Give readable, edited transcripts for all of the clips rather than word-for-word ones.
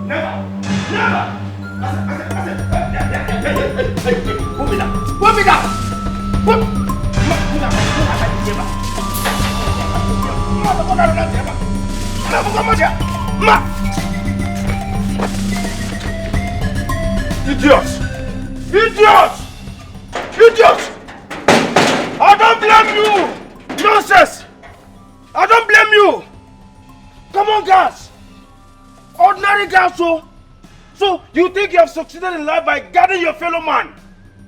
Never! Never! Put me down! Put me down! Put me down! Idiot! Idiot! Idiot! I don't blame you! Nonsense! I don't blame you! Come on, guys! Ordinary guys, so you think you have succeeded in life by guarding your fellow man?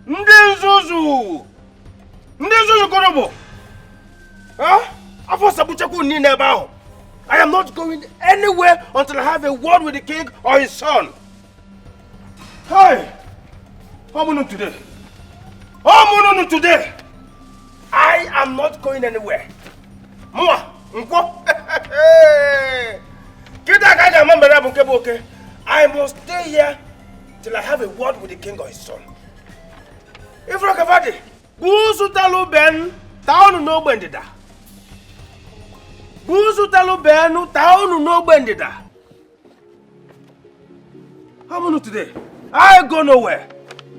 Ndezuzu! Ndezuzu Korobo! Huh? I am not going anywhere until I have a word with the king or his son. Hey! How many today? How many today? I am not going anywhere. Mwa! I must stay here till I have a word with the king or his son. If Rakavadi, Busu Talu Ben, Town no Bendida. Busu Talu Ben, Town no Bendida. How many today? I go nowhere.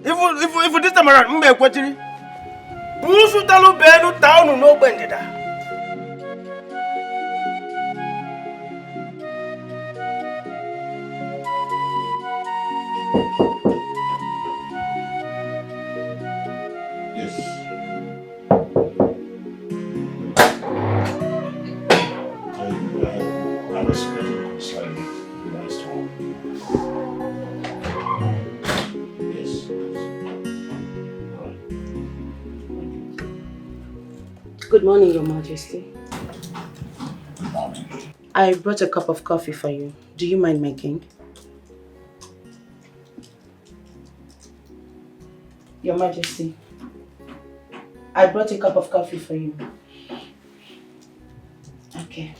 If this time around, Busu Talu Ben, Town no Bendida. Good morning, Your Majesty. Good morning. I brought a cup of coffee for you. Do you mind making? Your Majesty, I brought a cup of coffee for you. Okay.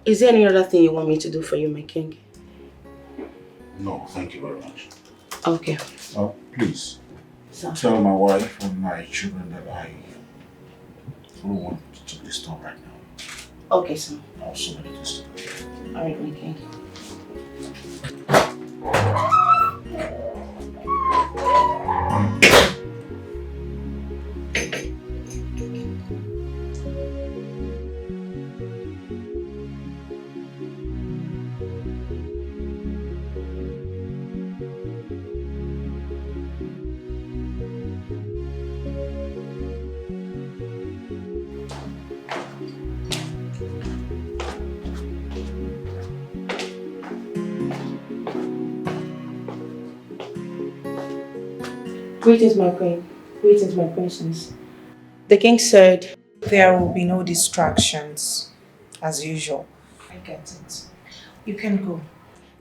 Is there any other thing you want me to do for you, my king? No, thank you very much. Okay. Oh, please. So, Tell my wife and my children that I don't want to disturb right now. okay, sir. I have so many things to do. Alright, my king. Greetings, my queen. Greetings, my princess. The king said there will be no distractions, as usual. I get it. You can go.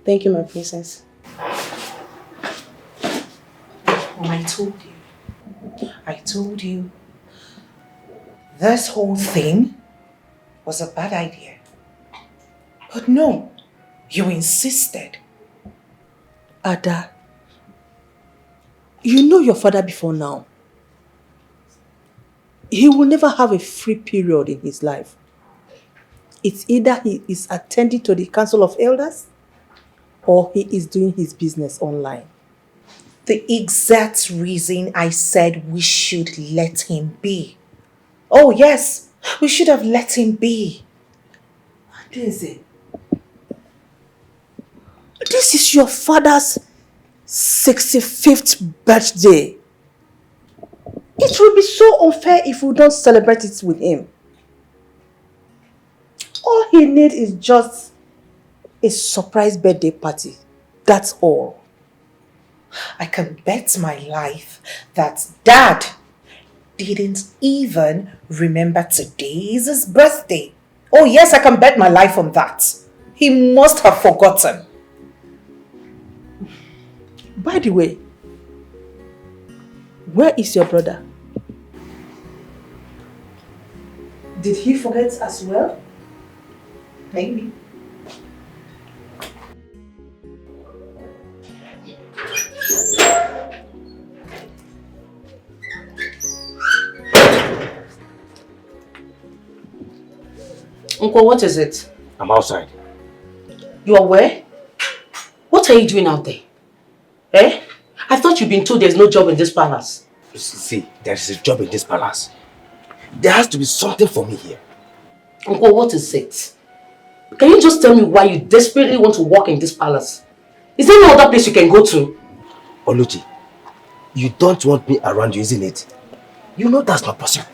Thank you, my princess. Oh, I told you. This whole thing was a bad idea. But no, you insisted. Ada, you know your father before now. He will never have a free period in his life. It's either he is attending to the Council of Elders or he is doing his business online. The exact reason I said we should let him be. Oh yes, we should have let him be. Daisy, this is your father's 65th birthday. It will be so unfair if we don't celebrate it with him. All he needs is just a surprise birthday party. That's all. I can bet my life that Dad didn't even remember today's his birthday. Oh yes, I can bet my life on that. He must have forgotten. By the way, where is your brother? Did he forget as well? Maybe. Uncle, what is it? I'm outside. You are where? What are you doing out there? Eh? I thought you'd been told there's no job in this palace. See, there is a job in this palace. There has to be something for me here. Uncle, what is it? Can you just tell me why you desperately want to work in this palace? Is there no other place you can go to? Oluchi, you don't want me around you, isn't it? You know that's not possible.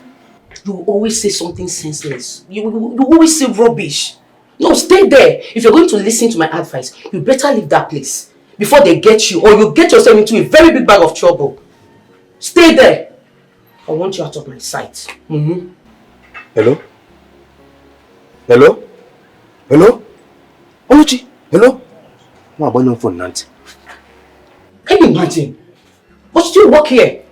You always say something senseless. You always say rubbish. No, stay there. If you're going to listen to my advice, you better leave that place before they get you, or you get yourself into a very big bag of trouble. Stay there. I want you out of my sight. Hello? Hello? Hello? Oluchi? Hello? No, I'm on phone, Nancy. Can you imagine? But still work here.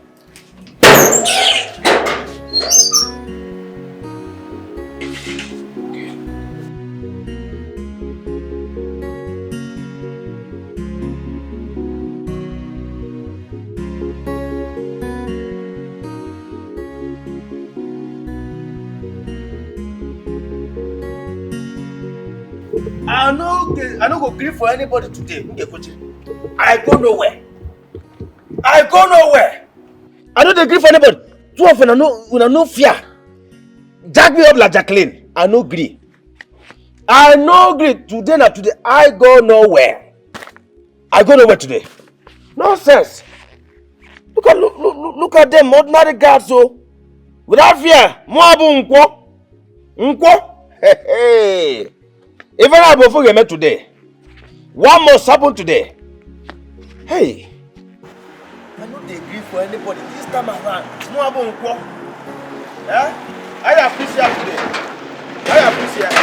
I no go grieve for anybody today. I go nowhere. I go nowhere. I don't agree for anybody. Two of them no fear. Jack me up like Jacqueline. I no agree. I no agree. Today na today. I go nowhere. I go nowhere today. Nonsense. Look at them ordinary guards so. Without fear. Moabu nkwo. Nkwo. Hey. Even I go forget me today. What must happen today? Hey. I no dey agree for anybody this time around. Moabu nkwo. Eh? I appreciate today. I appreciate.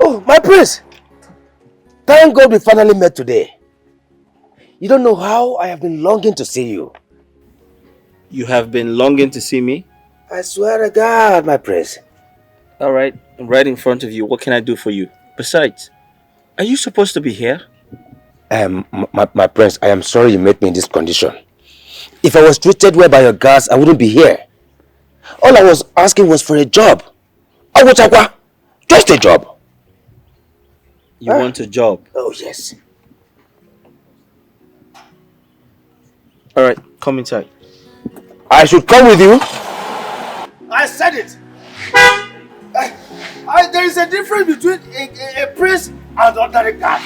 Oh, my prince. Thank God we finally met today. You don't know how I have been longing to see you. You have been longing to see me? I swear to God, my prince. All right, I'm right in front of you. What can I do for you? Besides, are you supposed to be here? My prince, I am sorry you met me in this condition. If I was treated well by your guards, I wouldn't be here. All I was asking was for a job. Just a job. You want a job? Oh, yes. All right, come inside. I should come with you? I said it. There is a difference between a prince and ordinary guard.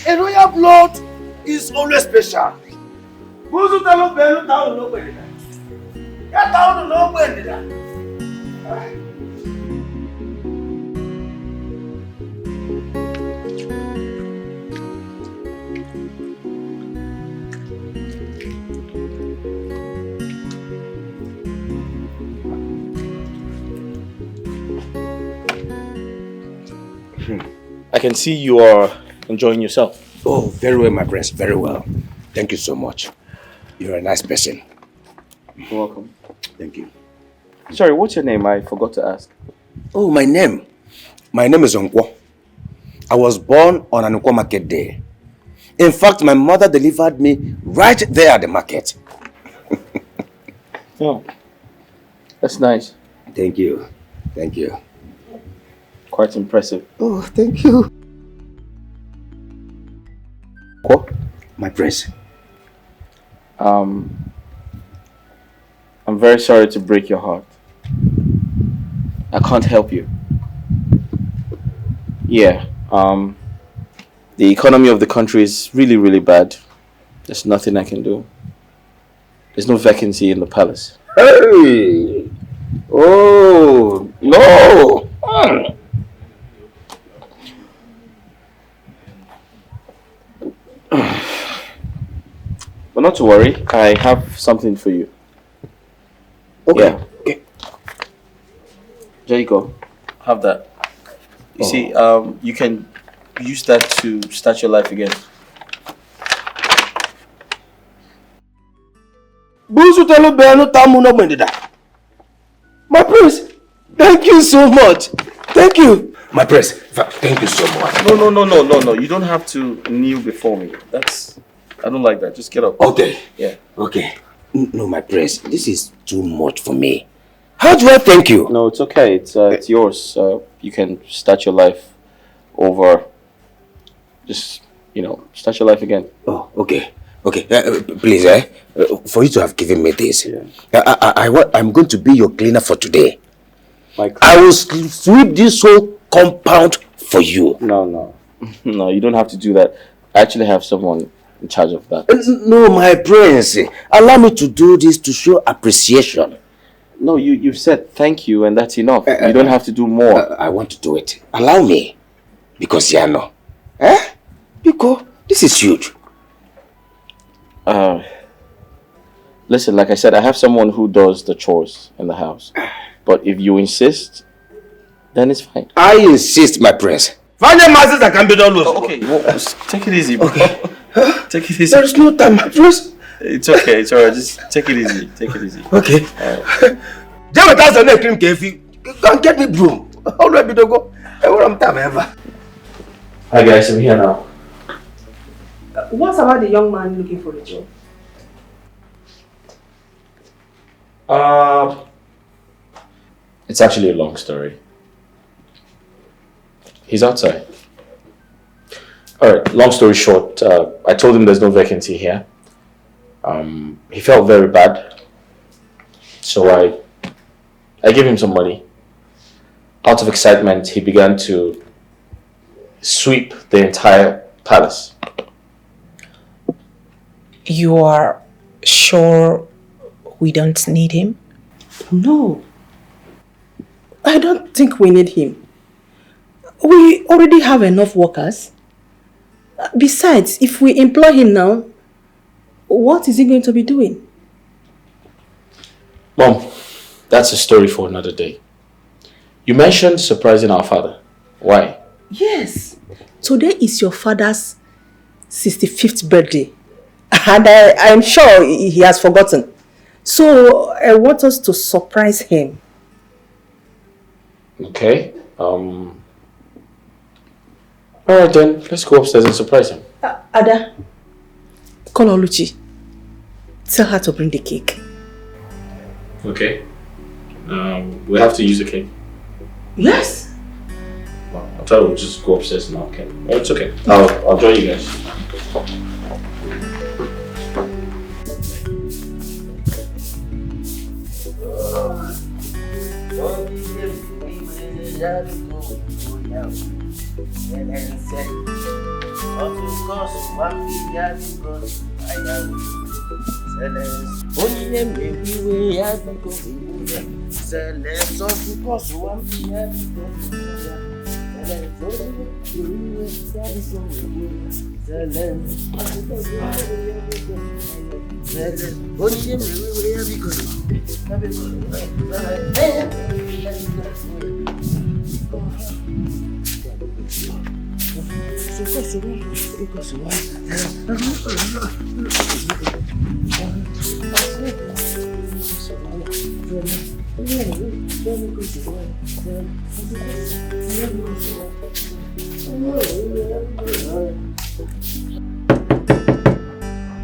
A royal blood is always special. I can see you are enjoying yourself. Oh, very well, my prince. Very well. Thank you so much. You're a nice person. You're welcome. Thank you. Sorry, what's your name? I forgot to ask. Oh, my name. My name is Nkwo. I was born on an Nkwo market day. In fact, my mother delivered me right there at the market. Oh, that's nice. Thank you. Thank you. Quite impressive. Oh, thank you. What? My prince. I'm very sorry to break your heart. I can't help you. Yeah, the economy of the country is really, really bad. There's nothing I can do. There's no vacancy in the palace. Hey! Oh, no! But not to worry, I have something for you. Okay. Yeah. Okay. There you go. Have that. You see, you can use that to start your life again. My prince, thank you so much. Thank you. My prince, thank you so much. No. You don't have to kneel before me. I don't like that. Just get up. Okay. Yeah. Okay. No, my prince, this is too much for me. How do I thank you? No, it's okay. It's yours. You can start your life over. Just, start your life again. Oh, okay. Okay, please, for you to have given me this, Yeah. I'm going to be your cleaner for today. Like, I will sweep this whole compound for you. No, you don't have to do that. I actually have someone in charge of that. No, my prince, allow me to do this to show appreciation. No, you've said thank you and that's enough. You don't have to do more. I want to do it. Allow me. Because, because this is huge. Listen, like I said, I have someone who does the chores in the house. But if you insist, then it's fine. I insist, my prince. Find the masters that can be done with. Okay, take it easy, bro. Take it easy. There is no time, my prince. It's okay, it's alright. Just take it easy. Take it easy. Okay. Just without the cream kefi. Go get me broom. How do I be to go? I'm time ever. Hi guys, I'm here now. What's about the young man looking for a job? It's actually a long story. He's outside. Alright, long story short, I told him there's no vacancy here. He felt very bad. So I gave him some money. Out of excitement, he began to sweep the entire palace. You are sure we don't need him? No. I don't think we need him. We already have enough workers. Besides, if we employ him now, what is he going to be doing? Mom, that's a story for another day. You mentioned surprising our father. Why? Yes. Today is your father's 65th birthday. And I'm sure he has forgotten. So I want us to surprise him. Okay. Alright then, let's go upstairs and surprise him. Ada, call Oluchi. Tell her to bring the cake. Okay. We have to use a cake. Yes. Well, I thought we'll just go upstairs now. Okay. Oh, it's okay. I'll join you guys.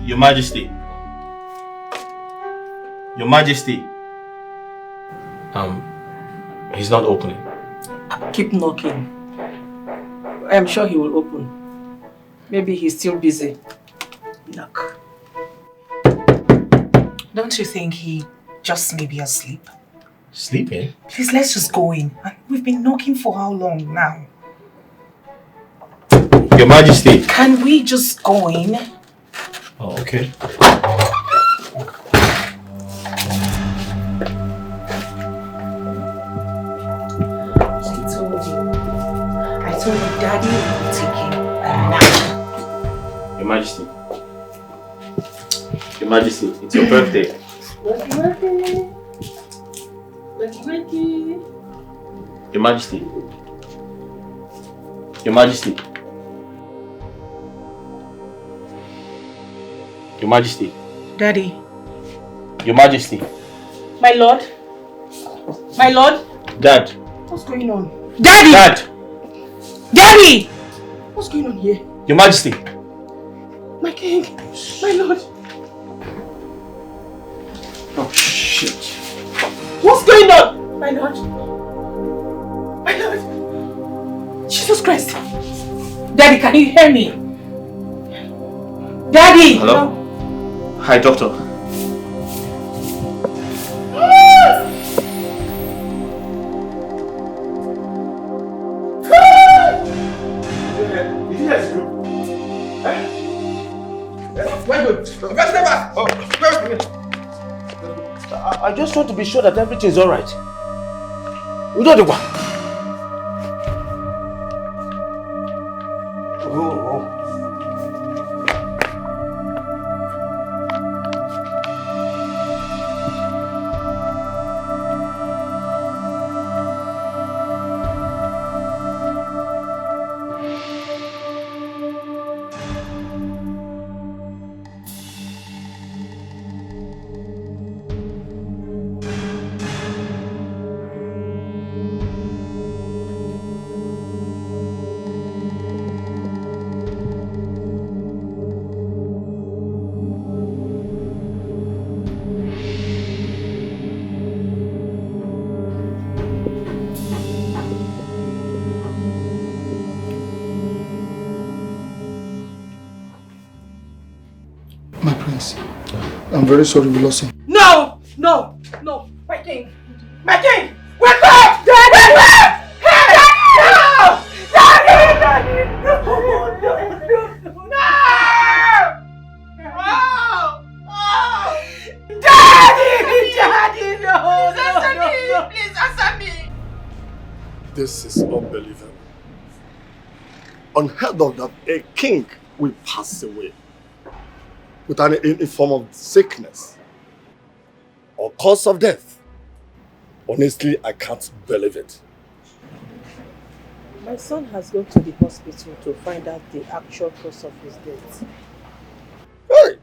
Your Majesty. Your Majesty. He's not opening. Keep knocking. I'm sure he will open. Maybe he's still busy. Knock. Don't you think he just may be asleep? Sleeping? Please, let's just go in. We've been knocking for how long now? Your Majesty. Can we just go in? Oh, okay. I told you, Daddy will take him a nap. Your Majesty. Your Majesty, it's your birthday. Your Majesty. Your Majesty. Your Majesty. Daddy. Your Majesty. My lord? My lord? Dad. What's going on? Daddy! Dad. Daddy! What's going on here? Your Majesty. My king? My lord? Shit. What's going on? My lord. My lord. Jesus Christ. Daddy, can you hear me? Daddy! Hello? Hi, doctor. I just want to be sure that everything is alright. We don't do what? My prince, I'm very sorry we lost him. No! No! No! My king! My king! Wake up! Daddy! Wake up! Hey! No! Daddy! Daddy! No! No! Oh! Oh! Daddy! Daddy! No! Answer me! Please answer me! This is unbelievable. Unheard of that a king will pass away with any form of sickness or cause of death. Honestly, I can't believe it. My son has gone to the hospital to find out the actual cause of his death. Hey!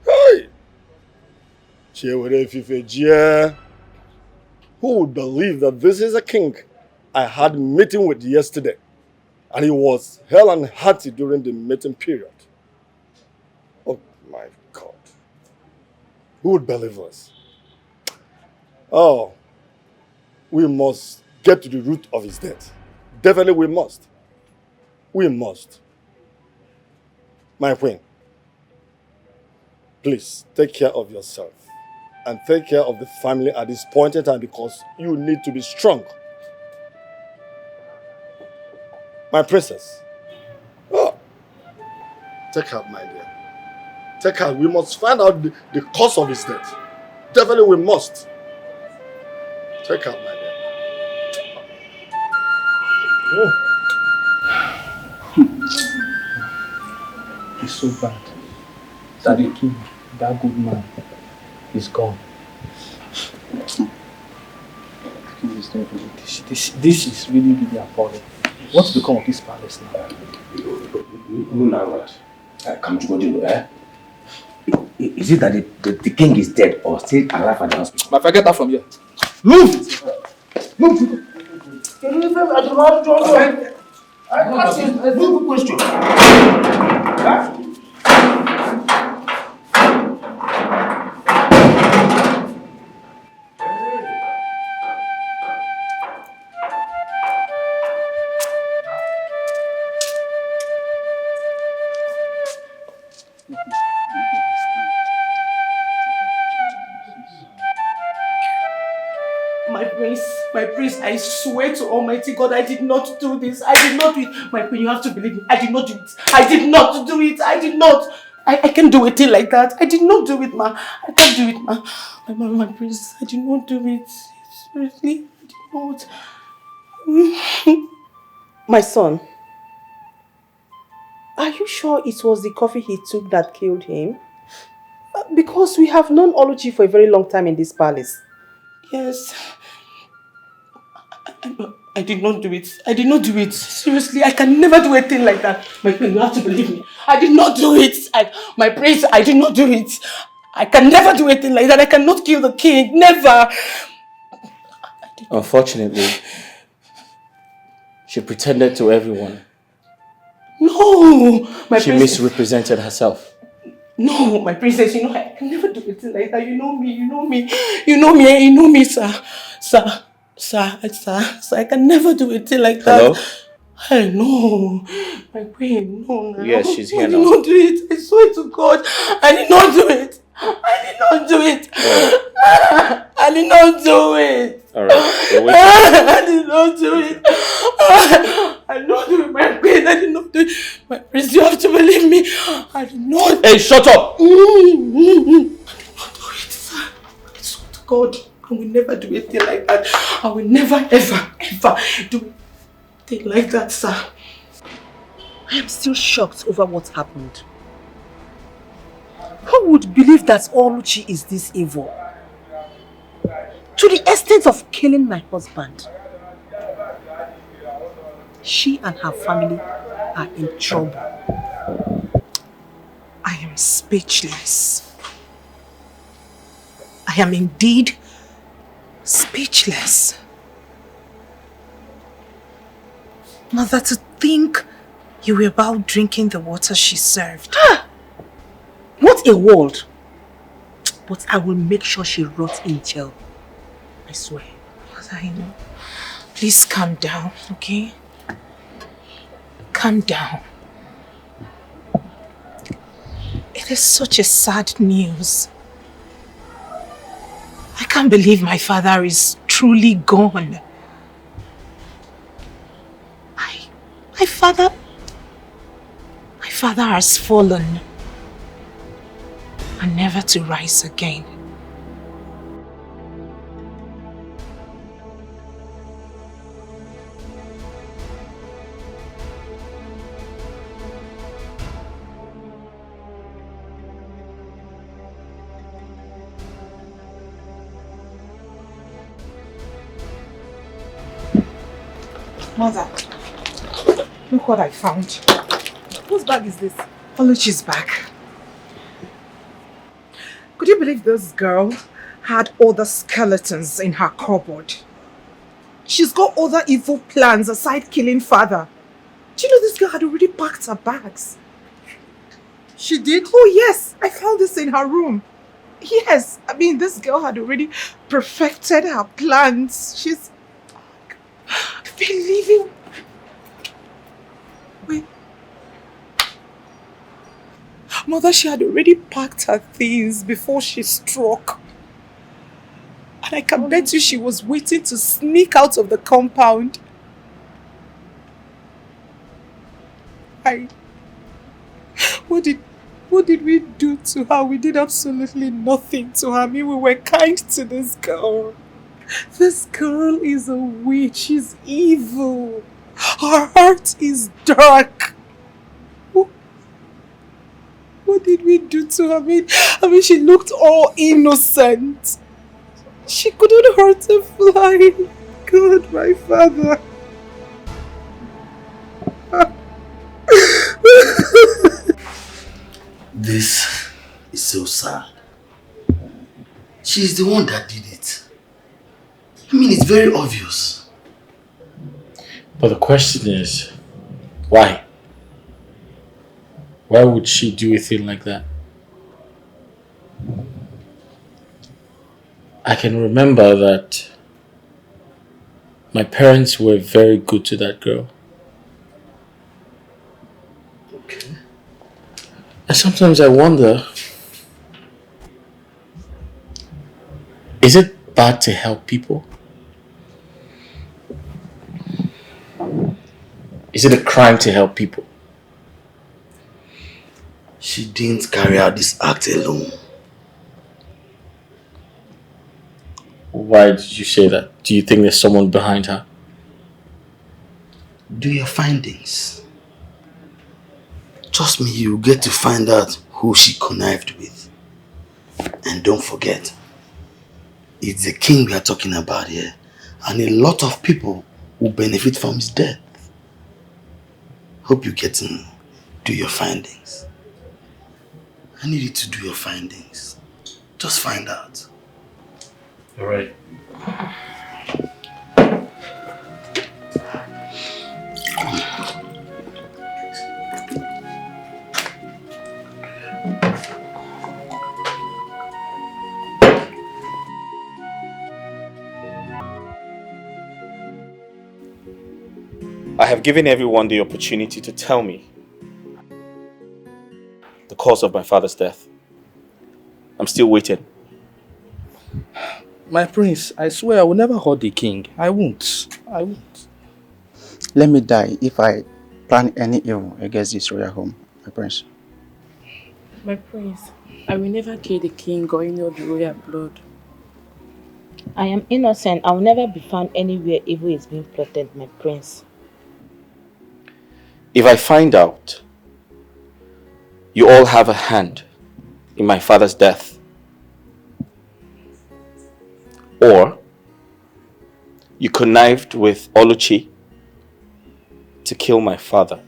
Hey! Who would believe that this is a king I had a meeting with yesterday, and he was hell and hearty during the meeting period? Oh my God. Who would believe us? Oh, we must get to the root of his death. Definitely we must. We must. My queen, please take care of yourself and take care of the family at this point in time, because you need to be strong. My princess. Oh, take her, my dear. Take her. We must find out the cause of his death. Definitely we must. Take her, my dear. Oh. It's so bad that the king, that good man, is gone. This is really, really appalling. What's become of this palace now? Come to go, eh? Is it that the king is dead or still alive at the hospital? My forget that from here. Move! Move! I asked you a simple question. My prince, I swear to Almighty God, I did not do this. I did not do it. My queen, you have to believe me. I did not do it. I did not do it. I did not. I can't do a thing like that. I did not do it, ma. I can't do it, ma. My prince, I did not do it. Seriously, I did not. My son, are you sure it was the coffee he took that killed him? Because we have known Oluchi for a very long time in this palace. Yes. I did not do it. I did not do it. Seriously, I can never do a thing like that. My queen, you have to believe me. I did not do it. My prince, I did not do it. I can never do a thing like that. I cannot kill the king. Never. Unfortunately, she pretended to everyone. No. She misrepresented herself. No, my princess, you know, I can never do anything like that. You know me, sir. Sir, I can never do anything like that. Hello? Hey, no, my queen, no. Yes, she's here I now. did not do it. I swear to God, I did not do it. I did not do it. I did not do it. Alright, we're waiting. I did not do it. I did not do it, my queen. I did not do it. My prince, you have to believe me. I did not. Hey, shut up! I did not do it, sir. I swear to God, I will never do anything like that. I will never, ever do anything like that, sir. I am still shocked over what happened. Who would believe that Oluchi is this evil? To the extent of killing my husband. She and her family are in trouble. I am speechless. I am indeed speechless. Mother, to think you were about drinking the water she served. What a world! But I will make sure she rots in jail. I swear. Mother, I know. Please calm down, okay? Calm down. It is such a sad news. I can't believe my father is truly gone. My father has fallen and never to rise again. Mother, look what I found. Whose bag is this? Oluchi's back. Could you believe this girl had other skeletons in her cupboard? She's got other evil plans aside killing father. Do you know this girl had already packed her bags? She did? Oh yes, I found this in her room. Yes, I mean this girl had already perfected her plans. She's been living. Wait. Mother, she had already packed her things before she struck. And I can bet you she was waiting to sneak out of the compound. What did we do to her? We did absolutely nothing to her. I mean, we were kind to this girl. This girl is a witch. She's evil. Her heart is dark. What did we do to her? I mean, she looked all innocent. She couldn't hurt a fly. God, my father. This is so sad. She's the one that did it. I mean, it's very obvious. But the question is, why? Why would she do a thing like that? I can remember that my parents were very good to that girl. Okay. And sometimes I wonder, is it bad to help people? Is it a crime to help people? She didn't carry out this act alone. Why did you say that? Do you think there's someone behind her? Do your findings. Trust me, you'll get to find out who she connived with. And don't forget, it's the king we are talking about here. And a lot of people will benefit from his death. Hope you get to do your findings. I need you to do your findings. Just find out. All right. I have given everyone the opportunity to tell me the cause of my father's death. I'm still waiting. My prince, I swear I will never hurt the king. I won't. I won't. Let me die if I plan any evil against this royal home, my prince. My prince, I will never kill the king or any of the royal blood. I am innocent. I will never be found anywhere evil is being plotted, my prince. If I find out you all have a hand in my father's death, or you connived with Oluchi to kill my father,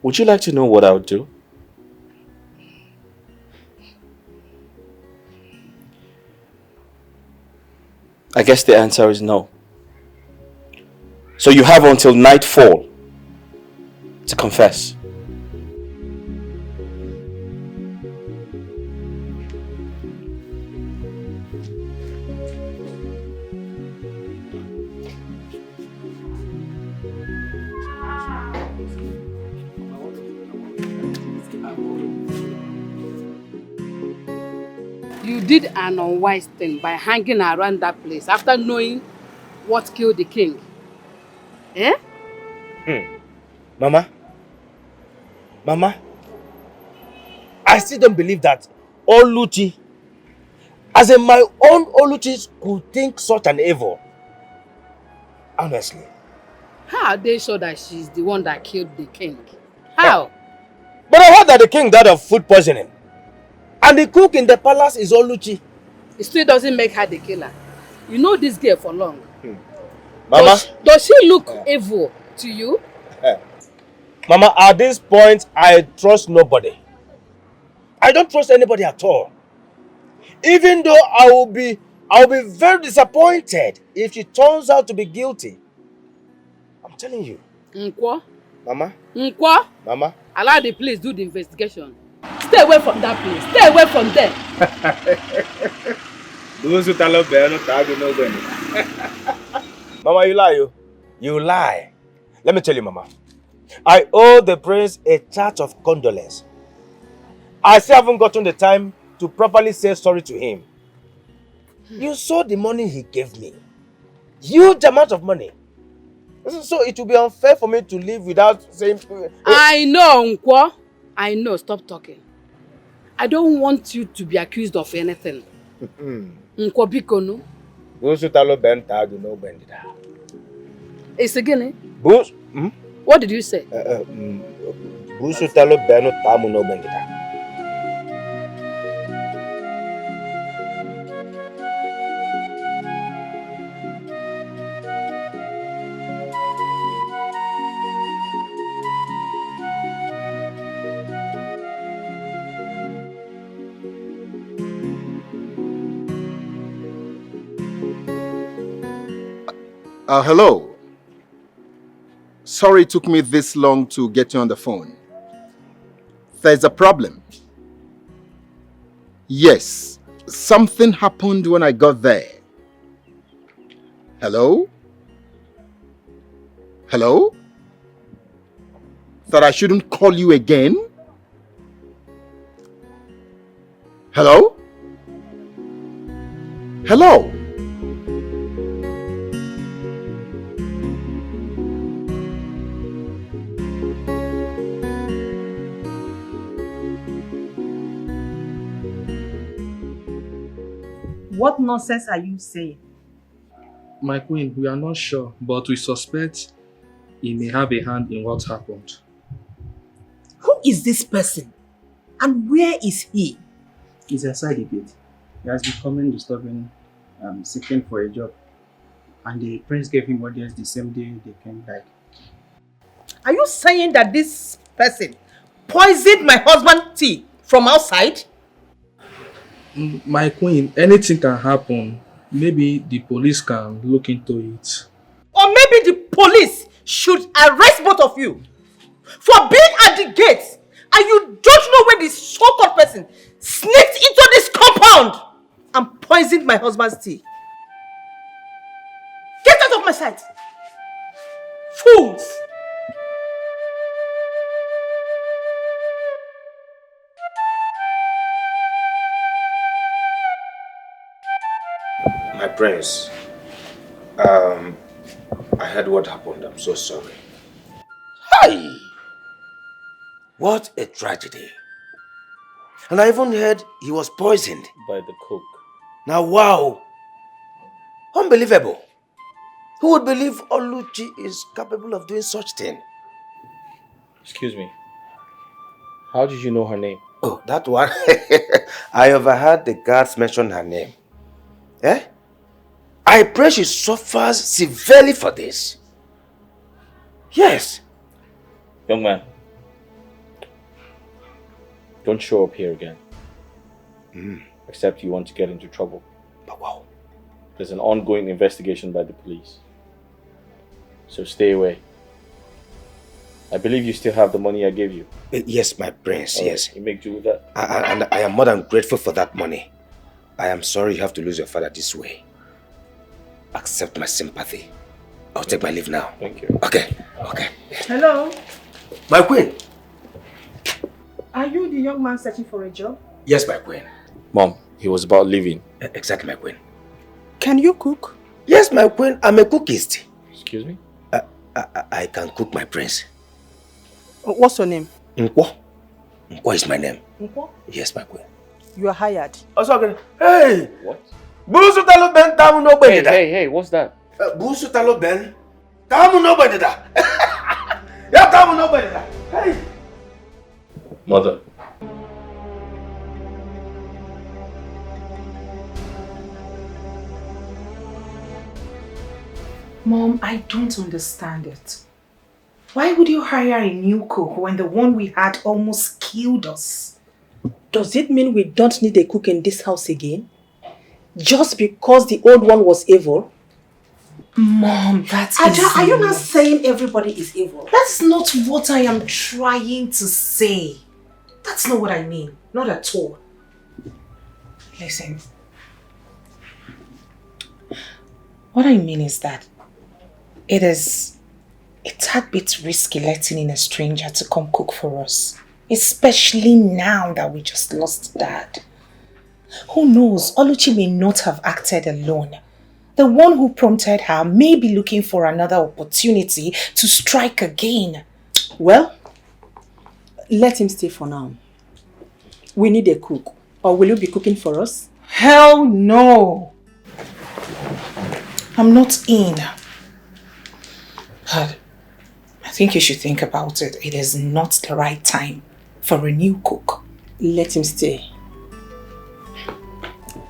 would you like to know what I would do? I guess the answer is no. So you have until nightfall to confess. You did an unwise thing by hanging around that place after knowing what killed the king. Eh? Mama, I still don't believe that Oluchi, as in my own Oluchi, could think such an evil. Honestly. How are they sure that she's the one that killed the king? How? But I heard that the king died of food poisoning. And the cook in the palace is Oluchi. It still doesn't make her the killer. You know this girl for long. Mama. Does she look evil to you? Mama, at this point, I trust nobody. I don't trust anybody at all. Even though I will be very disappointed if she turns out to be guilty. I'm telling you. Nkwo? Mama? Nkwo? Mama? Allow the police do the investigation. Stay away from that place. Stay away from there. Mama, you lie. You lie. Let me tell you, Mama. I owe the prince a charge of condolence. I still haven't gotten the time to properly say sorry to him. You saw the money he gave me. Huge amount of money. So it will be unfair for me to live without saying... I know, Nkwo. I know. Stop talking. I don't want you to be accused of anything. Nkwo biko no. It's again. What did you say? Hello. Sorry it took me this long to get you on the phone. There's a problem. Yes, something happened when I got there. Hello? Hello? That I shouldn't call you again? Hello? Hello? What nonsense are you saying? My queen, we are not sure, but we suspect he may have a hand in what happened. Who is this person? And where is he? He's inside the gate. He has been coming disturbing, seeking for a job. And the prince gave him audience the same day the king died. Are you saying that this person poisoned my husband's tea from outside? My queen, anything can happen. Maybe the police can look into it. Or maybe the police should arrest both of you for being at the gate and you don't know when this so-called person sneaked into this compound and poisoned drink my husband's tea. Get out of my sight! Fools! My prince, I heard what happened. I'm so sorry. Hi! What a tragedy. And I even heard he was poisoned. By the cook. Now, wow! Unbelievable. Who would believe Oluchi is capable of doing such thing? Excuse me. How did you know her name? Oh, that one. I overheard the guards mention her name. Eh? I pray she suffers severely for this. Yes. Young man. Don't show up here again. Except you want to get into trouble. But wow. There's an ongoing investigation by the police. So stay away. I believe you still have the money I gave you. Yes, my prince, yes. You make do with that. And I am more than grateful for that money. I am sorry you have to lose your father this way. Accept my sympathy. I'll take my leave now. Thank you. Okay. Hello? My queen. Are you the young man searching for a job? Yes, my queen. Mom, he was about leaving. Exactly, my queen. Can you cook? Yes, my queen. I'm a cookist. Excuse me? I can cook, my prince. What's your name? Nkwo. Nkwo is my name. Nkwo? Yes, my queen. You are hired. Hey! What? Busu talo ben tamu no bedida. Hey, what's that? Busu talo ben tamu no bedida. Ya tamu no bedida. Hey! Mother. Mom, I don't understand it. Why would you hire a new cook when the one we had almost killed us? Does it mean we don't need a cook in this house again? Just because the old one was evil? Mom, that's Are you not saying everybody is evil? That's not what I am trying to say. That's not what I mean. Not at all. Listen. What I mean is that it's a tad bit risky letting in a stranger to come cook for us. Especially now that we just lost Dad. Who knows, Oluchi may not have acted alone. The one who prompted her may be looking for another opportunity to strike again. Well, let him stay for now. We need a cook. Or will you be cooking for us? Hell no! I'm not in. But I think you should think about it. It is not the right time for a new cook. Let him stay.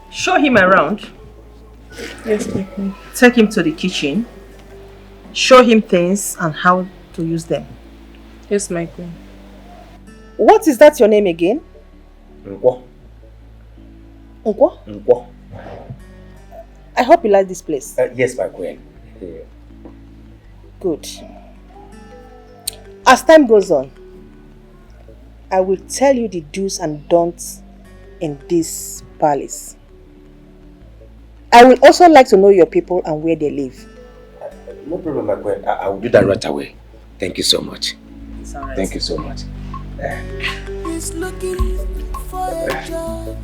Show him around. Yes, my queen. Take him to the kitchen. Show him things and how to use them. Yes, my queen. What is that your name again? Nkwo. Nkwo? Nkwo. I hope you like this place. Yes, my queen. Good. As time goes on, I will tell you the do's and don'ts in this palace. I will also like to know your people and where they live. No problem, my queen. I will do that right away. Thank you so much. It's all right. Thank you so much. He's looking for a job.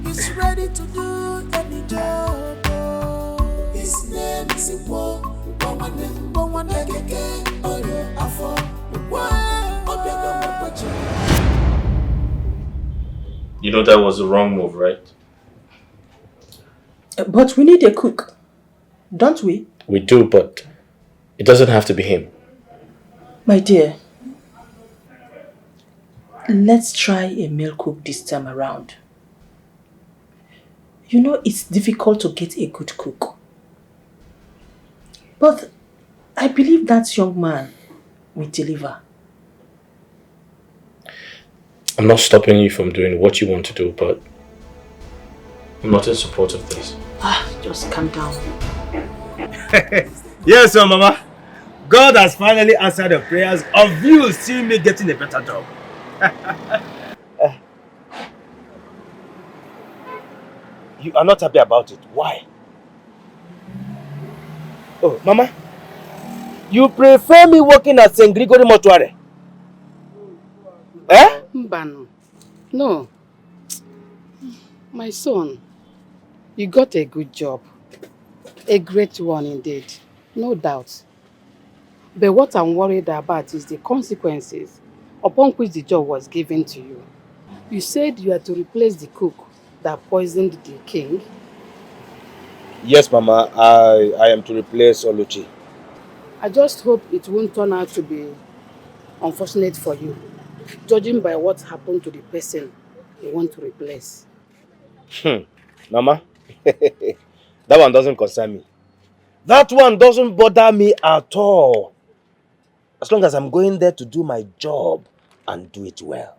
He's ready to do any job. His name is Iwo. You know that was the wrong move, right? But we need a cook, don't we? We do, but it doesn't have to be him. My dear, let's try a male cook this time around. You know it's difficult to get a good cook. But I believe that young man will deliver. I'm not stopping you from doing what you want to do, but I'm not in support of this. Just calm down. Yes, sir, Mama. God has finally answered the prayers of you seeing me getting a better job. You are not happy about it. Why? Oh, Mama. You prefer me working at St. Gregory Mortuary? Eh? Mbano. No. My son, you got a good job. A great one indeed. No doubt. But what I'm worried about is the consequences upon which the job was given to you. You said you are to replace the cook that poisoned the king. Yes, Mama. I am to replace Oluchi. I just hope it won't turn out to be unfortunate for you, judging by what happened to the person you want to replace. Mama, that one doesn't concern me. That one doesn't bother me at all. As long as I'm going there to do my job and do it well.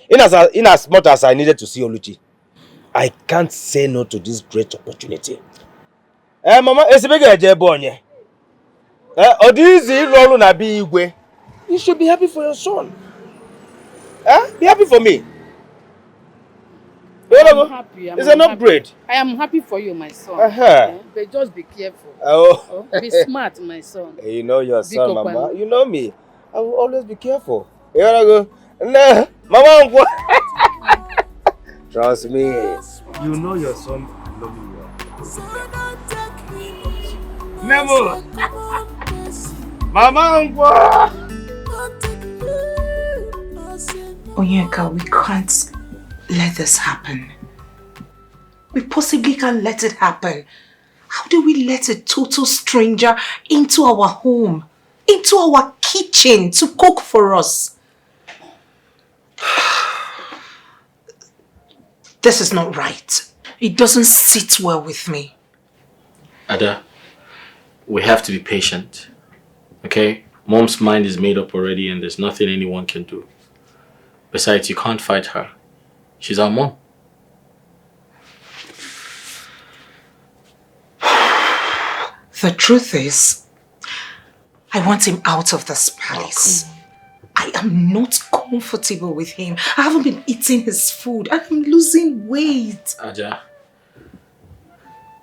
In as much as I needed to see Oluchi, I can't say no to this great opportunity. Mama, you should be happy for your son. Be happy for me. I'm happy. It's an upgrade. I am happy for you, my son. But just be careful. Be smart, my son. You know your son, Big Mama. Open. You know me. I will always be careful. You gotta go. Nah, Mama, trust me. You know your son. I love you well. Nemo. Mama, Onyeka, we can't let this happen. We possibly can't let it happen. How do we let a total stranger into our home, into our kitchen to cook for us? This is not right. It doesn't sit well with me. Ada, we have to be patient. Okay? Mom's mind is made up already and there's nothing anyone can do. Besides, you can't fight her. She's our mom. The truth is, I want him out of this palace. I am not comfortable with him. I haven't been eating his food. I'm losing weight. Aja,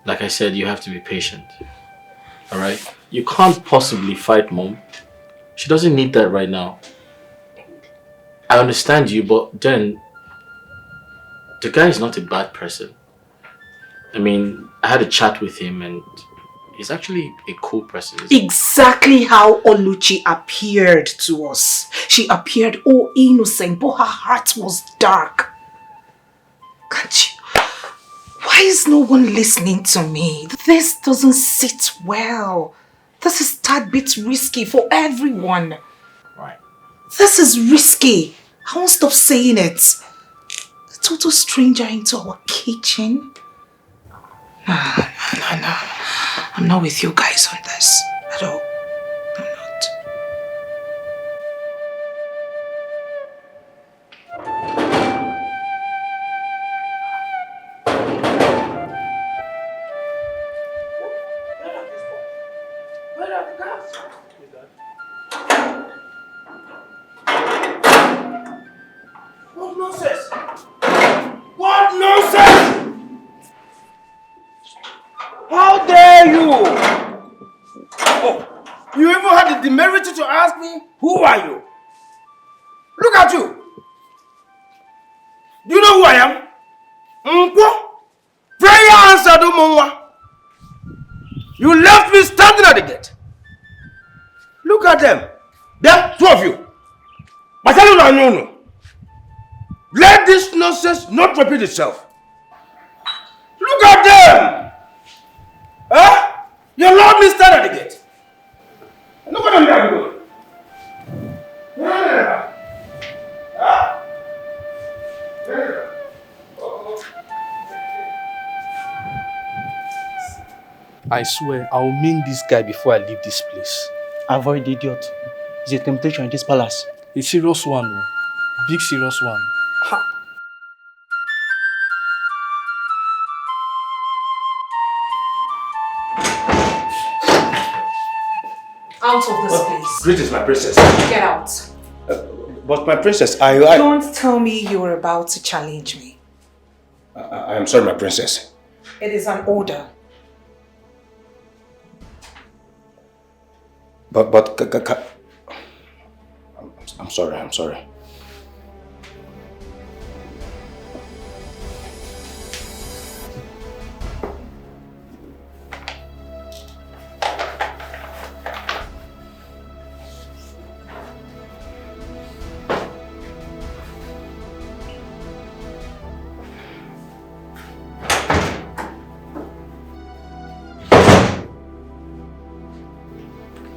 like I said, you have to be patient. Alright? You can't possibly fight Mom. She doesn't need that right now. I understand you, but then the guy is not a bad person. I mean, I had a chat with him and he's actually a cool person. Exactly how Oluchi appeared to us. She appeared all innocent, but her heart was dark. Can't you? Why is no one listening to me? This doesn't sit well. This is a tad bit risky for everyone. Right. This is risky. I won't stop saying it. A total stranger into our kitchen. No. I'm not with you guys on this at all. I'm not. What nonsense! What nonsense! How dare you! Oh, you even had the temerity to ask me, who are you? Look at you! Do you know who I am? Prayer answered, Umunwa. You left me standing at the gate. Look at them. There, two of you. Let this nonsense not repeat itself. Look at them! Huh? You allowed me stand at the gate. Look at them there. I swear, I'll mean this guy before I leave this place. Avoid the idiot. It's a temptation in this palace. A serious one, oh. Big serious one. Ha! Out of this place. Greetings, my princess. Get out. But my princess, I... Don't tell me you were about to challenge me. I am sorry, my princess. It is an order. But I'm sorry.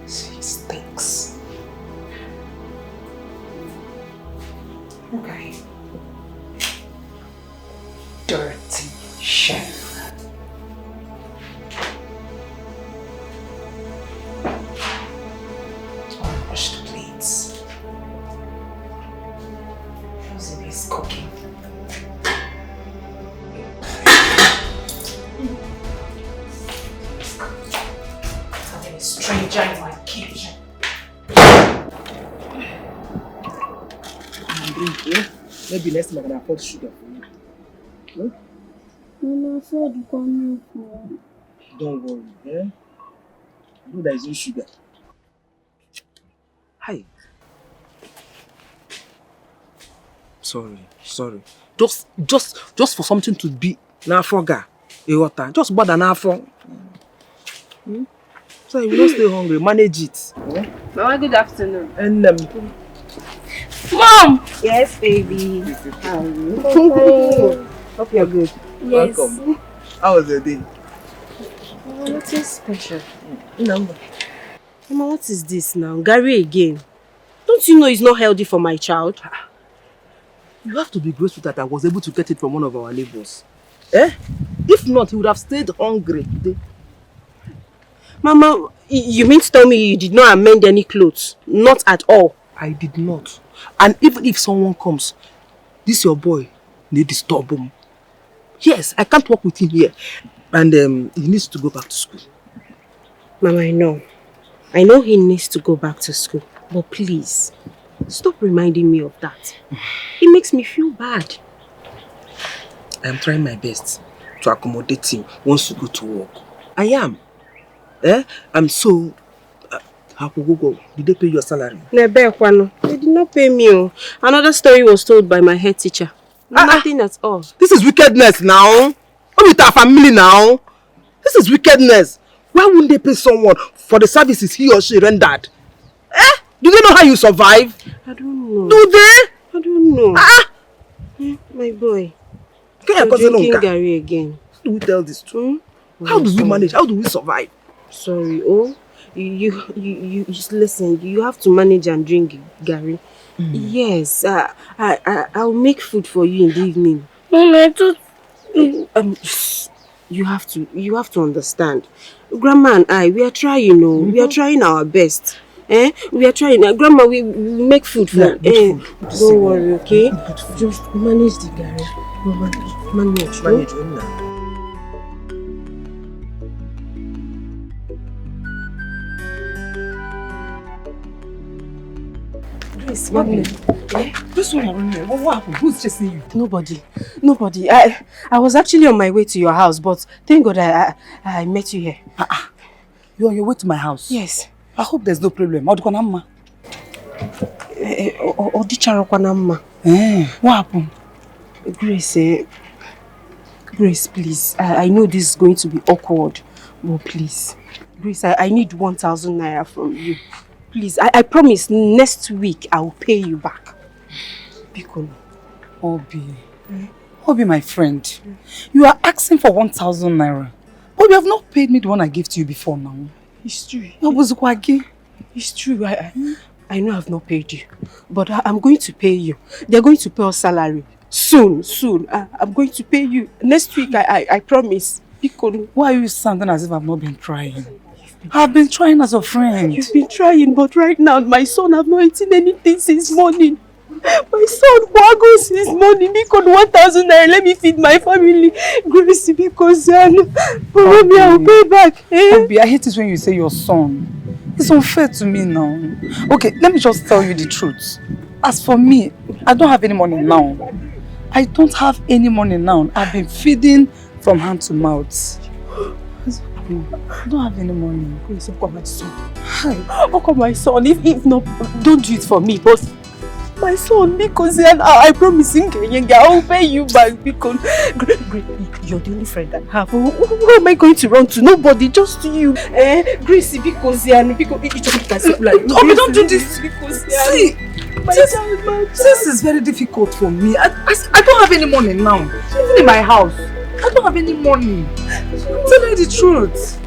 She stinks. Okay. Dirty chef. Unwashed plates. How's it is cooking? Having a stranger in my kitchen. Maybe next time I can afford sugar for you. Don't worry, eh? I know there is no sugar. Hi. Sorry. Just for something to be nafoga. Just bother nafo. So you don't stay hungry, manage it. Mama, good afternoon. And Mom! Yes, baby. How are you? Hope you're good. Yes. welcome. How was your day? Nothing special. No. Mama, what is this now? Gary again. Don't you know it's not healthy for my child? You have to be grateful that I was able to get it from one of our neighbors. If not, he would have stayed hungry today. Mama, you mean to tell me you did not amend any clothes? Not at all. I did not. And even if someone comes, this your boy, they disturb him. Yes, I can't work with him here. And he needs to go back to school. Mama, I know. I know he needs to go back to school. But please, stop reminding me of that. It makes me feel bad. I am trying my best to accommodate him once you go to work. I am. I'm so... Go. Did they pay your salary? They did not pay me. Another story was told by my head teacher. Nothing at all. This is wickedness now. I'm with our family now. This is wickedness. Why wouldn't they pay someone for the services he or she rendered? Do they know how you survive? I don't know. Do they? I don't know. My boy. You're drinking Gary again. How do we tell this to? How do we manage? How do we survive? Sorry, you just listen. You have to manage and drink Gary. Yes, I'll make food for you in the evening. You have to understand. Grandma and I, we are trying, we are trying our best. We are trying. Grandma, we make food for you. Don't worry, okay? Just manage the Gary. Manage. Mommy. This one around here. What happened? Who's chasing you? Nobody. I was actually on my way to your house, but thank God I met you here. You're on your way to my house? Yes. I hope there's no problem. What happened? Grace, please. I know this is going to be awkward, but please. Grace, I need 1,000 naira from you. Please, I promise next week I will pay you back. Bikono. Obi, my friend. You are asking for 1,000 naira. But you have not paid me the one I gave to you before now. It's true. It's true. I know I've not paid you. But I'm going to pay you. They're going to pay us salary. Soon. I'm going to pay you. Next week, I promise. Bikono. Why are you sounding as if I've not been trying? I've been trying as a friend. You've been trying, but right now, my son have not eaten anything since morning. My son waggles since morning. Because 1,000 naira, let me feed my family. Grace, because Obi, I will pay back. Obi, I hate it when you say your son. It's unfair to me now. Okay, let me just tell you the truth. As for me, I don't have any money now. I don't have any money now. I've been feeding from hand to mouth. I don't have any money. Please, Oka, my son. Hi. Oka, my son, if not, don't do it for me, but my son, because I promise I'll pay you back because you're the only friend I have. Who am I going to run to? Nobody, just you. Gracie, because don't do this because see, this is very difficult for me. I don't have any money now. Even in my house, I don't have any money. I'm telling you the truth.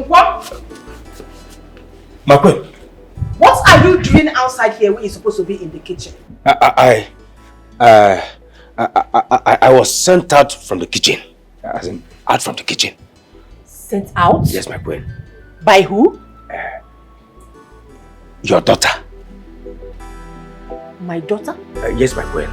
What? My queen. What are you doing outside here when you're supposed to be in the kitchen? I was sent out from the kitchen. As in, out from the kitchen. Sent out? Yes, my queen. By who? Your daughter. My daughter? Yes, my queen.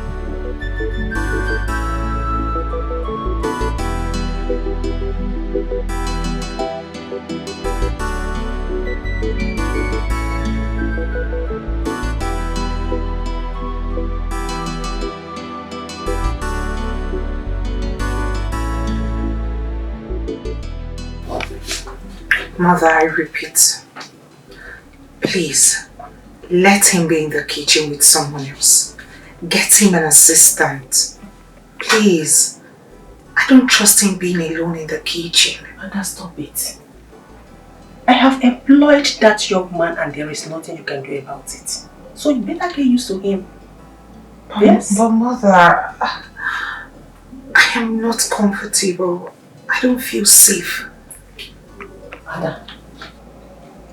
Mother, I repeat, please, let him be in the kitchen with someone else. Get him an assistant. Please. I don't trust him being alone in the kitchen. Mother, stop it. I have employed that young man and there is nothing you can do about it. So you better get used to him. Yes? But Mother, I am not comfortable. I don't feel safe. Mother,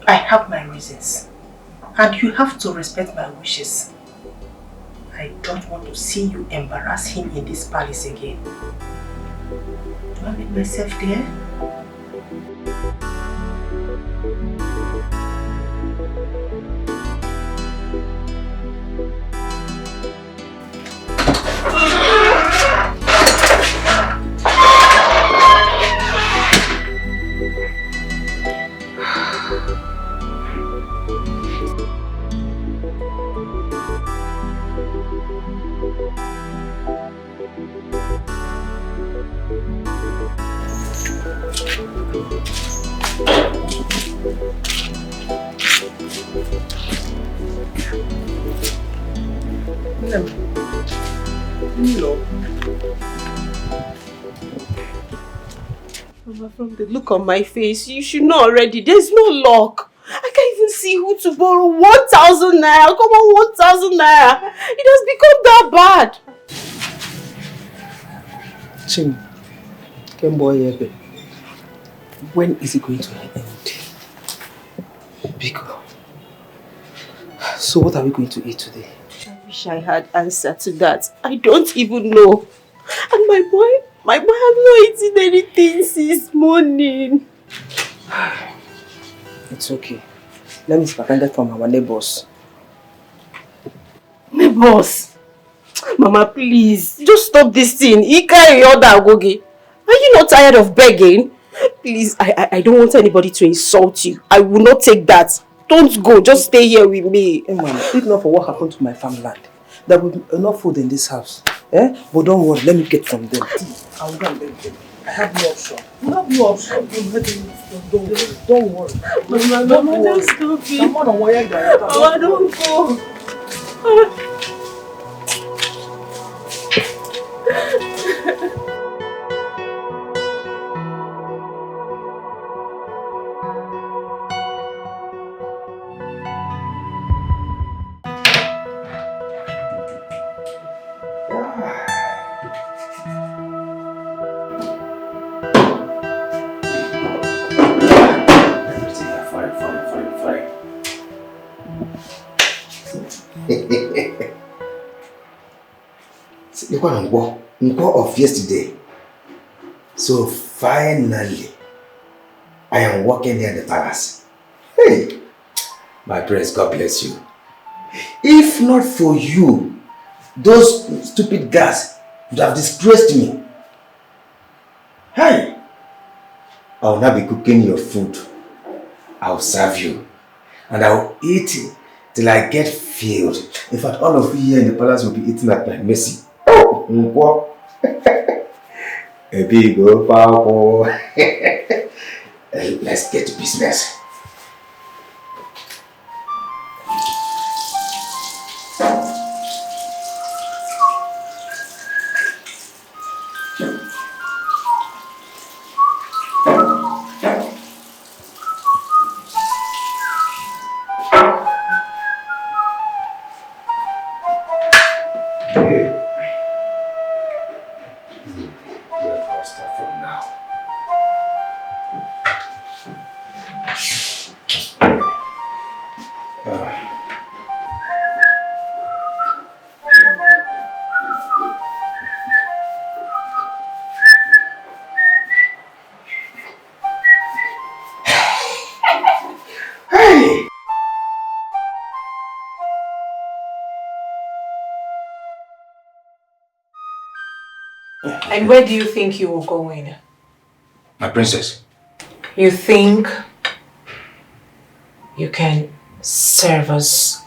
I have my reasons. And you have to respect my wishes. I don't want to see you embarrass him in this palace again. Do I make myself there? Mama, from the look on my face, you should know already. There's no luck. I can't even see who to borrow 1,000 naira. Come on, 1,000 naira. It has become that bad. Chim, Kemboy, when is it going to end? Biko. So what are we going to eat today? I wish I had answer to that. I don't even know. And my boy has not eaten anything since morning. It's okay. Let me spend it from our neighbors. Neighbors? Mama, please. Just stop this thing. He carry your Agogi. Are you not tired of begging? Please, I don't want anybody to insult you. I will not take that. Don't go. Just stay here with me. Hey, Mama, if not for what happened to my farmland, there will be enough food in this house. Eh? But don't worry, let me get from them. I will go and beg them. I have no option. You have no option. Don't worry. Mama, just stop it. Come on, Mama, don't go. The one of yesterday. So finally, I am walking near the palace. Hey, My prince, God bless you. If not for you, those stupid guys would have disgraced me. Hey! I will not be cooking your food. I will serve you. And I will eat it till I get filled. In fact, all of you here in the palace will be eating at my mercy. Oh! A big old power. Let's get to business. And where do you think you were going? My princess. You think you can serve us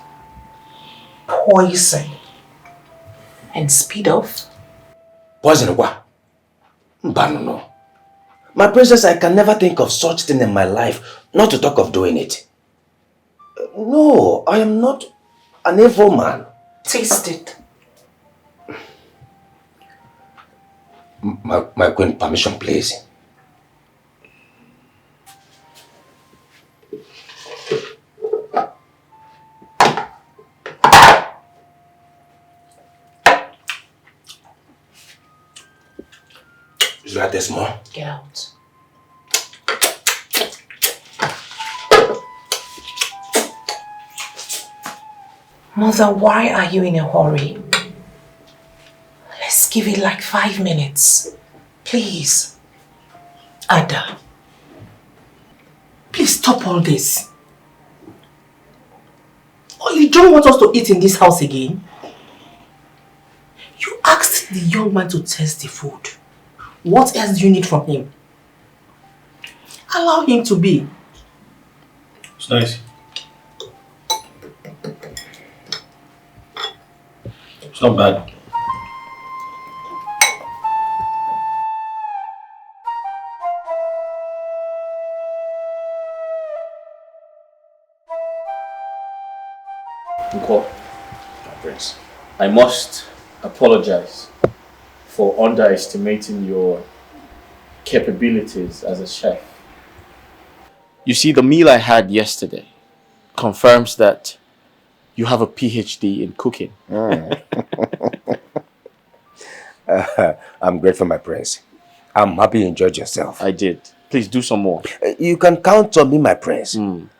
poison and speed off? Poison what? No. My princess, I can never think of such thing in my life, not to talk of doing it. No, I am not an evil man. Taste it. My queen, permission, please. Is that this more? Get out. Mother, why are you in a hurry? Let's give it like 5 minutes. Please. Ada. Please stop all this. Oh, you don't want us to eat in this house again? You asked the young man to taste the food. What else do you need from him? Allow him to be. It's nice. It's not bad. Uncle, Prince, I must apologize for underestimating your capabilities as a chef. You see, the meal I had yesterday confirms that you have a PhD in cooking. I'm grateful, my prince. I'm happy you enjoyed yourself. I did. Please do some more. You can count on me, my prince.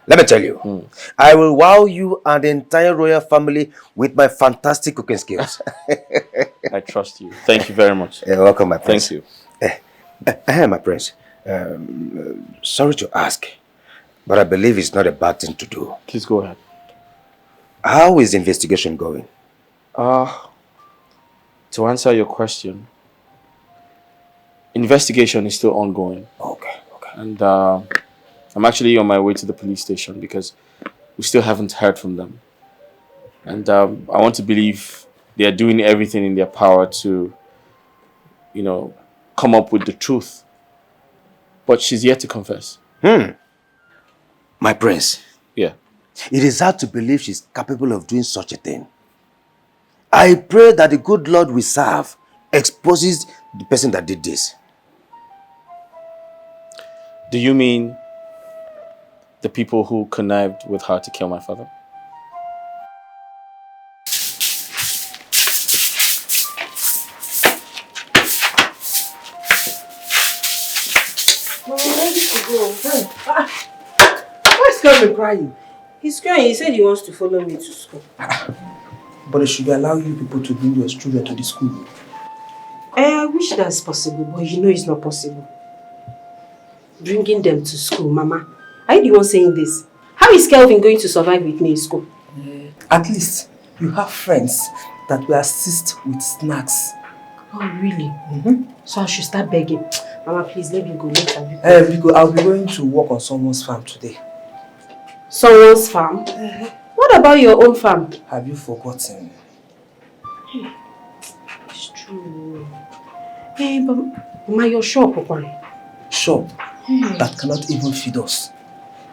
Let me tell you, I will wow you and the entire royal family with my fantastic cooking skills. I trust you. Thank you very much. You're welcome, my prince. Thank you. My prince, sorry to ask, but I believe it's not a bad thing to do. Please go ahead. How is the investigation going? To answer your question, investigation is still ongoing. Okay. And I'm actually on my way to the police station because we still haven't heard from them. And I want to believe they are doing everything in their power to, come up with the truth. But she's yet to confess. My prince. Yeah. It is hard to believe she's capable of doing such a thing. I pray that the good Lord we serve exposes the person that did this. Do you mean the people who connived with her to kill my father? Mama, where did you go? Why is Kevin crying? He's crying. He said he wants to follow me to school. But they should allow you people to bring your children to the school. I wish that's possible, but you know it's not possible. Bringing them to school, Mama. Are you the one saying this? How How is Kelvin going to survive with me in school? At least you have friends that will assist with snacks. Oh, really? So I should start begging. Mama, please let me go later. I'll be going to work on someone's farm today. Someone's farm? What about your own farm? Have you forgotten? It's true. Hey, but Mama, your shop, Okwari. Shop that cannot even feed us.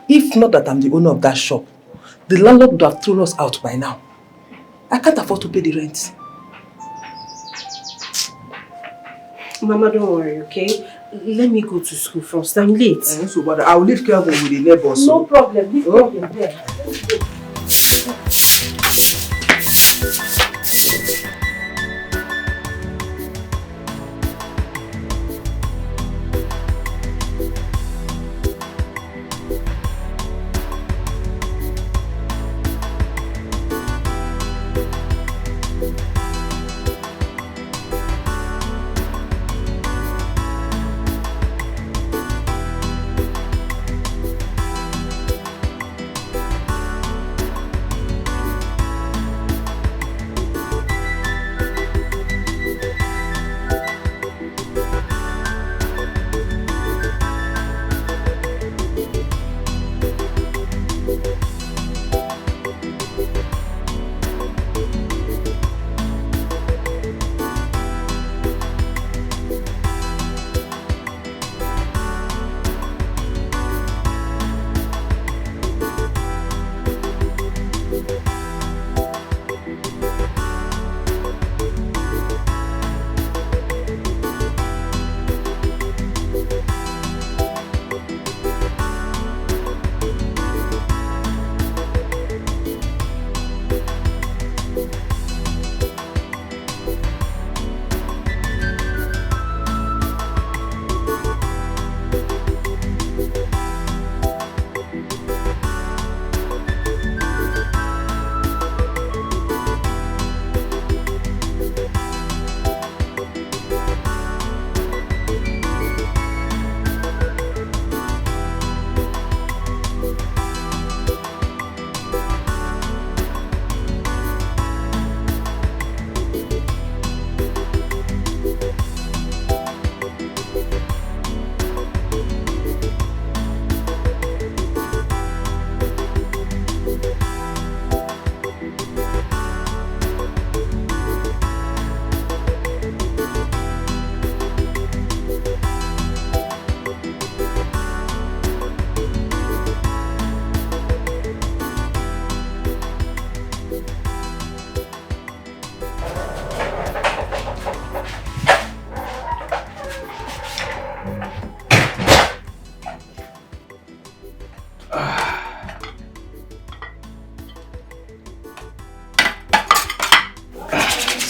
If not that I'm the owner of that shop, the landlord would have thrown us out by now. I can't afford to pay the rent. Mama, don't worry, okay? Let me go to school first. I'm late. So, but I'll leave Kelvin with the neighbors. No problem. Leave Kelvin there. Let's go.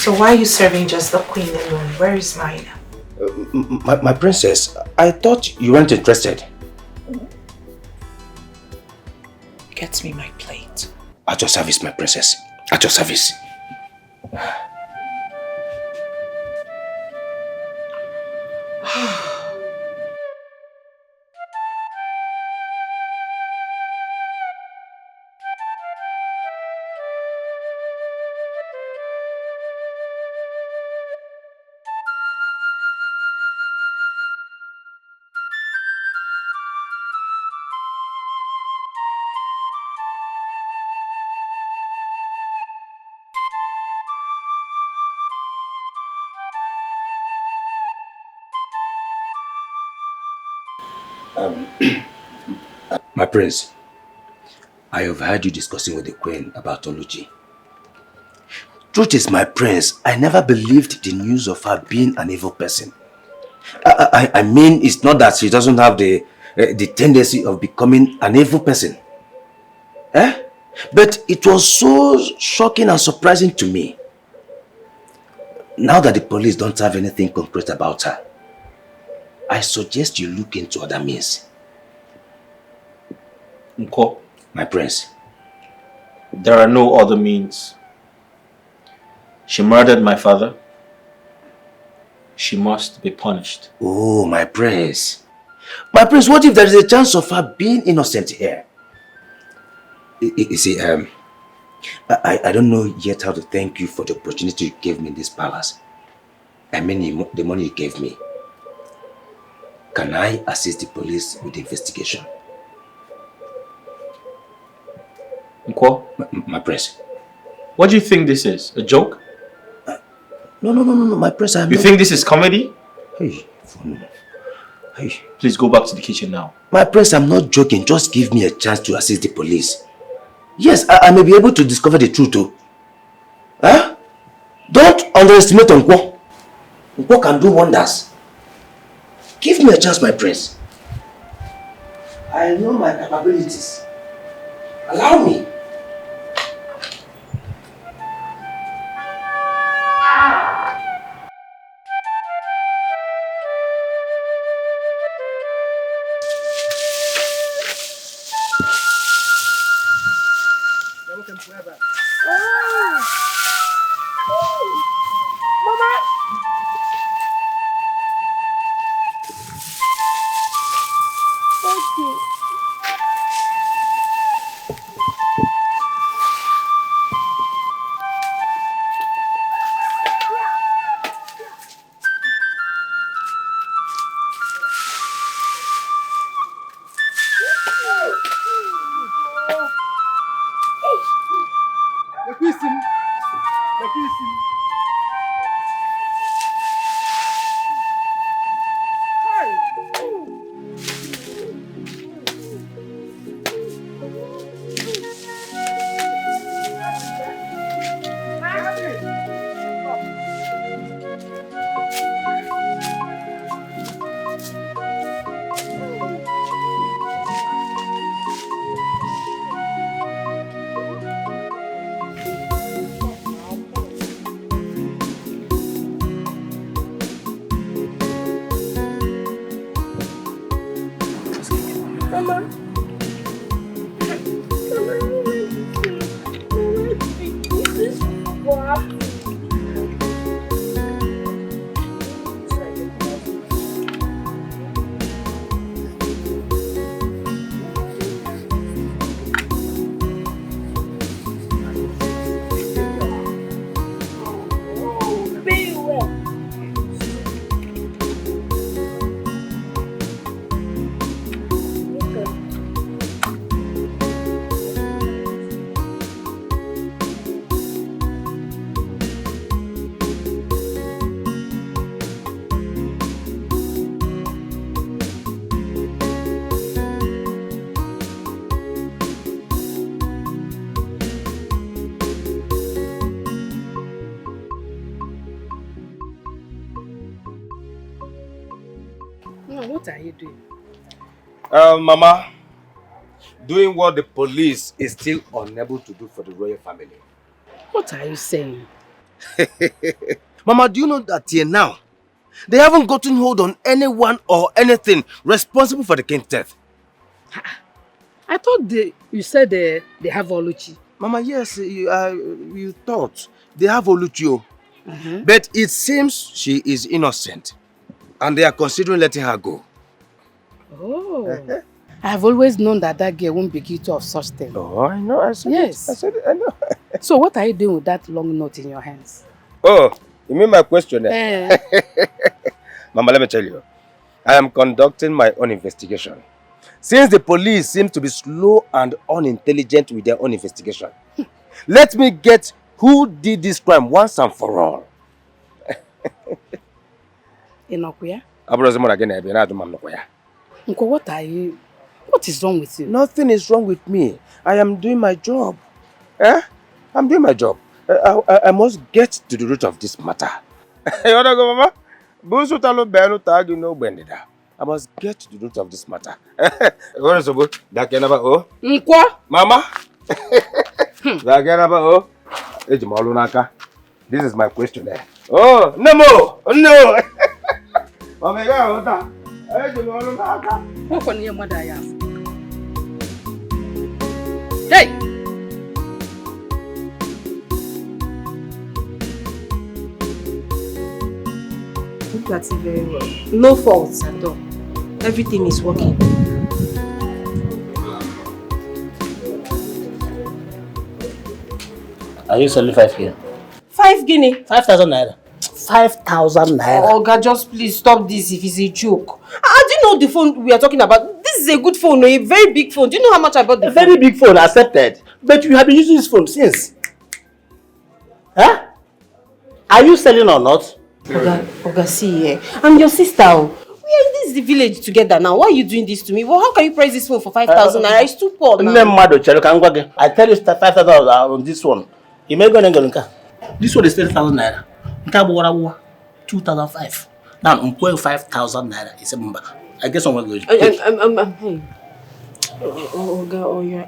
So why are you serving just the queen alone? Where is mine? My princess, I thought you weren't interested. Get me my plate. At your service, my princess. At your service. My prince, I have heard you discussing with the queen about Oluchi. Truth is, my prince, I never believed the news of her being an evil person. I mean, it's not that she doesn't have the tendency of becoming an evil person. But it was so shocking and surprising to me. Now that the police don't have anything concrete about her, I suggest you look into other means. Nko, my prince. There are no other means. She murdered my father. She must be punished. Oh, my prince. My prince, what if there is a chance of her being innocent here? You see, I don't know yet how to thank you for the opportunity you gave me in this palace. I mean, the money you gave me. Can I assist the police with the investigation? Nkwo? My prince. What do you think this is? A joke? No, my prince, You think this is comedy? Hey. Please go back to the kitchen now. My prince, I'm not joking. Just give me a chance to assist the police. Yes, I may be able to discover the truth too. Huh? Don't underestimate Nkwo. Nkwo can do wonders. Give me a chance, my prince. I know my capabilities. Allow me. What are you doing? Mama, doing what the police is still unable to do for the royal family. What are you saying? Mama, do you know that till now, they haven't gotten hold on anyone or anything responsible for the king's death? I thought you said they have Oluchi. Mama, yes, you thought they have Oluchi. But it seems she is innocent and they are considering letting her go. Oh. I have always known that girl won't be guilty of such things. Oh, I know. I said yes. I said it. I know. So what are you doing with that long note in your hands? Oh, you mean my question? Mama, let me tell you. I am conducting my own investigation. Since the police seem to be slow and unintelligent with their own investigation, let me get who did this crime once and for all. Enokuya? Uncle, what is wrong with you? Nothing is wrong with me. I am doing my job. I'm doing my job. I must get to the root of this matter. You wanna go, Mama? I must get to the root of this matter. Mama? This is my questionnaire. Oh, no more! No! Hey! Look at it very well. No faults at all. Everything is working. Are you selling 5K? 5 guinea. 5,000 naira. 5,000 naira. Oh, God, just please stop this if it's a joke. Do you know the phone we are talking about? This is a good phone, a very big phone. Do you know how much I bought the phone? Very big phone, accepted. But you have been using this phone since. Huh? Are you selling or not? Oga, see, I'm your sister. We are in this village together now. Why are you doing this to me? Well, how can you price this phone for 5,000 naira? It's too poor now. I tell you 5,000 on this one. You may go and go. This one is 10,000 naira. 2,005. Now, I'm going 5,000 naira. It's a number. I guess I'm going to go. Hey. Oga, you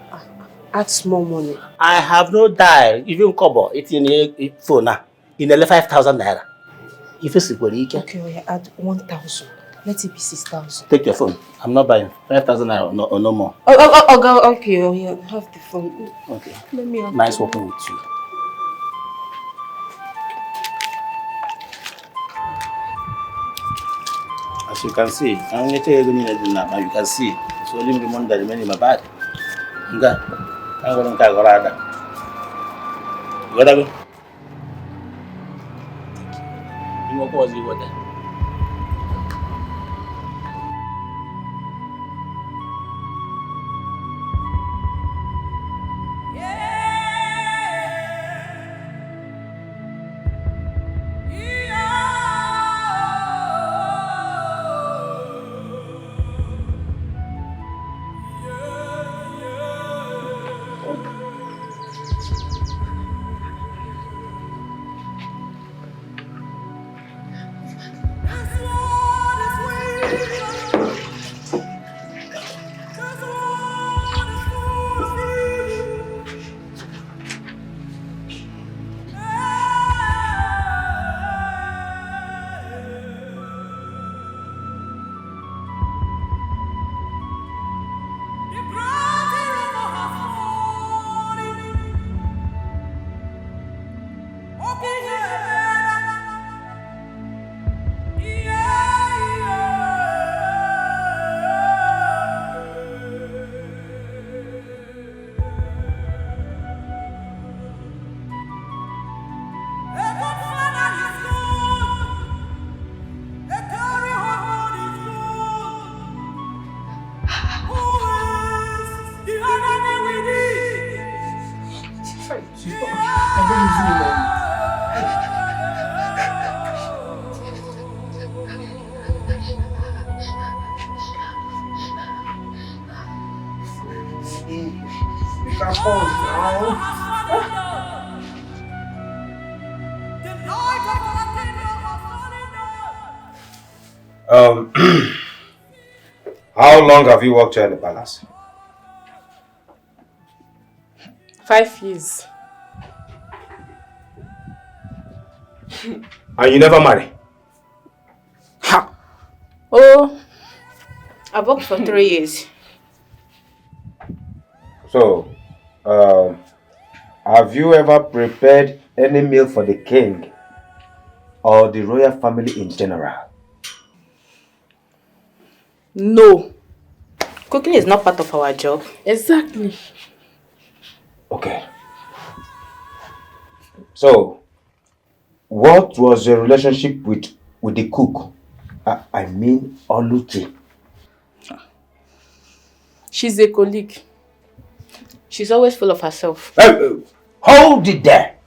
add small money. I have no dial. Even kobo. It's in a phone now. In 5,000 naira. If it's okay, add 1,000. Let it be 6,000. Take your phone. I'm not buying 5,000 naira or no more. Okay, have the phone. Okay. Let me have nice working with you. As you can see, I'm going to tell you now. You can see it's only the money that remains in my bag. I'm going to go. You got to go. You go to go there. How long have you worked here in the palace? 5 years. And you never marry? Oh, I've worked for 3 years. So, have you ever prepared any meal for the king or the royal family in general? No. Cooking is not part of our job. Exactly. Okay. So, what was your relationship with the cook? I mean, Oluchi. She's a colleague. She's always full of herself. Hold it there.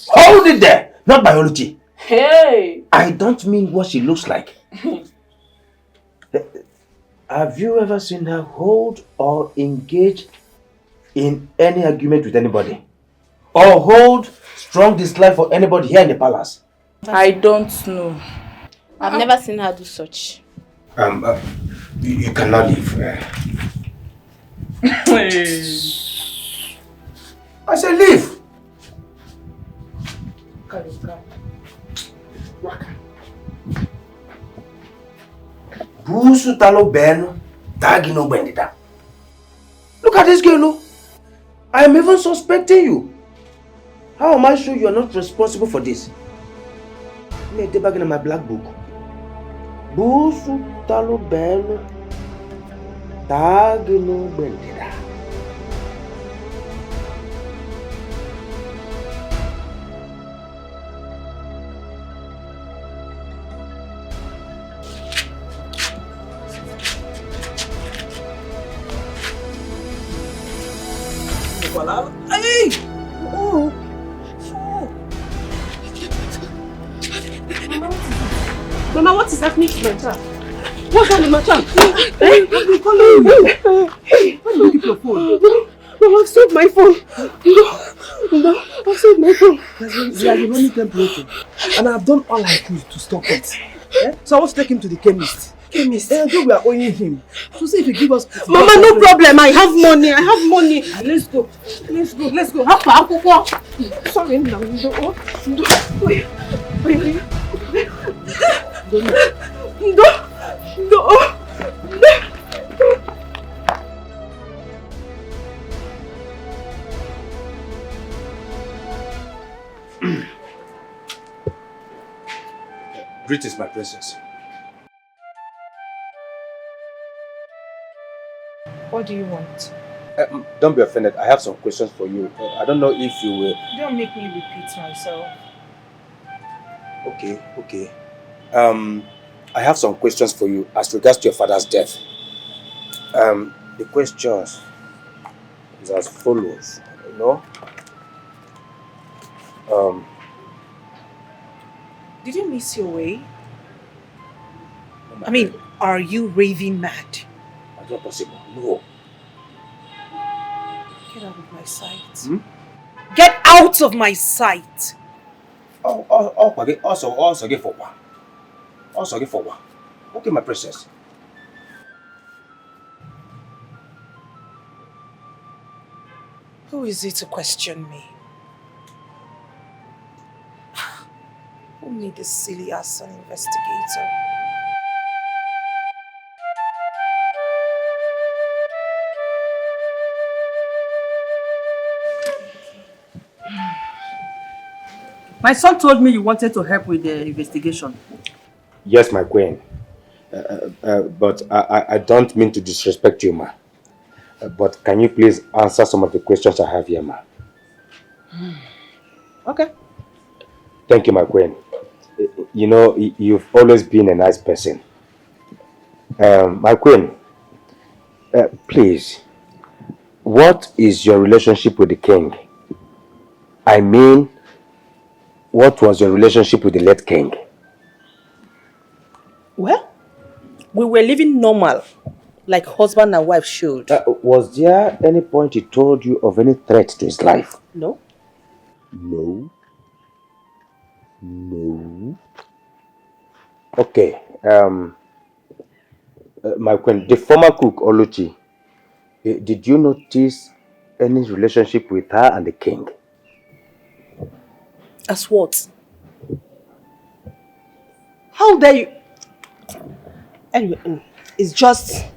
Hold it there. Not biology. Hey. I don't mean what she looks like. Have you ever seen her hold or engage in any argument with anybody? Or hold strong dislike for anybody here in the palace? I don't know. I've never seen her do such. You cannot leave. I said leave. Busu talo beno, tagi no bendita. Look at this girl, no? I am even suspecting you. How am I sure you are not responsible for this? Let me back in my black book. Busu talo beno, tagi no bendita. Walala. Hey! Oh! Mama, what is happening to my child? What's happening to my child? I've been calling you. Why do you keep your phone? Mama, I've sold my phone. No, I've sold my phone. There's a running temperature. And I've done all I could to stop it. So I want to take him to the chemist. Chemist? And we are owing him. To see if he give us... Mama, no problem. I have money. I have money. Let's go. Let's go. Let's go. Sorry, no. Wait. No. Greetings, my princess. What do you want? Don't be offended. I have some questions for you. I don't know if you will... Don't make me repeat myself. Okay. I have some questions for you as regards to your father's death. The questions is as follows, Did you miss your way? I mean, are you raving mad? That's not possible. No. Get out of my sight. Get out of my sight! Also get for one. Okay, my princess. Who is it to question me? Who made this silly ass an investigator? My son told me you wanted to help with the investigation. Yes, my queen. But I don't mean to disrespect you, ma. But can you please answer some of the questions I have here, ma? Okay. Thank you, my queen. You know, you've always been a nice person. My queen, please, what is your relationship with the king? I mean, what was your relationship with the late king? Well, we were living normal, like husband and wife should. Was there any point he told you of any threat to his life? No. No. Okay. My queen, the former cook, Oluchi, did you notice any relationship with her and the king? As what? How dare you? Anyway, it's just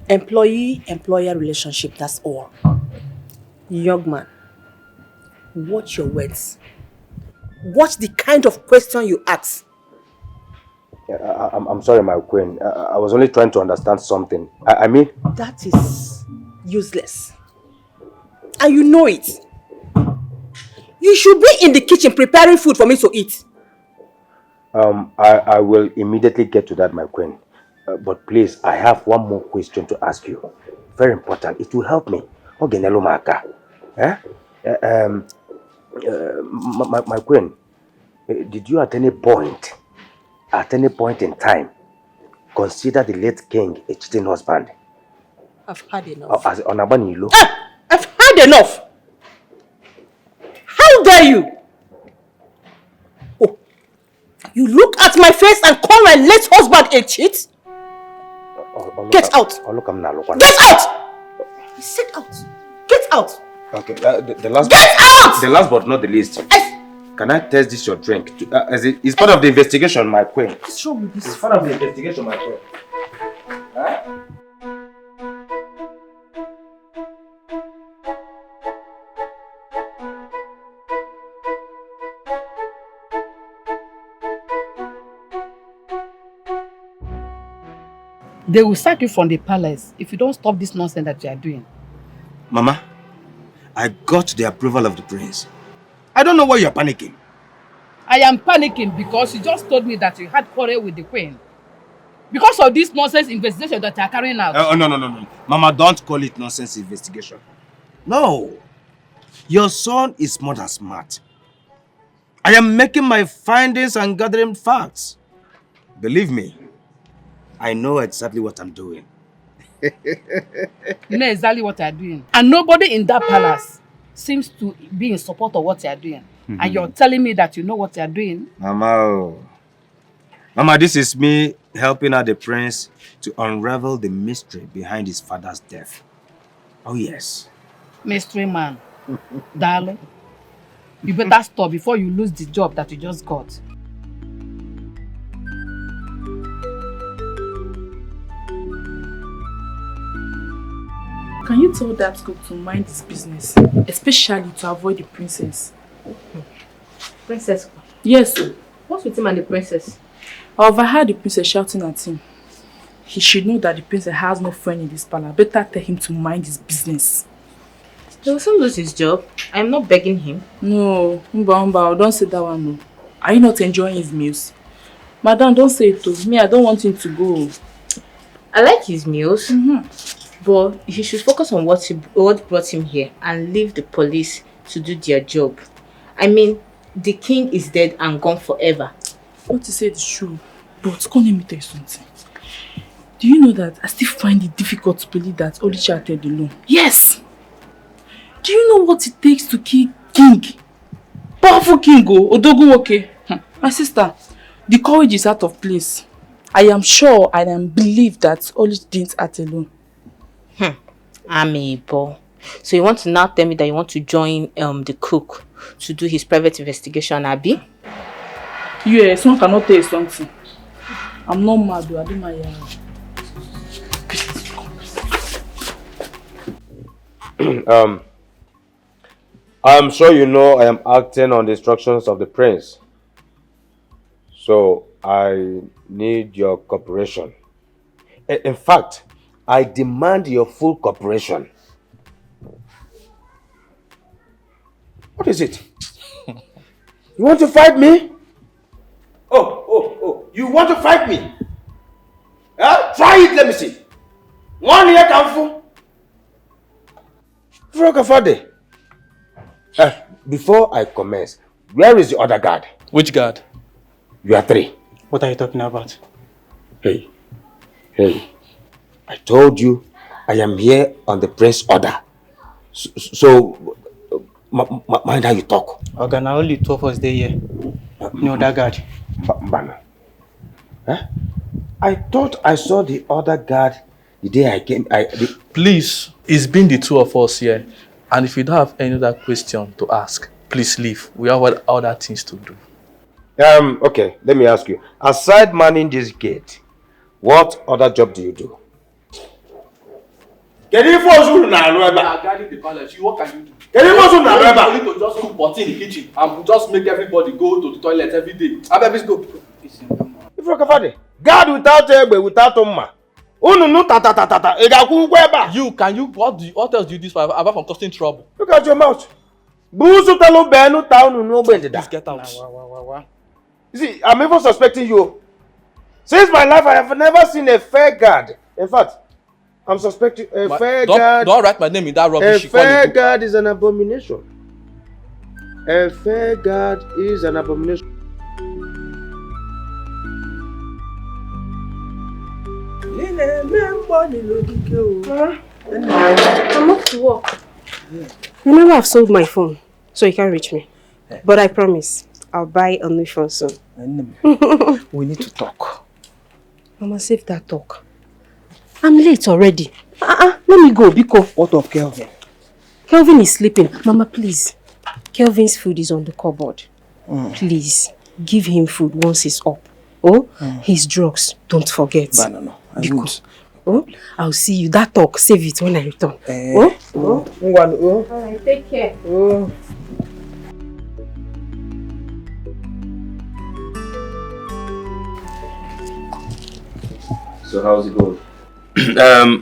employee-employer relationship, that's all. Young man, watch your words. Watch the kind of question you ask. I'm sorry, my queen. I was only trying to understand something. I mean... That is useless. And you know it. You should be in the kitchen preparing food for me to eat. I will immediately get to that, my queen. But please, I have one more question to ask you. Very important. It will help me. My queen, did you at any point in time, consider the late king a cheating husband? I've had enough. As Onabanilo. I've had enough. How dare you? Oh, you look at my face and call my late husband a cheat? Get out! Get out! I said out. Get out! Okay, the last. Get out! The last but not the least. Can I test this your drink? It's part of the investigation, my queen. What's wrong with this? It's part of the investigation, my queen. They will sack you from the palace if you don't stop this nonsense that you are doing. Mama, I got the approval of the prince. I don't know why you are panicking. I am panicking because you just told me that you had quarrel with the queen. Because of this nonsense investigation that you are carrying out. No. Mama, don't call it nonsense investigation. No. Your son is more than smart. I am making my findings and gathering facts. Believe me, I know exactly what I'm doing. You know exactly what you're doing. And nobody in that palace seems to be in support of what you're doing. And you're telling me that you know what you're doing. Mama, this is me helping out the prince to unravel the mystery behind his father's death. Oh, yes. Mystery man. Darling, you better stop before you lose the job that you just got. Can you tell that cook to mind his business, especially to avoid the princess? Princess? Yes. What's with him and the princess? I overheard the princess shouting at him. He should know that the princess has no friend in this palace. Better tell him to mind his business. He will soon lose his job. I'm not begging him. No, Umba, don't say that one. No. Are you not enjoying his meals? Madam, don't say it to me. I don't want him to go. I like his meals, but he should focus on what brought him here and leave the police to do their job. I mean, the king is dead and gone forever. What you said is true, but come let me tell you something. Do you know that I still find it difficult to believe that Odicha acted alone? Yes! Do you know what it takes to kill king? Powerful king, Odogunwoke. My sister, the courage is out of place. I am sure and I believe that Odicha didn't act alone. Amiibo. So you want to now tell me that you want to join the cook to do his private investigation, Abi? Yes, one cannot tell you something. I'm not mad, I do my I'm sure you know I am acting on the instructions of the prince. So I need your cooperation. In fact, I demand your full cooperation. What is it? You want to fight me? Oh, you want to fight me? Try it, let me see. One year, Kamfu. Frogafade. Before I commence, where is the other guard? Which guard? You are three. What are you talking about? Hey. I told you I am here on the prince's order. So mind how you talk. Okay, now only two of us there here. No other guard. Mbana. I thought I saw the other guard the day I came. Please, it's been the two of us here. And if you don't have any other question to ask, please leave. We have other things to do. Okay, let me ask you. Aside manning this gate, what other job do you do? Can you are guarding the palace. What can you do? You need to just cook pot in the kitchen and just make everybody go to the toilet every day. Let's go. Guard without egbe, without umma. What else do you do apart from causing trouble? Look at your mouth. Please get out. You see, I'm even suspecting you. Since my life, I have never seen a fair guard. In fact, I'm suspecting a fair guard. Don't write my name in that rubbish. A fair guard is an abomination. A fair guard is an abomination. I'm off to work. Remember, I've sold my phone, so you can't reach me. But I promise, I'll buy a new phone soon. We need to talk. Mama, save that talk. I'm late already. Let me go, Biko. What of Kelvin? Kelvin is sleeping. Mama, please. Kelvin's food is on the cupboard. Please, give him food once he's up. His drugs, don't forget. No, Biko. I'll see you. That talk, save it when I return. Alright, take care. So how's it going?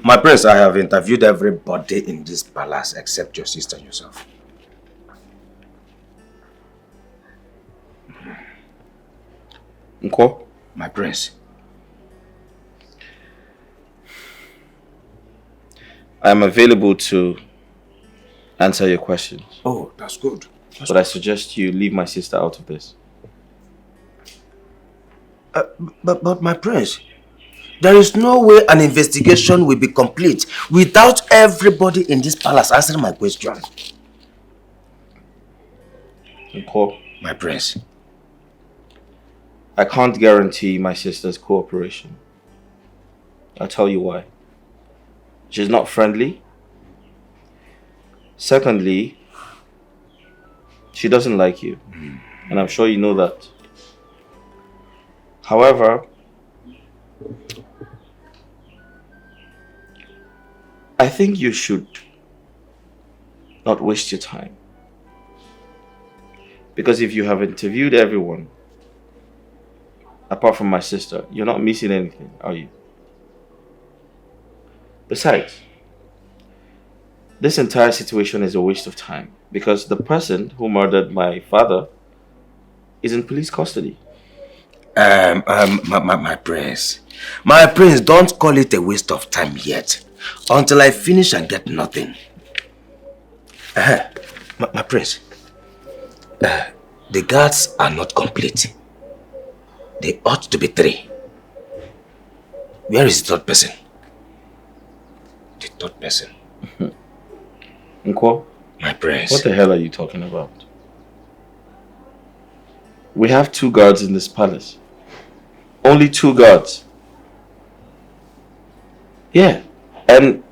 My prince, I have interviewed everybody in this palace except your sister and yourself. Nko, my prince. I am available to answer your questions. Oh, that's good. But I suggest you leave my sister out of this. But my prince, there is no way an investigation will be complete without everybody in this palace answering my question. Nko, my prince, I can't guarantee my sister's cooperation. I'll tell you why. She's not friendly. Secondly, she doesn't like you. And I'm sure you know that. However, I think you should not waste your time. Because if you have interviewed everyone, apart from my sister, you're not missing anything, are you? Besides, this entire situation is a waste of time because the person who murdered my father is in police custody. My prince. My prince, don't call it a waste of time yet. Until I finish and get nothing. My prince. The guards are not complete. They ought to be 3. Where is the third person? The third person. Nko? My prince. What the hell are you talking about? We have 2 guards in this palace. Only 2 guards. Yeah. And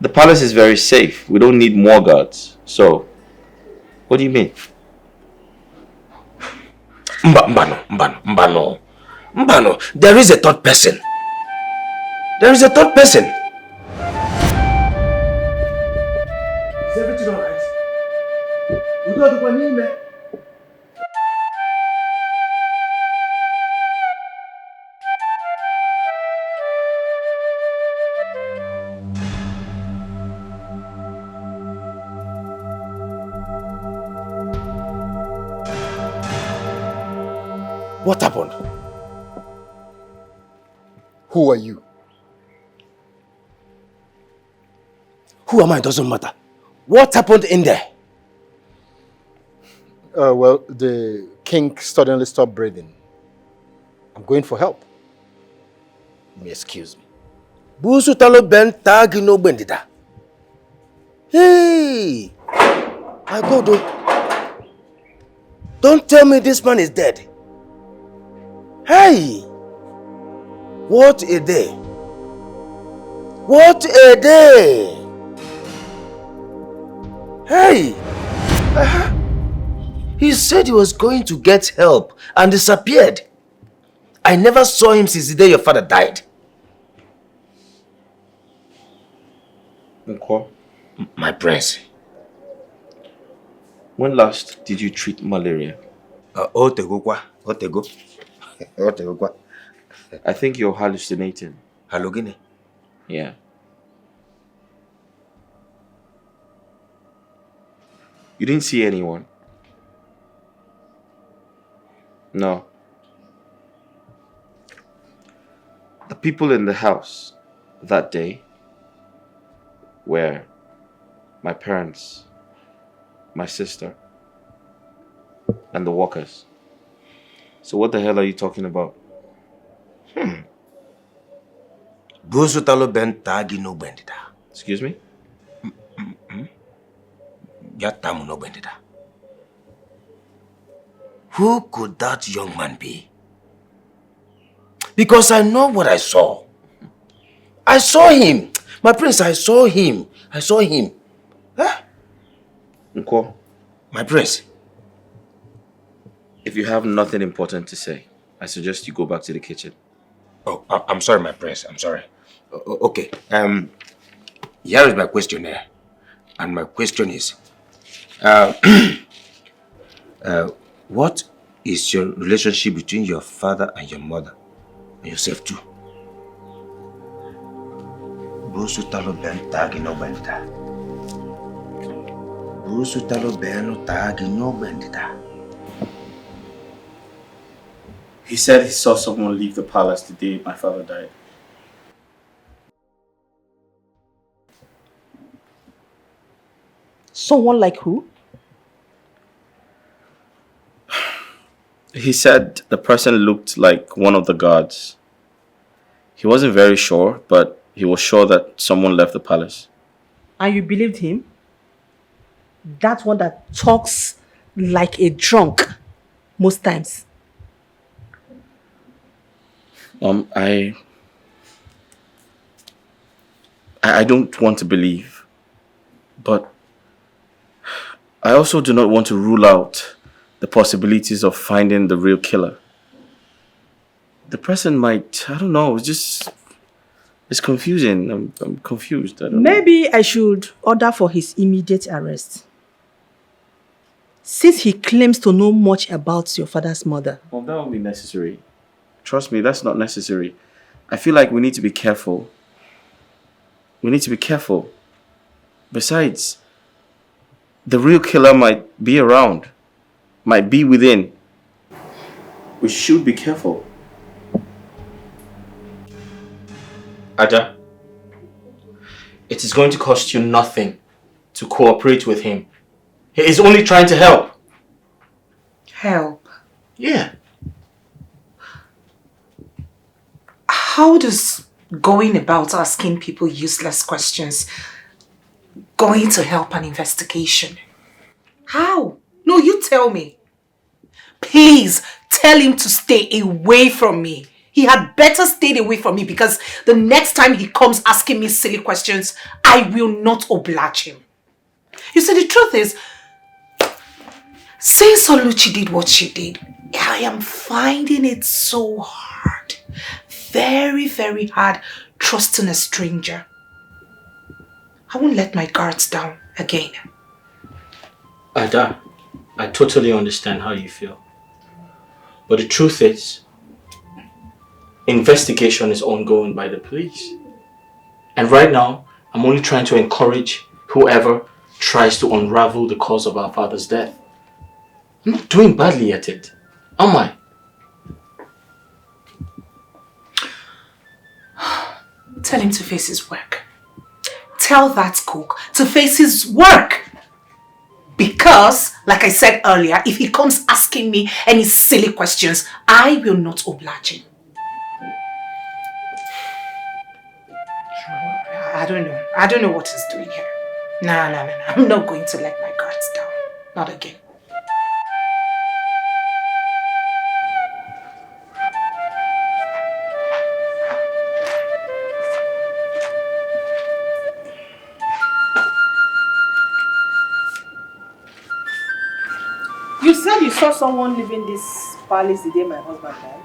the palace is very safe. We don't need more guards. So, what do you mean? Mbano. There is a third person. There is a third person. Is everything alright? We don't do anything. What happened? Who are you? Who am I? Doesn't matter. What happened in there? Well, the king suddenly stopped breathing. I'm going for help. Excuse me. Busu talo ben tagi no bendida. Hey! My God, oh. Don't tell me this man is dead. Hey! What a day. What a day. Hey! He said he was going to get help and disappeared. I never saw him since the day your father died. Nko? My prince. When last did you treat malaria? Otego. I think you're hallucinating. Halogene? Yeah. You didn't see anyone? No. The people in the house that day were my parents, my sister, and the workers. So what the hell are you talking about? Excuse me? Who could that young man be? Because I know what I saw. I saw him. My prince, I saw him. Huh? Nko? My prince. If you have nothing important to say, I suggest you go back to the kitchen. Oh, I'm sorry, my prince. I'm sorry. Okay. Here is my questionnaire. And my question is, what is your relationship between your father and your mother? And yourself too? Busutalo ben tagi no bendita. Busutalo ben tagi no bendita. He said he saw someone leave the palace the day my father died. Someone like who? He said the person looked like one of the guards. He wasn't very sure, but he was sure that someone left the palace. And you believed him? That one that talks like a drunk most times. I don't want to believe, but I also do not want to rule out the possibilities of finding the real killer. The person might, I don't know, it's confusing. I'm confused. I don't know. Maybe I should order for his immediate arrest. Since he claims to know much about your father's mother. Well, that won't be necessary. Trust me, that's not necessary. I feel like we need to be careful. We need to be careful. Besides, the real killer might be around, might be within. We should be careful. Ada, it is going to cost you nothing to cooperate with him. He is only trying to help. Help? Yeah. How does going about asking people useless questions going to help an investigation? How? No, you tell me. Please tell him to stay away from me. He had better stay away from me because the next time he comes asking me silly questions, I will not oblige him. You see, the truth is, since Oluchi did what she did, I am finding it so hard. Very, very hard trusting a stranger. I won't let my guards down again. Ada, I totally understand how you feel. But the truth is, investigation is ongoing by the police. And right now, I'm only trying to encourage whoever tries to unravel the cause of our father's death. I'm not doing badly at it, am I? Tell him to face his work. Tell that cook to face his work. Because, like I said earlier, if he comes asking me any silly questions, I will not oblige him. I don't know. I don't know what he's doing here. No. I'm not going to let my guards down. Not again. You said you saw someone leaving this palace the day my husband died?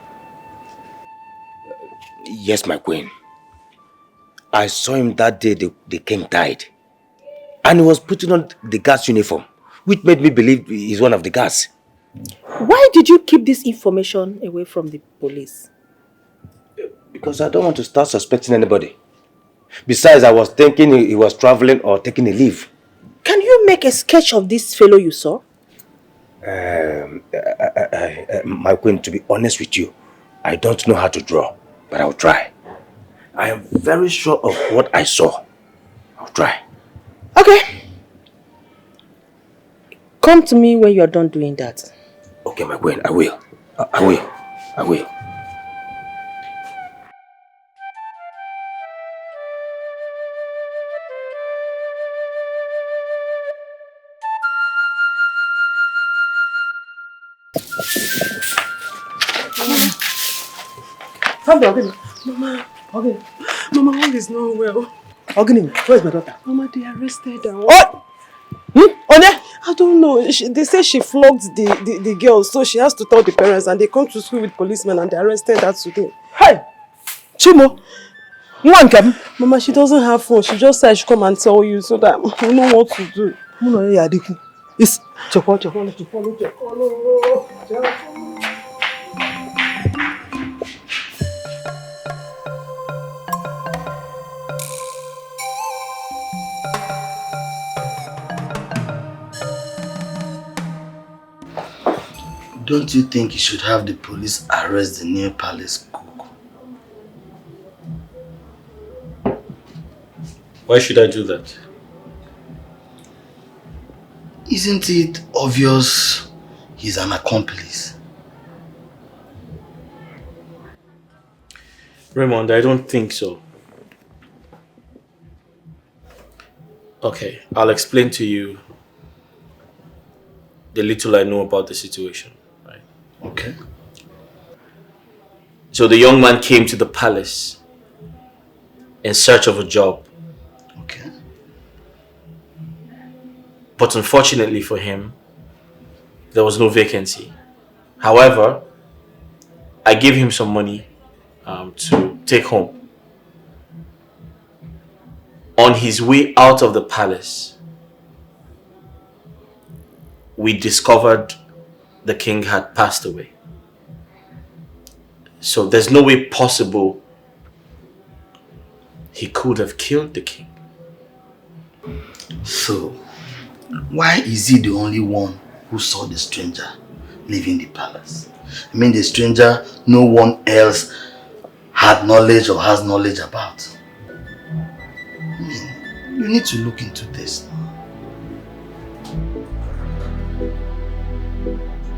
Yes, my queen. I saw him that day the king died. And he was putting on the guard's uniform, which made me believe he's one of the guards. Why did you keep this information away from the police? Because I don't want to start suspecting anybody. Besides, I was thinking he was traveling or taking a leave. Can you make a sketch of this fellow you saw? My queen, to be honest with you, I don't know how to draw, but I'll try. I am very sure of what I saw. I'll try. Okay. Come to me when you are done doing that. Okay, my queen, I will. I will. Mama, okay. Mama, all is not well. Ogini, where's my daughter? Mama, they arrested her. What? Onya? I don't know. They say she flogged the girl, so she has to tell the parents, and they come to school with policemen and they arrested her today. Hey! Chimo! Mama, she doesn't have phone. She just said I should come and tell you so that we know what to do. It's Chokolo. Don't you think you should have the police arrest the new palace cook? Why should I do that? Isn't it obvious he's an accomplice? Raymond, I don't think so. Okay, I'll explain to you the little I know about the situation. Right? Okay. So the young man came to the palace in search of a job. Okay. But unfortunately for him, there was no vacancy. However, I gave him some money to take home. On his way out of the palace, we discovered the king had passed away. So there's no way possible he could have killed the king. So, why is he the only one who saw the stranger leaving the palace? I mean, the stranger no one else had knowledge or has knowledge about. I mean, you need to look into this.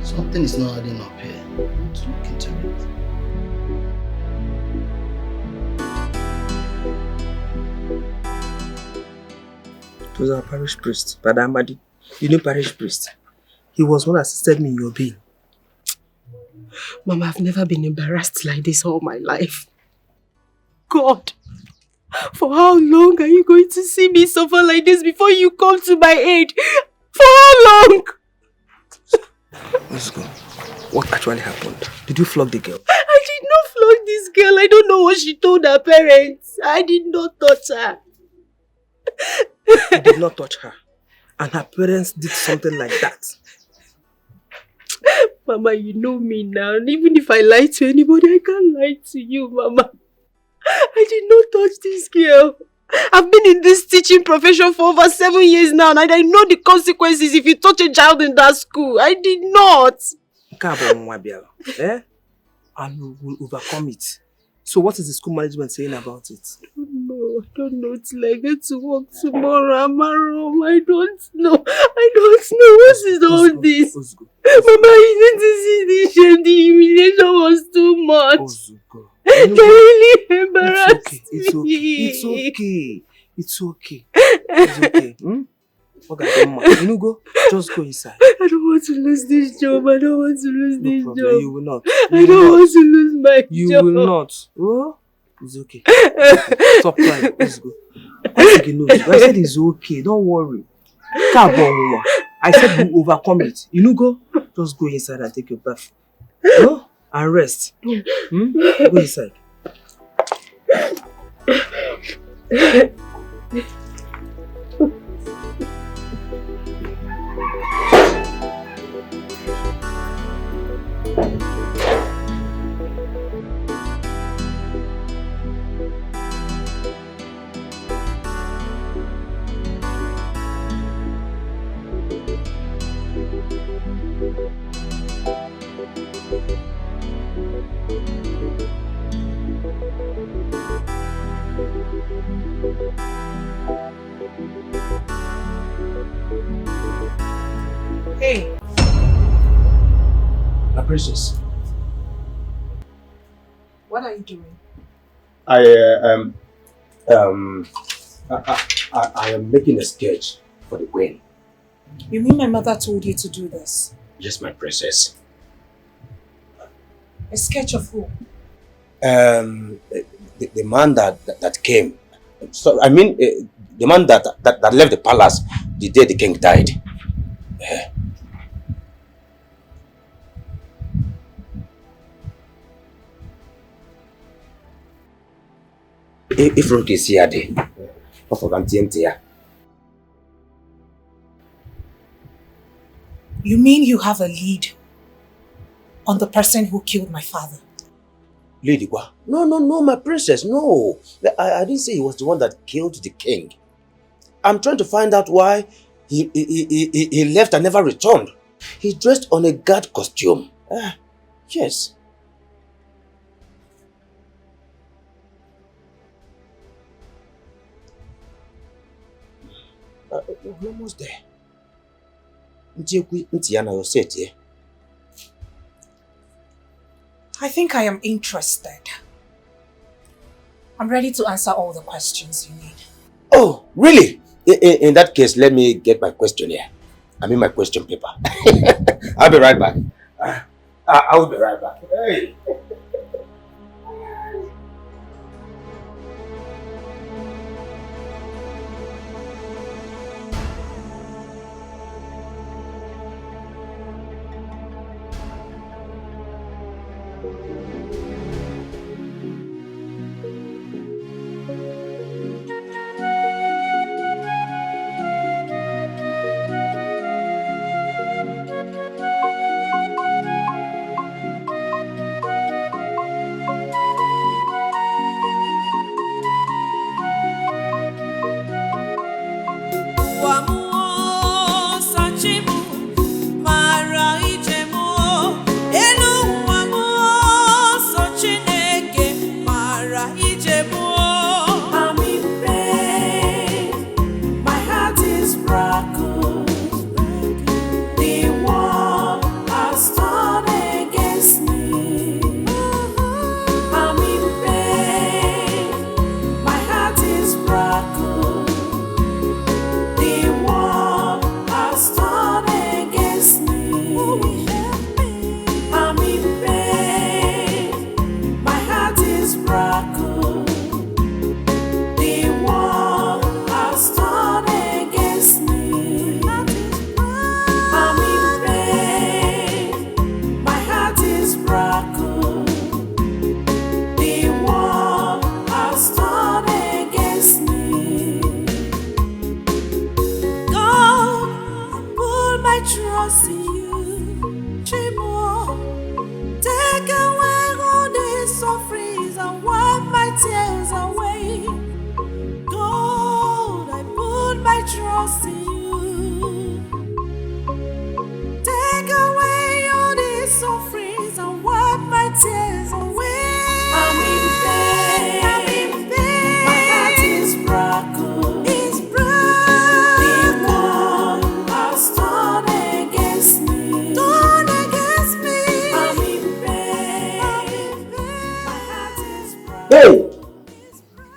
Something is not adding up here. You need to look into it. It was our parish priest, Brother Amadi. You know parish priest? He was one that assisted me in your bail. Mama, I've never been embarrassed like this all my life. God, for how long are you going to see me suffer like this before you come to my aid? For how long? Let's go. What actually happened? Did you flog the girl? I did not flog this girl. I don't know what she told her parents. I did not touch her. You did not touch her. And her parents did something like that. Mama, you know me now. Even if I lie to anybody, I can't lie to you, Mama. I did not touch this girl. I've been in this teaching profession for over 7 years now, and I know the consequences if you touch a child in that school. I did not. Eh? And we will overcome it. So what is the school management saying about it? I don't know till I get to work tomorrow. I'm home. I don't know. What is all this? Mama, you need to see the shame. The humiliation was too much. They really embarrassed me. It's okay. It's okay. You go. Just go inside. I don't want to lose this job. I don't want to lose this job. You will not. I don't want to lose my job. You will not. Oh? It's okay. Stop crying. Let's go. I said it's okay. Don't worry. I said you overcome it. You go. Just go inside and take your bath. No? And rest. Go inside. Hey. My princess. What are you doing? I am making a sketch for the queen. You mean my mother told you to do this? Yes, my princess. A sketch of who? The man that came. So I mean, the man that left the palace the day the king died. If Rook is here, You mean you have a lead on the person who killed my father? Lady Gua. No, my princess, no. I didn't say he was the one that killed the king. I'm trying to find out why he left and never returned. He dressed on a guard costume. Yes. We're almost there. I think I am interested. I'm ready to answer all the questions you need. Oh, really? In that case, let me get my question here. I mean my question paper. I'll be right back. I will be right back. Hey.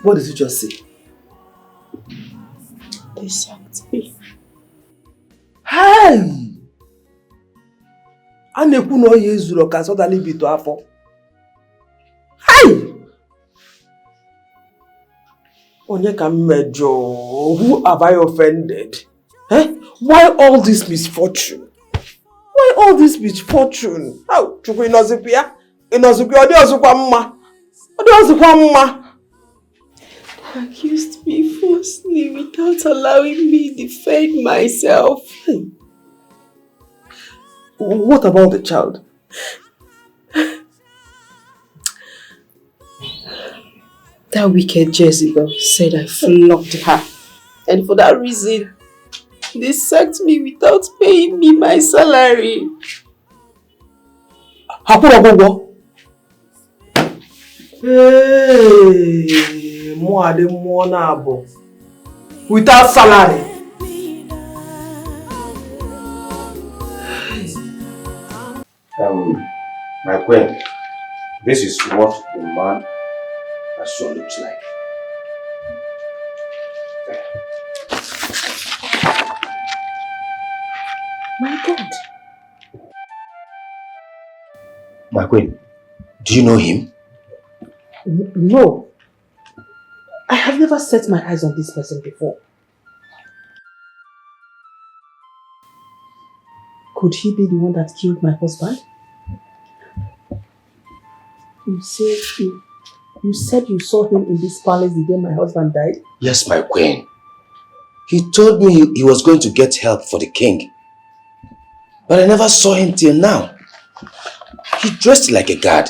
What did you just say? They sacked me. Hey! A na-ekwu na oyi ezuru ka sọdali bito afọ. Hey! Onye ka m mejọ? Who have I offended? Eh? Why all this misfortune? Why all this misfortune? How? Chukwu inozikwa ya? Inozikwa ọ dị ọzọkwa mma? Ọ dị ọzọkwa mma? They accused me falsely without allowing me defend myself. What about the child? That wicked Jezebel said I flogged her. And for that reason, they sacked me without paying me my salary. Hey! Without salary. My queen, this is what the man actually looks like. My God. My queen, do you know him? No. I have never set my eyes on this person before. Could he be the one that killed my husband? You said you saw him in this palace the day my husband died? Yes, my queen. He told me he was going to get help for the king. But I never saw him till now. He dressed like a guard.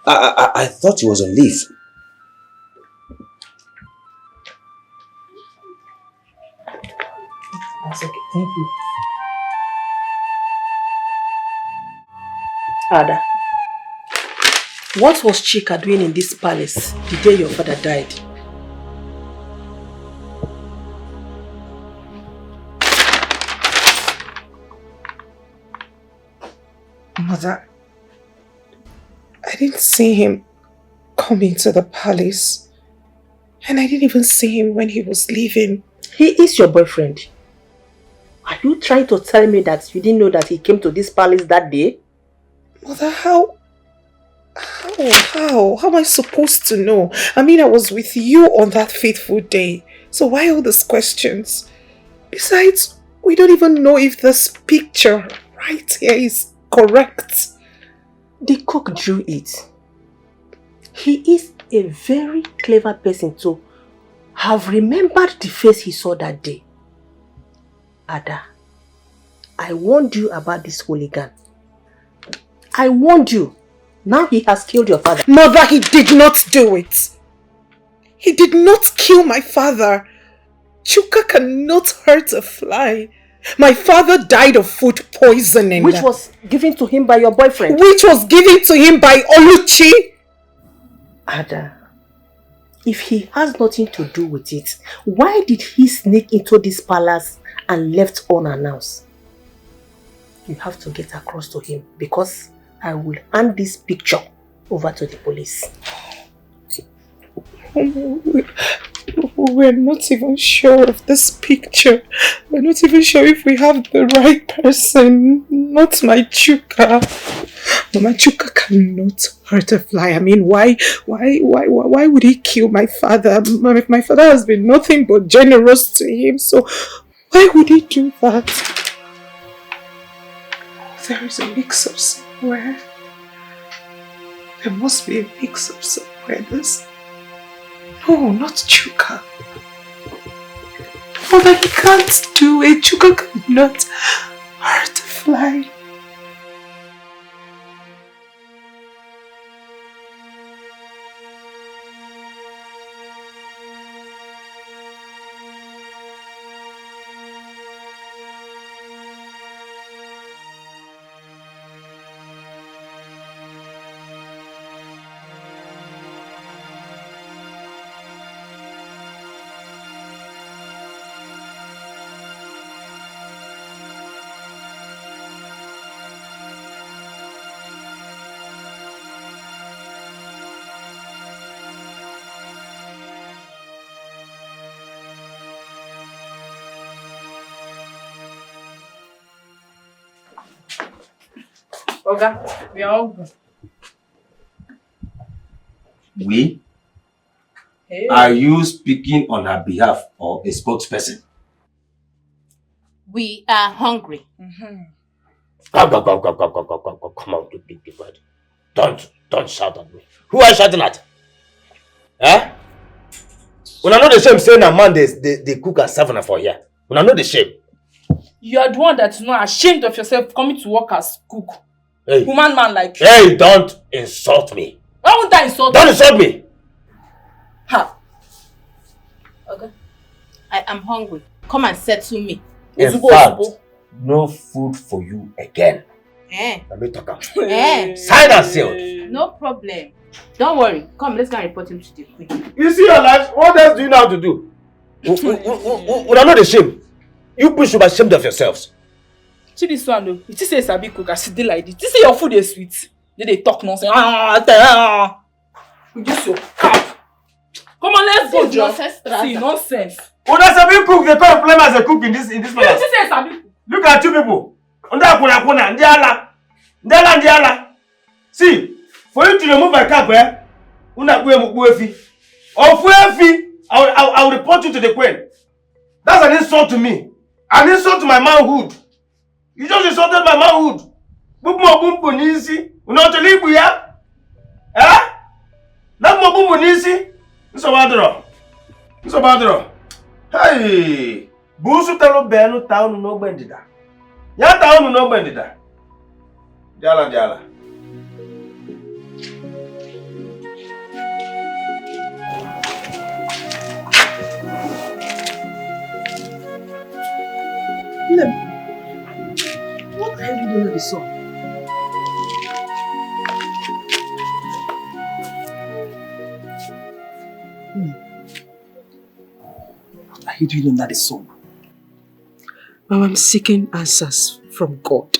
I thought he was on leave. That's okay, thank you. Ada, what was Chika doing in this palace the day your father died? Mother, I didn't see him come into the palace. And I didn't even see him when he was leaving. He is your boyfriend. Are you trying to tell me that you didn't know that he came to this palace that day? Mother, how am I supposed to know? I mean, I was with you on that fateful day. So why all these questions? Besides, we don't even know if this picture right here is correct. The cook drew it. He is a very clever person to have remembered the face he saw that day. Ada, I warned you about this hooligan. I warned you. Now he has killed your father. Mother, he did not do it. He did not kill my father. Chuka cannot hurt a fly. My father died of food poisoning. Which was given to him by your boyfriend. Which was given to him by Oluchi. Ada, if he has nothing to do with it, why did he sneak into this palace and left unannounced? You have to get across to him because I will hand this picture over to the police. We're not even sure of this picture. We're not even sure if we have the right person. Not my Chuka. Mama, Chuka cannot hurt a fly. I mean, why would he kill my father? My father has been nothing but generous to him, so why would he do that? There is a mix-up somewhere. There must be a mix-up somewhere. No, not Chuka. Mother, he can't do it. Chuka cannot hurt a fly. Oga, we are all good. We? Hey. Are you speaking on her behalf or a spokesperson? We are hungry. Come on, be quiet. Don't shout at me. Who are you shouting at? Eh? When I know the shame saying a man they cook and serve for here. When I know the shame. You are the one that's not ashamed of yourself coming to work as cook. Hey. Human man like you. Hey, don't insult me. Why won't I insult you? Don't insult me. Ha. Okay. I am hungry. Come and settle me. In fact, no food for you again. Let me talk out. Signed and sealed. No problem. Don't worry. Come, let's go and report him to the queen. You see your life? What else do you know how to do? When I know the shame, you people should be ashamed of yourselves. See this one though. You say sabi cook as you like this. You say your food is sweet. They talk nonsense. With this your cap. Come on, let's go, John. See nonsense. When I sabi cook, they can't blame as a cook in this place. You say sabi cook. Look at you people. Ndiala. See, for you to remove my cap, I will report you to the queen. That's an insult to me. An insult to my manhood. You just insulted my manhood. You know to leave here? Eh? Not more bunisi. Nsobadro. Hey! Busu talo benu town no bendida. Ya town no bendida. Diala. What the hell are you doing with the song? What are you doing under the sun? I'm seeking answers from God.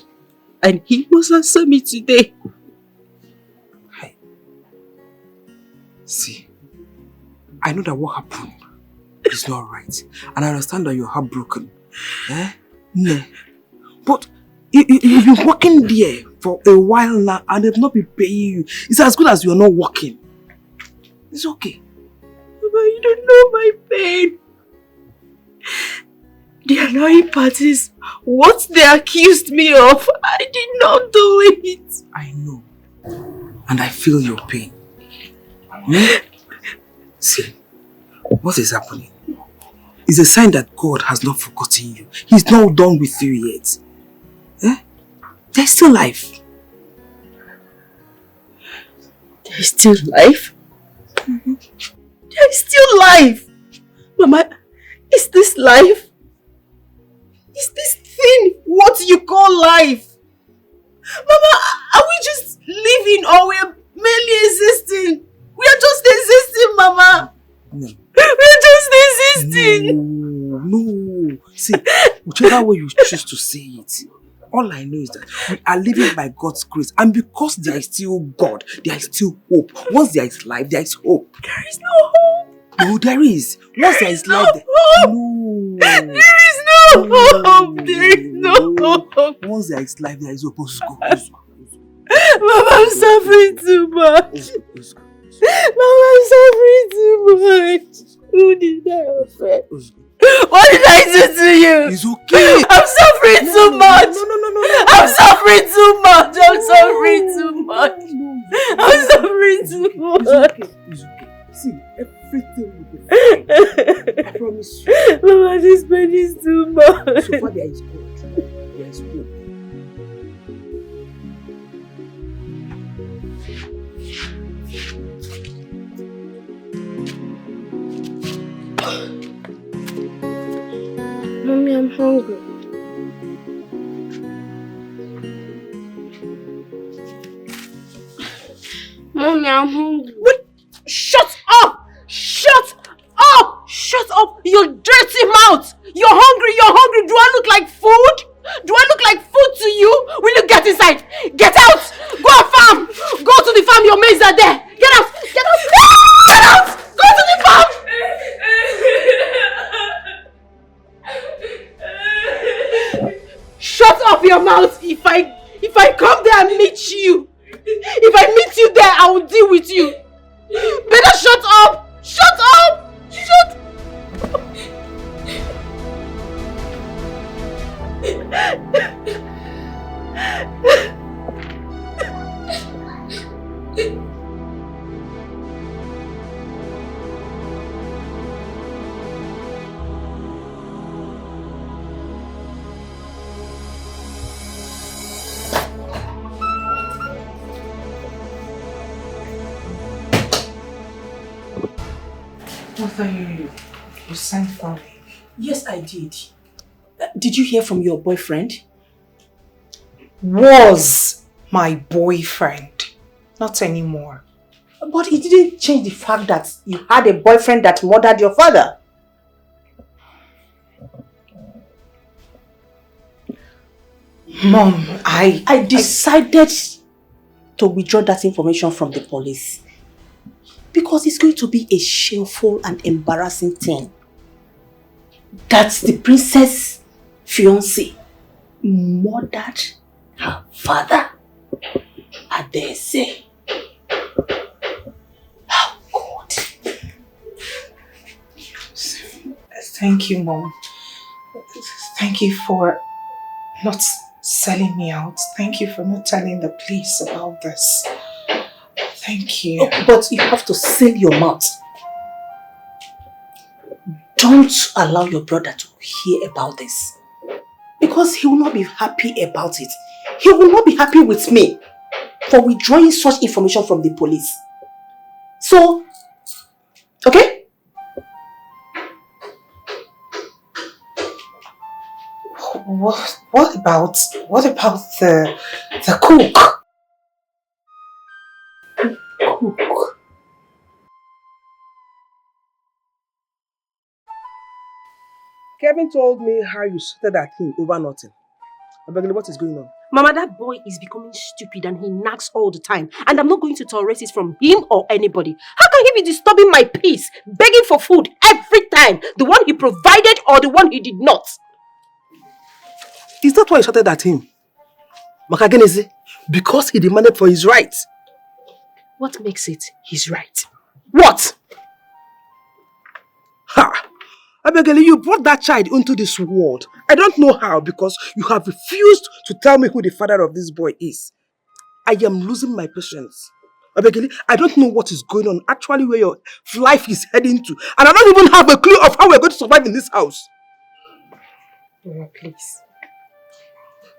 and he must answer me today. See, I know that what happened is not right. And I understand that you're heartbroken. Eh? No. But you've been working there for a while now and they've not been paying you. It's as good as you're not working. It's okay. Mama, you don't know my pain. The annoying part is what they accused me of. I did not do it. I know. And I feel your pain. See, what is happening is a sign that God has not forgotten you. He's not done with you yet. Eh? There's still life. There's still life? There's still life. Mama, is this life? Is this thing what you call life? Mama, are we just living or we're merely existing? We are just existing, Mama. No. We're just existing. No. See, whichever way you choose to say it, all I know is that we are living by God's grace. And because there is still God, there is still hope. Once there is life, there is hope. There is no hope. No, there is. Once there is life, no. There is no hope. There is no hope. Once there is life, there is hope. Mama, I'm suffering too much. Mama, I'm suffering too much. Who did I offend? What did I do to you? It's okay. I'm suffering too much. No. I'm suffering too much. I'm suffering too much. I'm suffering too much. It's okay. See, everything will be fine. I promise you. Mama, this pain is too much. So far there is God. There is hope. Mommy, I'm hungry. Mommy, I'm hungry. What? Shut up! Shut up! Shut up! Your dirty mouth! You're hungry! Do I look like food? Do I look like food to you? Will you get inside? Get out! Go and farm! Go to the farm, your maize are there! Get out! Get out! Get out! Go to the farm! Shut up your mouth! If I come there and meet you, if I meet you there, I will deal with you. Better shut up! Shut up! Shut Mother, you sent for me. Yes, I did. Did you hear from your boyfriend? Was my boyfriend. Not anymore. But it didn't change the fact that you had a boyfriend that murdered your father. Mom, I decided to withdraw that information from the police. Because it's going to be a shameful and embarrassing thing. That's the princess fiancé murdered her father. I dare say. Oh God. Thank you, Mom. Thank you for not selling me out. Thank you for not telling the police about this. Thank you. Oh, but you have to seal your mouth. Don't allow your brother to hear about this. Because he will not be happy about it. He will not be happy with me for withdrawing such information from the police. So, okay? What about the cook? Cook. Kevin told me how you shouted at him over nothing. Abegele, what is going on? Mama, that boy is becoming stupid and he nags all the time. And I'm not going to tolerate it from him or anybody. How can he be disturbing my peace, begging for food every time? The one he provided or the one he did not? Is that why you shouted at him? Makageneze? Because he demanded for his rights. What makes it his right? What? Ha! Abegele, you brought that child into this world. I don't know how because you have refused to tell me who the father of this boy is. I am losing my patience. Abegele, I don't know what is going on, actually where your life is heading to. And I don't even have a clue of how we're going to survive in this house. Mama, please.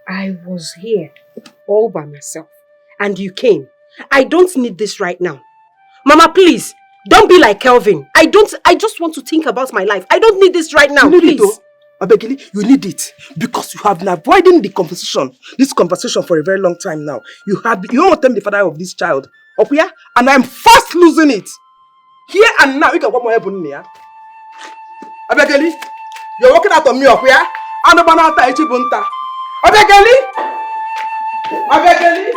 I was here all by myself and you came. I don't need this right now. Mama, please. Don't be like Kelvin. I just want to think about my life. I don't need this right now, please. Abegele, you need it because you have been avoiding this conversation for a very long time now. You don't want to tell me the father of this child. Okuya? And I'm fast losing it. Here and now, you can walk more heaven here. Abegele, you're walking out on me, Okuya? I'm not going to Ichibunta. Abegele! Abegele!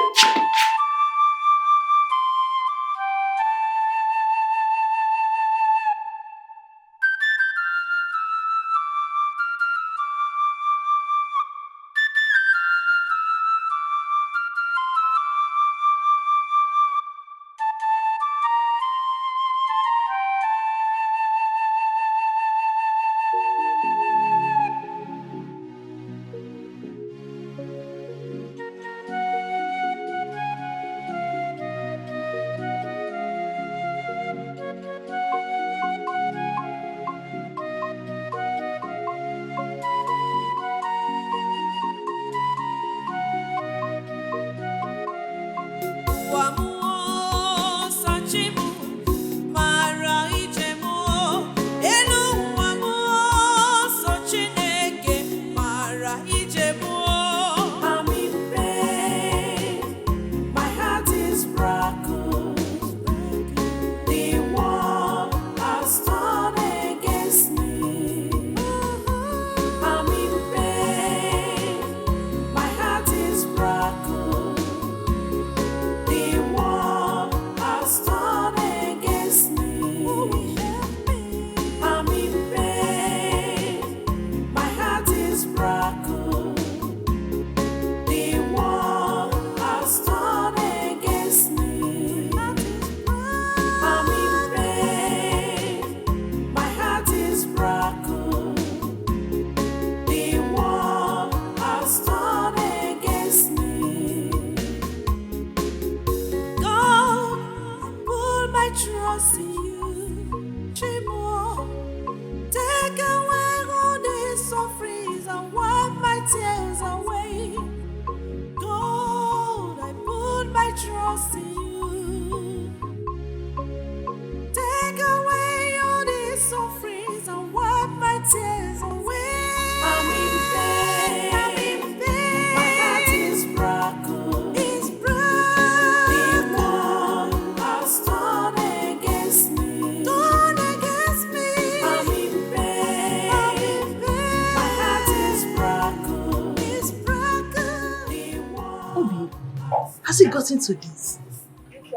Has it gotten to this?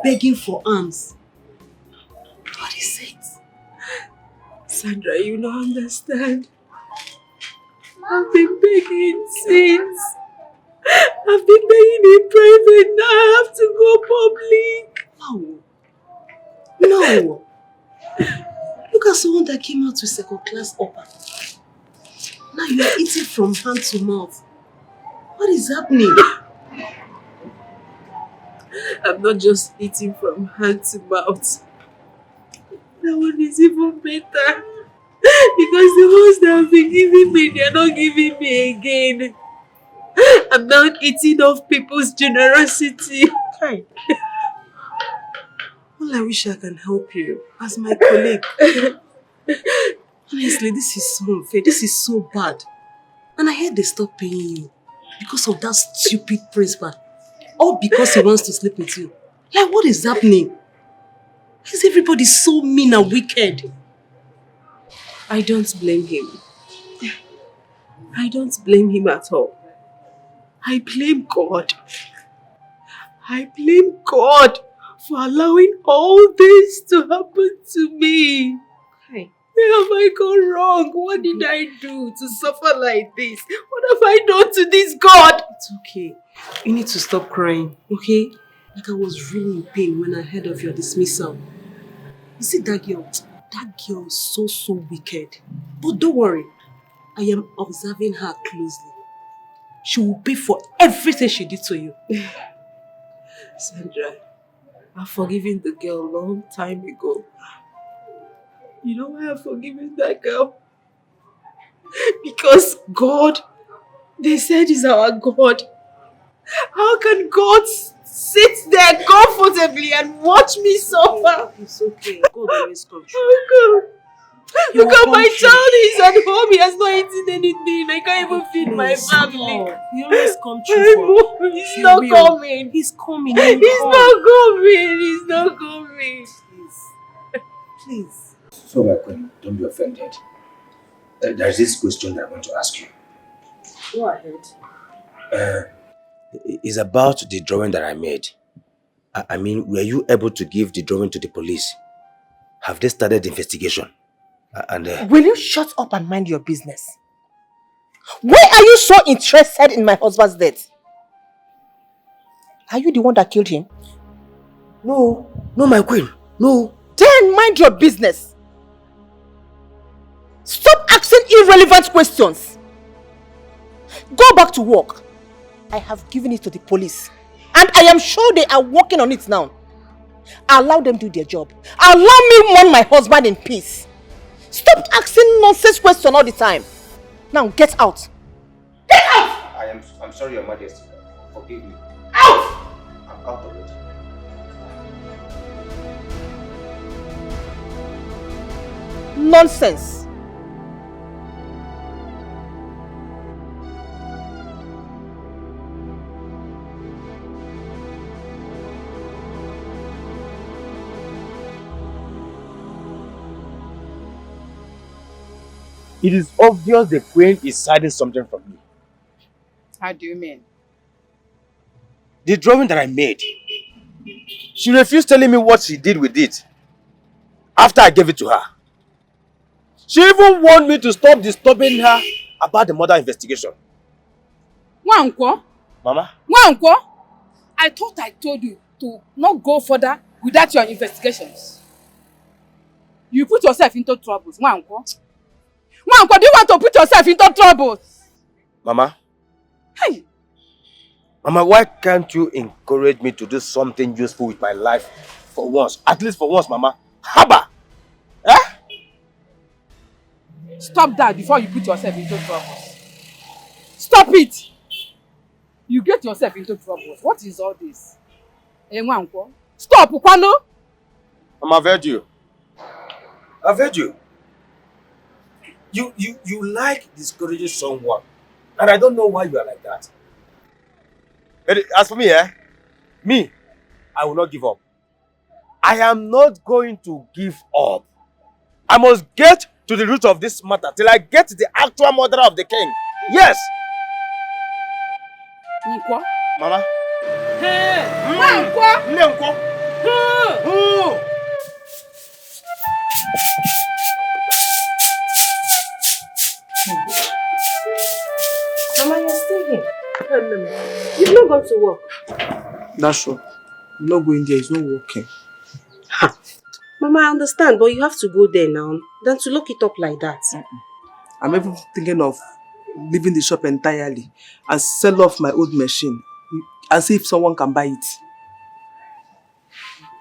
Begging for alms. What is it? Sandra, you don't understand. I've been begging since. I've been begging in private, now I have to go public. No. Look at someone that came out with second class upper. Now you are eating from hand to mouth. What is happening? I'm not just eating from hand to mouth. That one is even better. Because the ones that have been giving me, they are not giving me again. I'm not eating off people's generosity. Hey. Well, I wish I can help you as my colleague. Honestly, this is so unfair. This is so bad. And I heard they stopped paying you because of that stupid principal. Or because he wants to sleep with you. Like, what is happening? Why is everybody so mean and wicked? I don't blame him. I don't blame him at all. I blame God. I blame God for allowing all this to happen to me. Hey. Where have I gone wrong? What did I do to suffer like this? What have I done to this God? It's okay. You need to stop crying, okay? Like I was really in pain when I heard of your dismissal. You see that girl? That girl is so wicked. But don't worry. I am observing her closely. She will pay for everything she did to you. Sandra, I've forgiven the girl a long time ago. You know why I've forgiven that girl? Because God, they said is our God. How can God sit there comfortably and watch me suffer? It's okay. God always comes through. Oh God. Look at my child, he's at home, he has not eaten anything. I can't even feed my family. He always comes through. He's not coming. He's coming. He's not coming. He's not coming. Please. So, my queen, don't be offended. There's this question that I want to ask you. Go ahead. It's about the drawing that I made. I mean, were you able to give the drawing to the police? Have they started the investigation? Will you shut up and mind your business? Why are you so interested in my husband's death? Are you the one that killed him? No, my queen, no. Then mind your business. Stop asking irrelevant questions. Go back to work. I have given it to the police. And I am sure they are working on it now. Allow them do their job. Allow me mourn my husband in peace. Stop asking nonsense questions all the time. Now get out. Get out! I'm sorry, Your Majesty. Forgive me. Out! I'm out of it. Nonsense. It is obvious the queen is hiding something from me. How do you mean? The drawing that I made, she refused telling me what she did with it after I gave it to her. She even warned me to stop disturbing her about the murder investigation. Wankwo? Mama? Wankwo? I thought I told you to not go further without your investigations. You put yourself into troubles, Wankwo. Wankwo, do you want to put yourself into troubles? Mama? Hey! Mama, why can't you encourage me to do something useful with my life for once? At least for once, Mama. Haba! Eh? Stop that before you put yourself into troubles. Stop it! You get yourself into troubles. What is all this? Wankwo? Stop, Ukwano! Mama, I've heard you. I've heard you. You like discouraging someone. And I don't know why you are like that. As for me, I will not give up. I am not going to give up. I must get to the root of this matter till I get to the actual murderer of the king. Yes! Nkwo? Mama? Hey! Nkwo? Nkwo? Mama, you're still here. You've not gone to work. That's true. I'm not going there. It's not working. Mama, I understand, but you have to go there now than to lock it up like that. I'm even thinking of leaving the shop entirely and sell off my old machine and see if someone can buy it.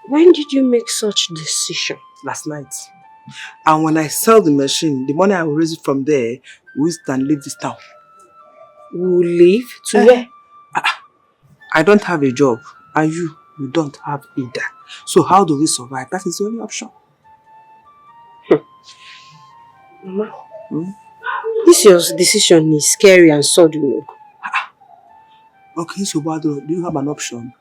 When did you make such decision? Last night. And when I sell the machine, the money I will raise it from there, we can leave this town. We'll leave? To where? I don't have a job, and you don't have either. So how do we survive? That is the only option. Mama, this your decision is scary and sudden. Okay, so do you have an option?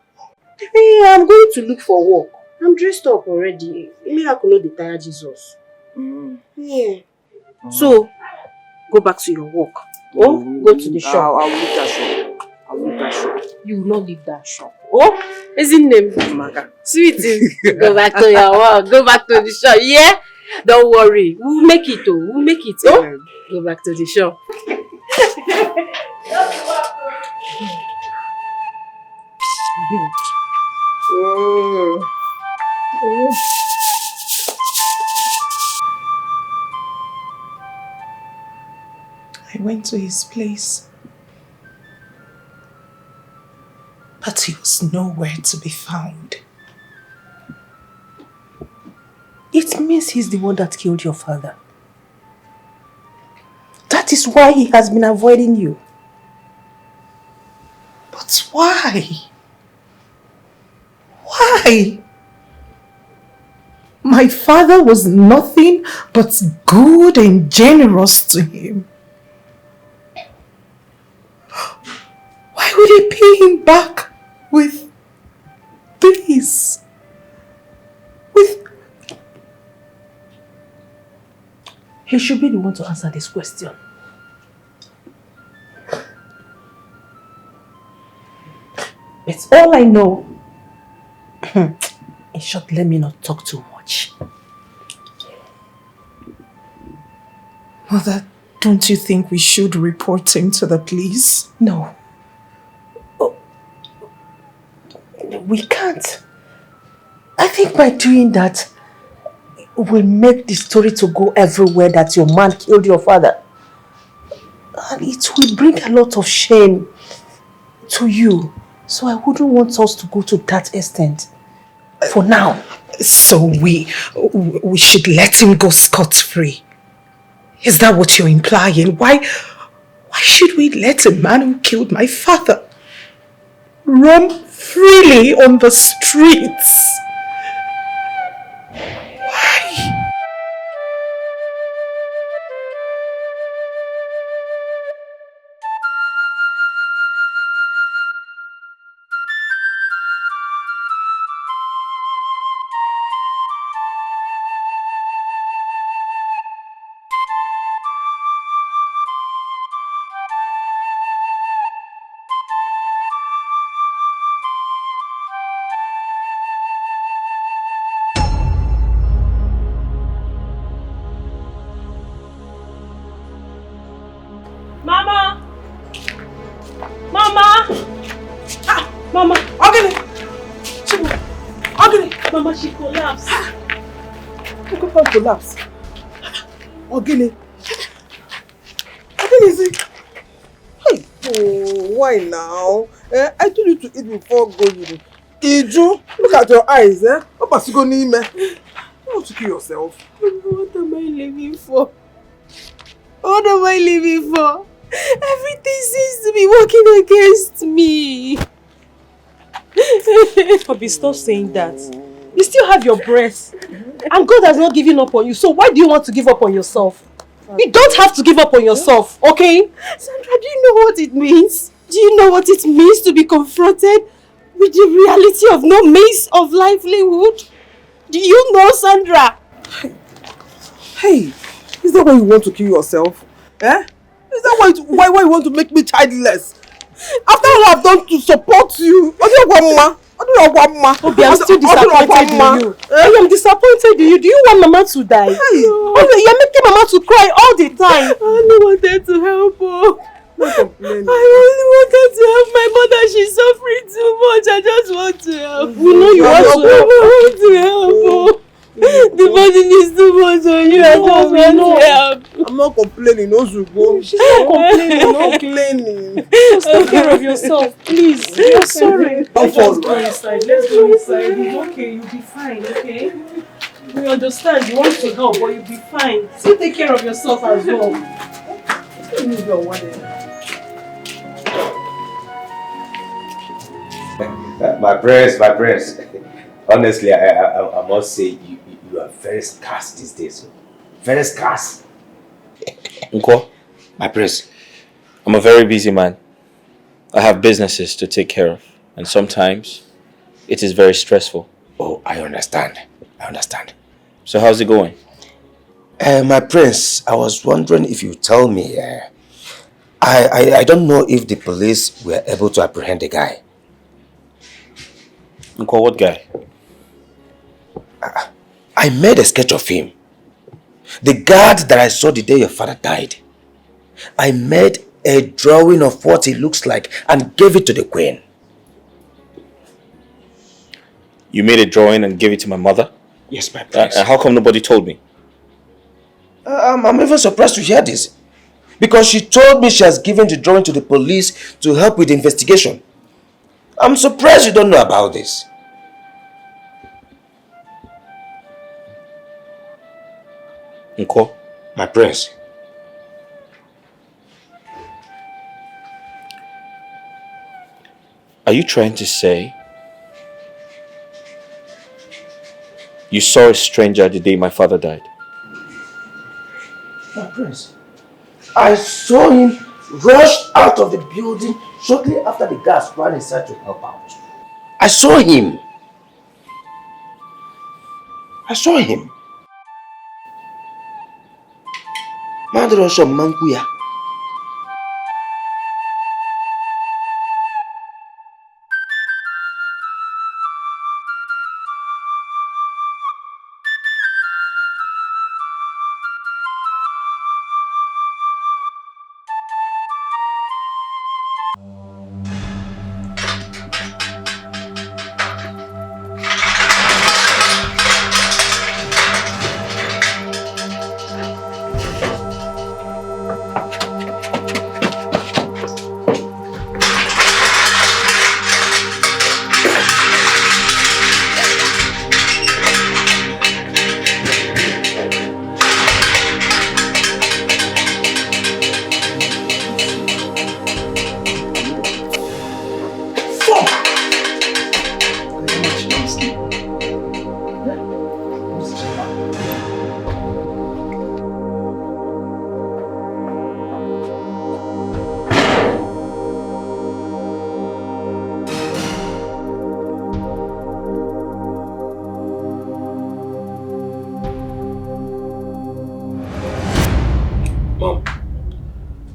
Hey, I'm going to look for work. I'm dressed up already. Maybe I could not detire Jesus. Yeah. So, go back to your work. Or go to the shop. I'll look at shop. you will not leave that shop. Oh, isn't name Maka? Sweetie, go back to your work. Go back to the shop. Yeah? Don't worry. We'll make it. Oh, we'll make it. Oh, go back to the shop. I went to his place, but he was nowhere to be found. It means he's the one that killed your father. That is why he has been avoiding you. But why? Why? My father was nothing but good and generous to him. Why would he pay him back with this? He should be the one to answer this question. It's all I know. In short, let me not talk too much. Mother, don't you think we should report him to the police? No. We can't. I think by doing that, will make the story to go everywhere that your man killed your father. And it will bring a lot of shame to you. So I wouldn't want us to go to that extent. For now. So we should let him go scot-free? Is that what you're implying? Why should we let a man who killed my father roam freely on the streets? Mama! Mama! Ah, Mama! Mama, she collapsed. Look at her collapse. Ogini. Ogini, is it? Hey, oh, why now? I told you to eat before going. Iju, look at your eyes, eh? What about you going in? You want to kill yourself? What am I living for? What am I living for? Everything seems to be working against me. Bobby, stop saying that. You still have your breath. And God has not given up on you. So why do you want to give up on yourself? You don't have to give up on yourself, okay? Sandra, do you know what it means? Do you know what it means to be confronted with the reality of no means of livelihood? Do you know, Sandra? Hey, is that why you want to kill yourself? Eh? Is that why you want to make me childless? After all I've done to support you, Obi, I'm still disappointed in you. I am disappointed in you. Do you want Mama to die? Hey. You're making Mama to cry all the time. I only wanted to help her. No complaining. I only wanted to help my mother. She's suffering too much. I just want to help. We know you want to help. I want to help her. The body needs too much on you. I just want to help. I'm not complaining, no Zugo. She's not complaining, no complaining. Just take care of yourself, please. You're sorry. Let's go inside. Let's go inside. It's okay. You'll be fine, okay? We understand you want to help, but you'll be fine. Still take care of yourself as well. My prayers. Honestly, I must say you are very scarce these days. Very scarce. Unko, my prince, I'm a very busy man. I have businesses to take care of, and sometimes it is very stressful. Oh, I understand. So how's it going? My prince, I was wondering if you tell me, I don't know if the police were able to apprehend the guy. Uncle, what guy? I made a sketch of him. The guard that I saw the day your father died. I made a drawing of what he looks like and gave it to the queen. You made a drawing and gave it to my mother? Yes, my prince. How come nobody told me? I'm even surprised to hear this. Because she told me she has given the drawing to the police to help with the investigation. I'm surprised you don't know about this. Uncle? My prince. Are you trying to say you saw a stranger the day my father died? My prince. I saw him rush out of the building shortly after the guards ran inside to help out. I saw him. Madrosho Mankuya.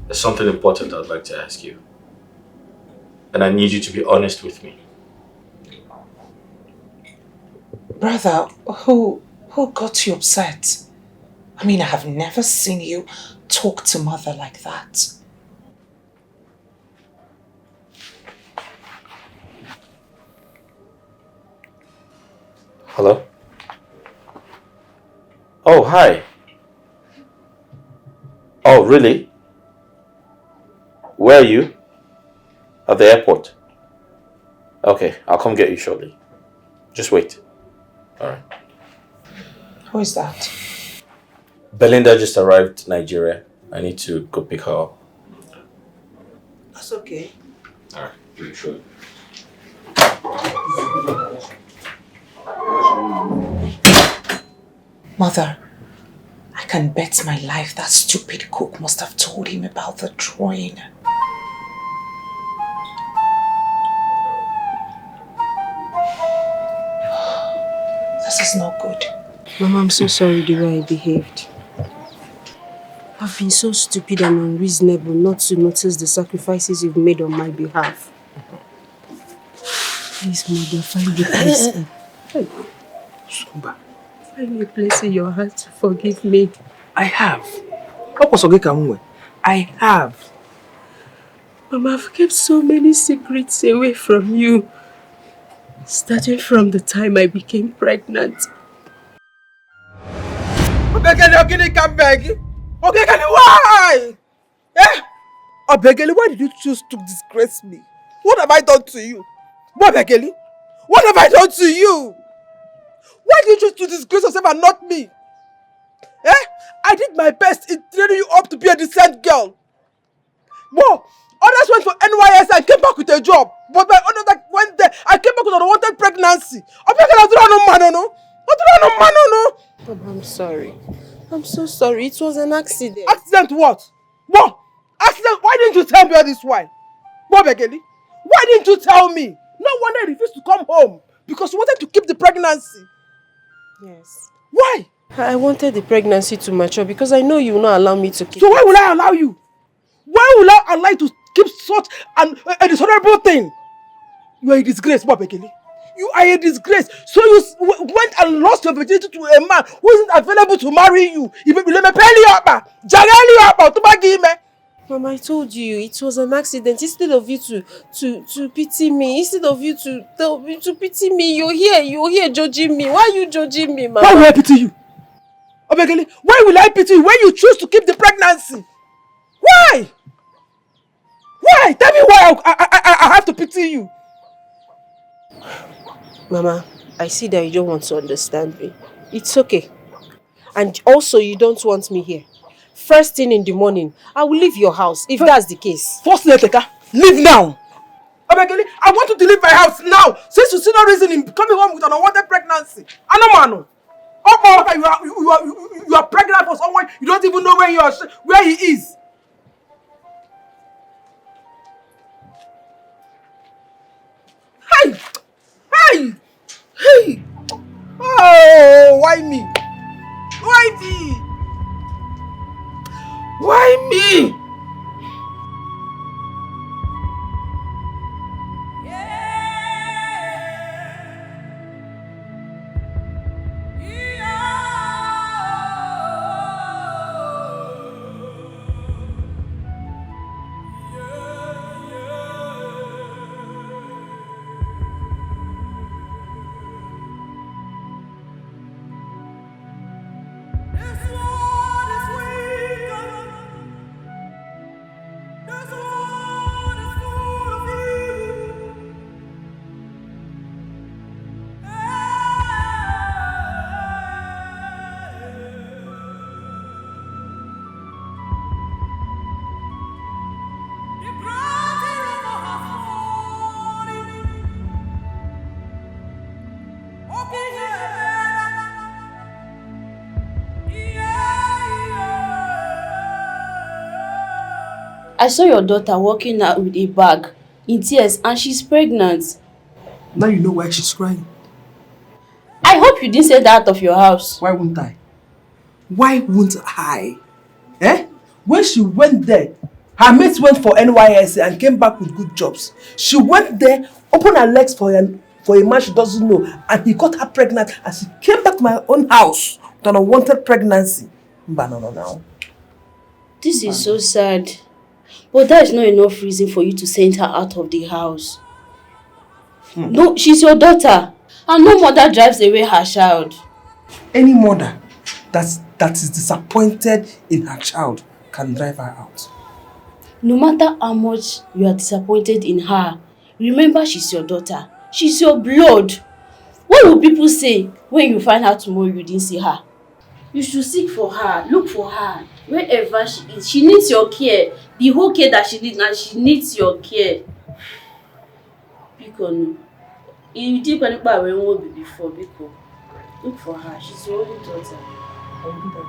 There's something important I'd like to ask you. And I need you to be honest with me. Brother, who got you upset? I mean, I have never seen you talk to mother like that. Hello? Oh, hi. Oh, really? Where are you? At the airport. Okay, I'll come get you shortly. Just wait. Alright. Who is that? Belinda just arrived Nigeria. I need to go pick her up. That's okay. Alright, pretty sure. Mother, I can bet my life that stupid cook must have told him about the drawing. This is not good. Mama, I'm so sorry the way I behaved. I've been so stupid and unreasonable not to notice the sacrifices you've made on my behalf. Please, Mother, find a place. Find a place in your heart to forgive me. I have. I have. Mama, I've kept so many secrets away from you. Starting from the time I became pregnant. Obegeli, why? Eh? Obegeli, why did you choose to disgrace me? What have I done to you? Obegeli, what have I done to you? Why did you choose to disgrace yourself and not me? Eh? I did my best in training you up to be a decent girl. Whoa! Others went for NYS and came back with a job. But my others that went there, I came back with an unwanted pregnancy. I'm sorry. I'm so sorry. It was an accident. Accident what? What? Accident? Why didn't you tell me all this while? Begeli? Why didn't you tell me? No wonder you refused to come home. Because you wanted to keep the pregnancy. Yes. Why? I wanted the pregnancy to mature because I know you will not allow me to keep So why will I allow you? Why will I allow you to keep such a dishonorable thing? You are a disgrace, Begeli. You are a disgrace. So you went and lost your virginity to a man who isn't available to marry you. Mama, I told you it was an accident. Instead of you to pity me, instead of you to pity me, you're here judging me. Why are you judging me, Mama? Why will I pity you? Obegele, why will I pity you when you choose to keep the pregnancy? Why? Why? Tell me why I have to pity you. Mama, I see that you don't want to understand me. It's okay. And also, you don't want me here. First thing in the morning, I will leave your house, if that's the case. First Leteka, leave now. Obegele, I want you to leave my house now. Since you see no reason in coming home with an unwanted pregnancy. Anomano. You are pregnant for someone you don't even know where he is. Hey! Hey! Hey! Oh, why me? Why me? Why me? I saw your daughter walking out with a bag in tears and she's pregnant. Now you know why she's crying. I hope you didn't say that out of your house. Why won't I? Why won't I? Eh? When she went there, her mates went for NYSC and came back with good jobs. She went there, opened her legs for a man she doesn't know, and he got her pregnant and she came back to my own house with an unwanted pregnancy. No. This is so sad. But that is not enough reason for you to send her out of the house. No, she's your daughter. And no mother drives away her child. Any mother that is disappointed in her child can drive her out. No matter how much you are disappointed in her, remember she's your daughter. She's your blood. What will people say when you find out tomorrow you didn't see her? You should seek for her, look for her, wherever she is. She needs your care. The whole care that she needs, and she needs your care. Because you did when you were before, because look for her. She's your only daughter. I will do that.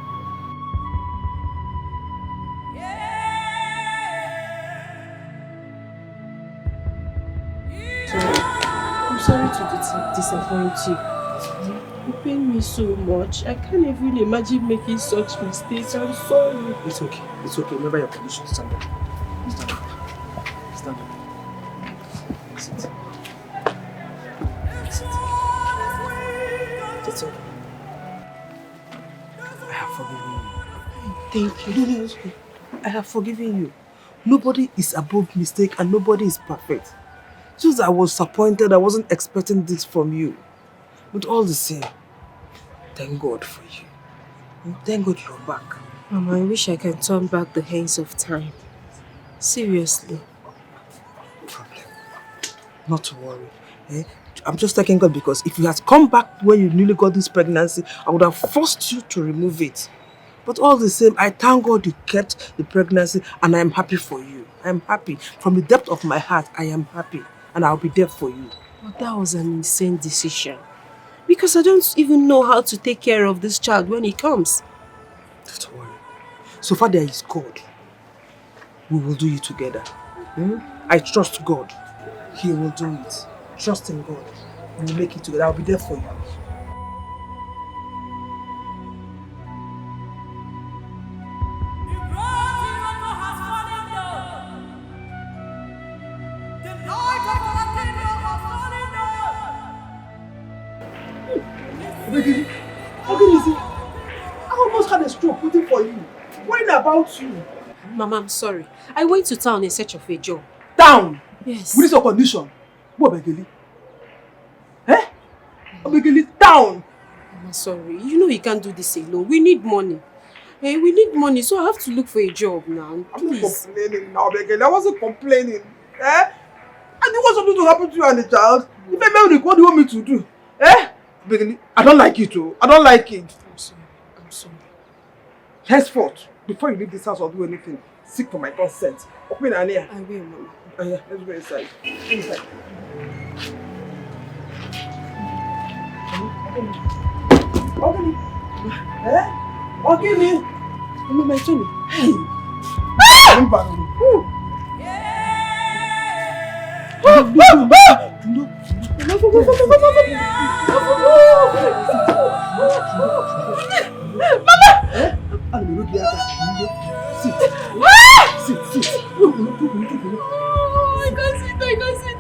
I'm sorry to disappoint you. You pain me so much. I can't even imagine making such mistakes. I'm sorry. It's okay. It's okay. Remember your condition. Stand up. Stand up. Stand up. Sit. Sit. It's okay. I have forgiven you. Thank you. No, it's okay. I have forgiven you. Nobody is above mistake and nobody is perfect. Just I was disappointed. I wasn't expecting this from you. But all the same, thank God for you. Thank God you're back. Mama, I wish I can turn back the hands of time. Seriously. No problem. Not to worry. Eh? I'm just thanking God because if you had come back when you newly got this pregnancy, I would have forced you to remove it. But all the same, I thank God you kept the pregnancy and I am happy for you. I am happy. From the depth of my heart, I am happy. And I'll be there for you. But that was an insane decision. Because I don't even know how to take care of this child when he comes. Don't worry. So far there is God. We will do it together. I trust God. He will do it. Trust in God. We will make it together. I'll be there for you. Begini, I almost had a stroke waiting for you. Worrying about you. Mama, I'm sorry. I went to town in search of a job. Town? Yes. With this your condition? What, Begili? Eh? Begili, town? I'm sorry. You know you can't do this alone. We need money. Hey, we need money, so I have to look for a job now. Please. I'm not complaining now, Begili. I wasn't complaining. Eh? I didn't want something to happen to you and the child. If I marry, what do you want me to do? Eh? Begili, I don't like it too. I don't like it. I'm sorry. I'm sorry. Henceforth, before you leave this house or do anything, seek for my consent. Open an ear. I will, Mama. Oh yeah, let's go inside. Inside. Okay. Eh? Okay. Mama, my Tony. Hey. Sit. I can't sit.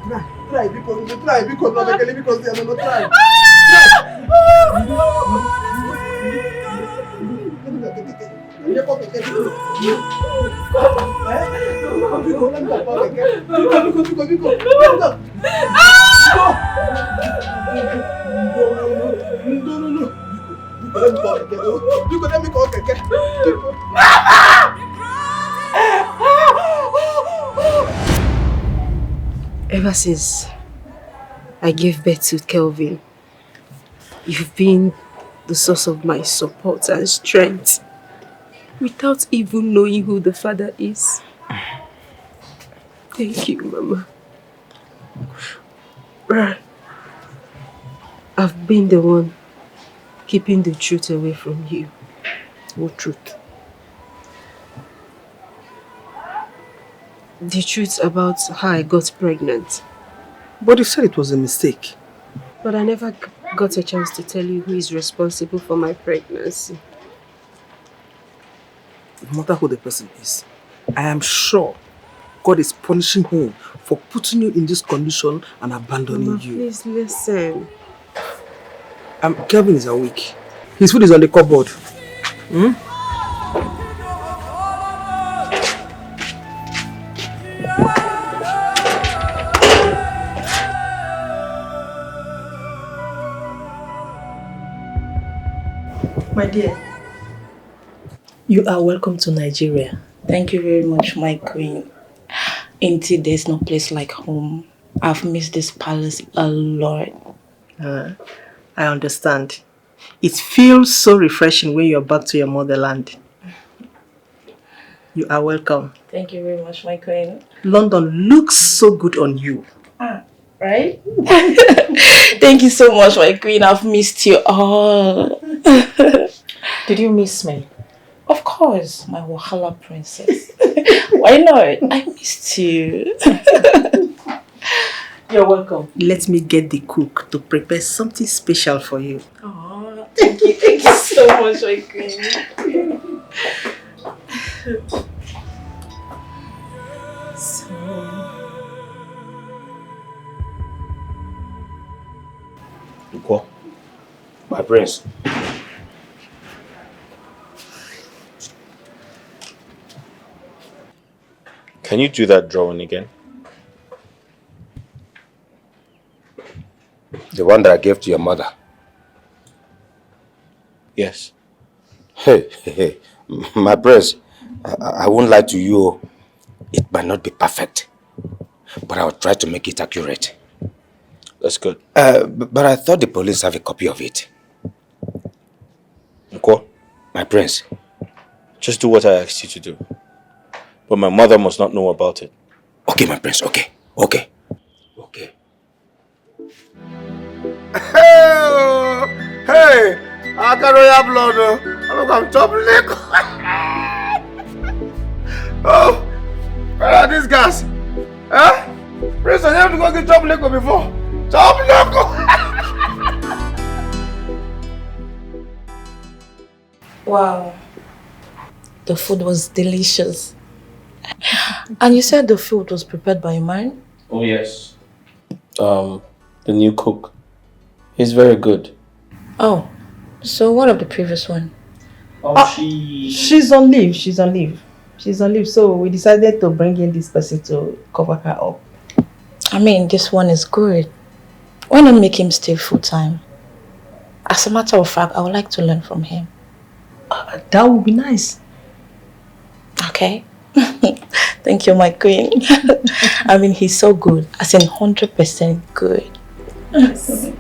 Try because no make because they are not try. Ever since I gave birth to Kelvin, you've been the source of my support and strength without even knowing who the father is. Thank you, Mama. I've been the one keeping the truth away from you. What truth? The truth about how I got pregnant. But you said it was a mistake. But I never got a chance to tell you who is responsible for my pregnancy. No matter who the person is, I am sure God is punishing him for putting you in this condition and abandoning Mama, you. please listen. Kelvin is awake. His food is on the cupboard. My dear, you are welcome to Nigeria. Thank you very much, my queen. Indeed, there's no place like home. I've missed this palace a lot. I understand. It feels so refreshing when you're back to your motherland. You are welcome. Thank you very much, my queen. London looks so good on you. Right? Thank you so much, my queen. I've missed you all. Did you miss me? Of course, my Wahala princess. Why not? I missed you. You're welcome. Let me get the cook to prepare something special for you. Oh, thank you so much, my queen. Go. My prince. Can you do that drawing again? The one that I gave to your mother. Yes. Hey, my prince, I won't lie to you. It might not be perfect, but I'll try to make it accurate. That's good. But I thought the police have a copy of it. Okay. My prince. Just do what I asked you to do. But my mother must not know about it. Okay, my prince, okay. Hey! I got royal blood. I'm top liquor. Oh, where are these guys? Huh? Prince, I have to go get top liquor before. Top liquor! Wow. The food was delicious. And you said the food was prepared by a man? Oh, yes. The new cook. He's very good. Oh, So what of the previous one? She's on leave. She's on leave. She's on leave. So we decided to bring in this person to cover her up. I mean, this one is good. Why not make him stay full time? As a matter of fact, I would like to learn from him. That would be nice. Okay. Thank you, my queen. I mean, he's so good. As in 100% good. Yes.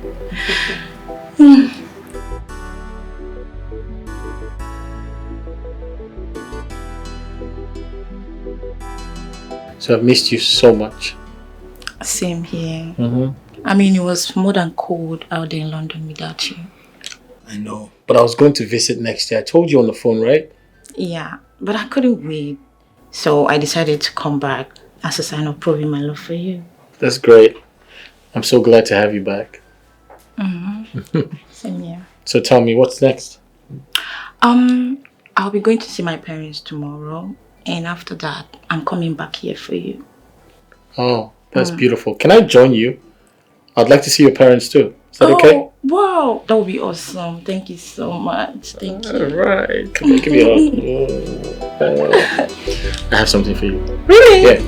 So I've missed you so much. Same here. I mean, it was more than cold out there in London without you. I know. But I was going to visit next year. I told you on the phone, right? Yeah, but I couldn't wait. So I decided to come back as a sign of proving my love for you. That's great. I'm so glad to have you back. Same here. So tell me, what's next? I'll be going to see my parents tomorrow. And after that, I'm coming back here for you. Oh, that's beautiful. Can I join you? I'd like to see your parents too. Is that okay? Wow, that would be awesome. Thank you so much. Thank you. Alright, come on, give me a hug. I have something for you. Really? Yeah.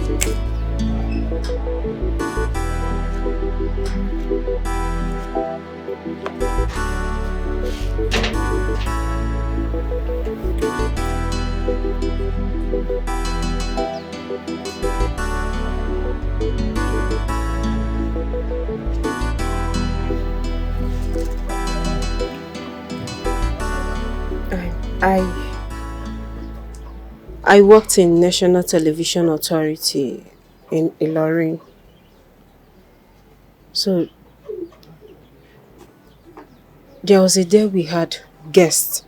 I worked in National Television Authority in Ilorin. So there was a day we had guests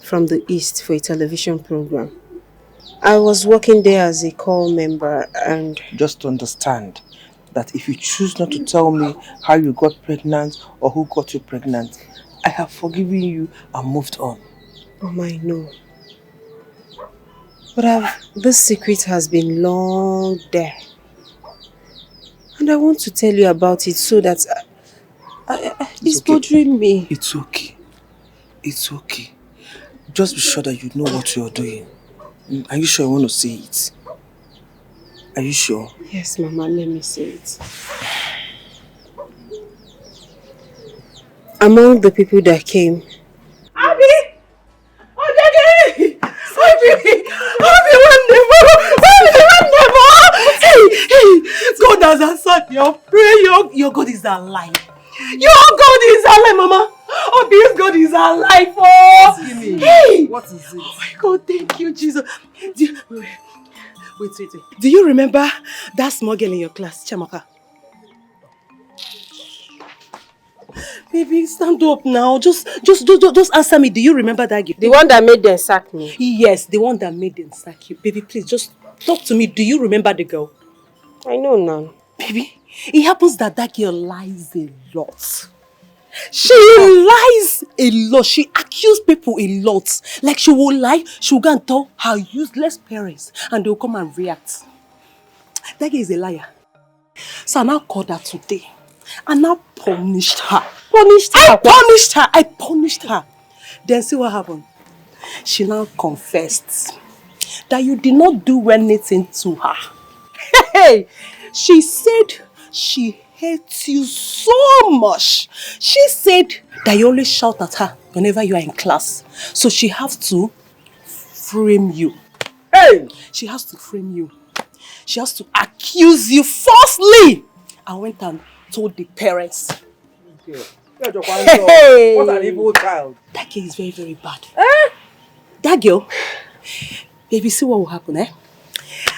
from the East for a television program. I was working there as a call member and... Just to understand that if you choose not to tell me how you got pregnant or who got you pregnant, I have forgiven you and moved on. Oh my, no. But this secret has been long there. And I want to tell you about it so that it's bothering me. It's okay. It's okay. Just be sure that you know what you're doing. Are you sure you want to say it? Are you sure? Yes, Mama, let me say it. Among the people that came... Abi! Hey, God has answered your prayer. Your God is alive. Your God is alive, Mama. Obi's God is alive. Oh, hey! What is it? Oh my God, thank you, Jesus. Wait. Do you remember that small girl in your class, Chamaka? Baby, stand up now. Just answer me. Do you remember that girl? The one that made them sack me? Yes, the one that made them sack you. Baby, please, just talk to me. Do you remember the girl? I know now. Baby, it happens that girl lies a lot. She lies a lot. She accuses people a lot. Like she will lie, she will go and tell her useless parents and they will come and react. That girl is a liar. So I now called her today. I now punished her. I punished her. Then see what happened. She now confessed that you did not do anything to her. Hey, she said she hates you so much. She said that you always shout at her whenever you are in class. So she has to frame you. Hey, she has to frame you. She has to accuse you falsely. I went and told the parents. Hey. What an evil child. That girl is very, very bad. That girl, baby, see what will happen, eh?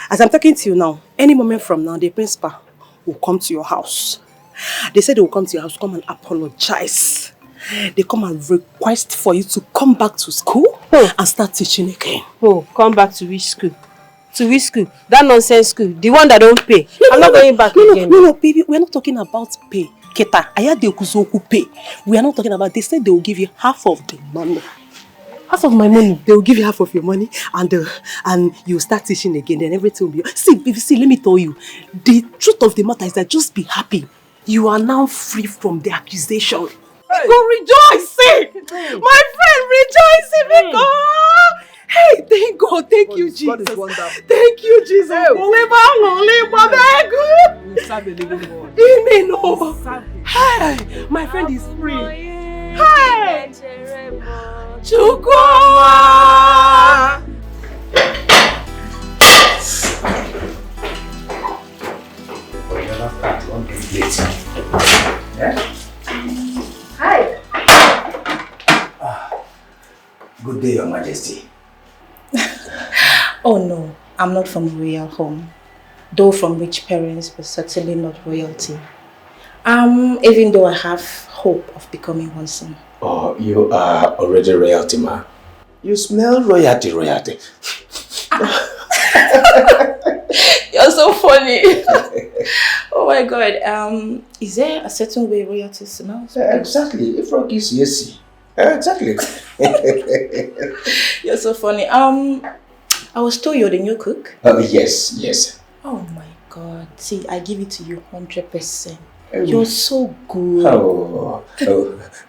As I'm talking to you now, any moment from now, the principal will come to your house. They said they will come to your house, come and apologize. They come and request for you to come back to school and start teaching again. Oh, come back to which school? To which school? That nonsense school. The one that don't pay. I'm not going back again. No, baby. We're not talking about pay. Keta, I had the Okuzoku pay. We are not talking about, they said they will give you half of the money. Half of my money. They will give you half of your money and you start teaching again. Then everything will be... See, baby, let me tell you. The truth of the matter is that just be happy. You are now free from the accusation. Hey. Go rejoicing! My friend rejoicing because hey, thank God, thank you, Jesus. God is wonderful. Thank you, Jesus. Hey, my friend is free. Hey! Chukuma! Hi. Good day, Your Majesty. Oh no, I'm not from a royal home. Though from rich parents, but certainly not royalty. Even though I have hope of becoming one soon. Oh, you are already royalty, ma. You smell royalty. You're so funny. Oh my God. Is there a certain way royalty smells? Exactly. If Rocky is yes. Exactly. You're so funny. I was told you're the new cook. Yes. Oh my God. See, I give it to you 100%. Oh. You're so good. Oh,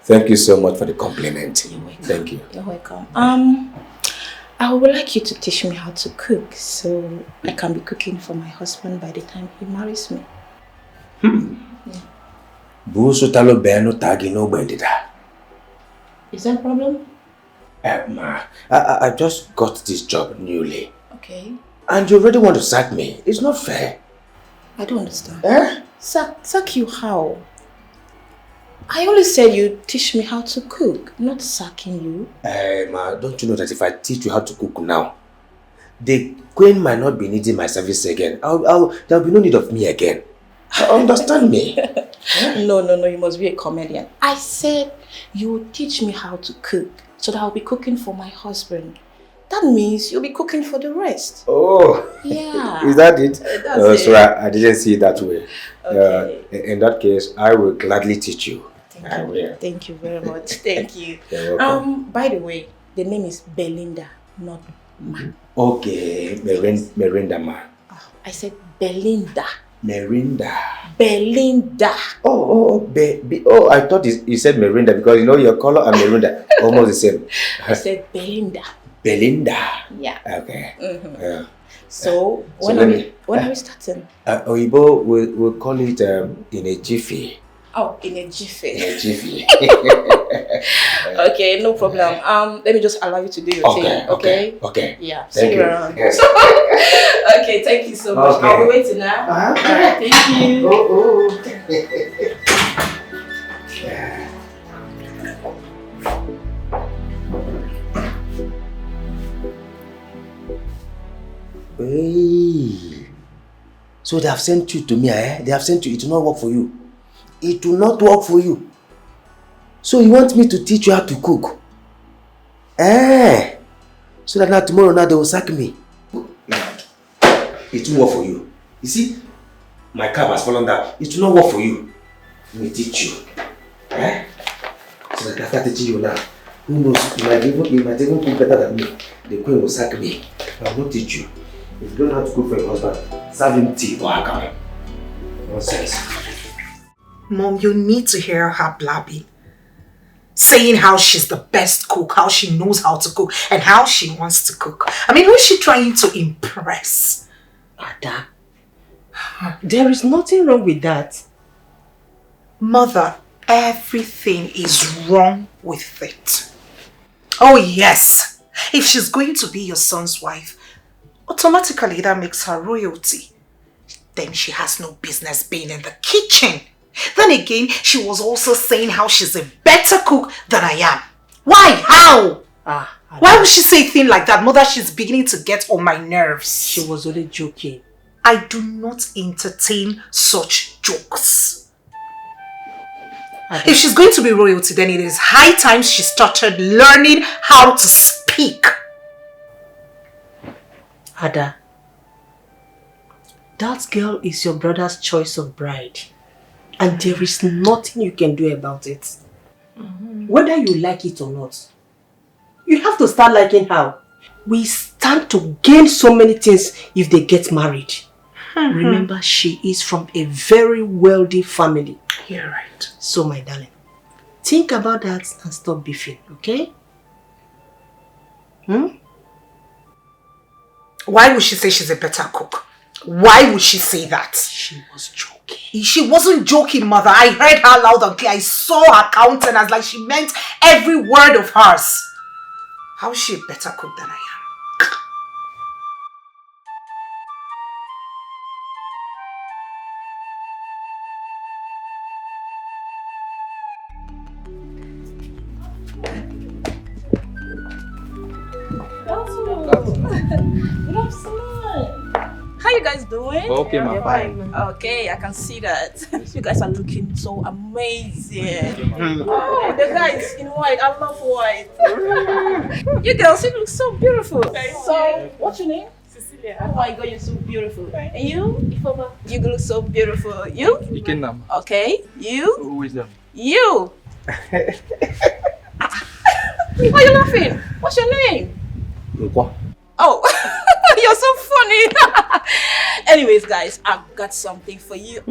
thank you so much for the compliment. You're welcome. Thank you. You're welcome. I would like you to teach me how to cook so I can be cooking for my husband by the time he marries me. Is that a problem? Ma, I just got this job newly. Okay. And you already want to sack me. It's not fair. I don't understand. Sack you how? I only said you teach me how to cook, not sacking you. Ma, don't you know that if I teach you how to cook now, the queen might not be needing my service again. There'll be no need of me again. Understand me? No, you must be a comedian. I said you will teach me how to cook so that I'll be cooking for my husband. That means you'll be cooking for the rest. Oh. Yeah. Is that it? That's it. Sorry, I didn't see it that way. Okay. In that case, I will gladly teach you. Thank you very much. Thank you. You're welcome. By the way, the name is Belinda, not Ma. Okay, Merinda ma. I said Belinda. Merinda. Belinda. Oh, I thought you said Merinda because you know your color and Merinda almost the same. I said Belinda. Belinda. Yeah. Okay. So when are we starting? Oyibo will call it in a jiffy. Oh, in a jiffy. In a jiffy. Okay, no problem. Let me just allow you to do your thing. Okay. Yeah. See you around. Yes. Okay, thank you so much. I'll be waiting now. Alright, thank you. Hey. So they have sent you to me, eh? They have sent you. It will not work for you. It will not work for you. So you want me to teach you how to cook? So that now tomorrow they will sack me. It will work for you. You see, my cap has fallen down. It will not work for you. Let me teach you. So that after teaching you now, who knows, you might even cook better than me. The queen will sack me. I will not teach you. If you don't know how to cook for your husband, serve him tea or akara. Nonsense. Mom, you need to hear her blabbing. Saying how she's the best cook, how she knows how to cook, and how she wants to cook. I mean, who is she trying to impress? Ada, there is nothing wrong with that. Mother, everything is wrong with it. Oh yes, if she's going to be your son's wife, automatically that makes her royalty. Then she has no business being in the kitchen. Then again, she was also saying how she's a better cook than I am. Why? How? Why would she say a thing like that? Mother, she's beginning to get on my nerves. She was only joking. I do not entertain such jokes. If she's going to be royalty, then it is high time she started learning how to speak. Ada, that girl is your brother's choice of bride. And there is nothing you can do about it. Whether you like it or not. You have to start liking her. We stand to gain so many things if they get married. Remember, she is from a very wealthy family. You're right. So, my darling, Think about that and stop beefing, okay? Why would she say she's a better cook? Why would she say that? She was joking. She wasn't joking, mother. I heard her loud and clear. I saw her countenance like she meant every word of hers. How is she a better cook than I am? Good afternoon. How you guys doing? Okay, ma, fine. Okay, I can see that. You guys are looking so amazing. Oh, the guys in white. I love white. You girls, you look so beautiful. So, what's your name? Cecilia. Oh my God, you're so beautiful. And you? Ifoma. You look so beautiful. You? Ikenam. Okay. You? Who is them? You. Why are you laughing? What's your name? Nkwa. Oh, you're so funny. Anyways, guys, I've got something for you.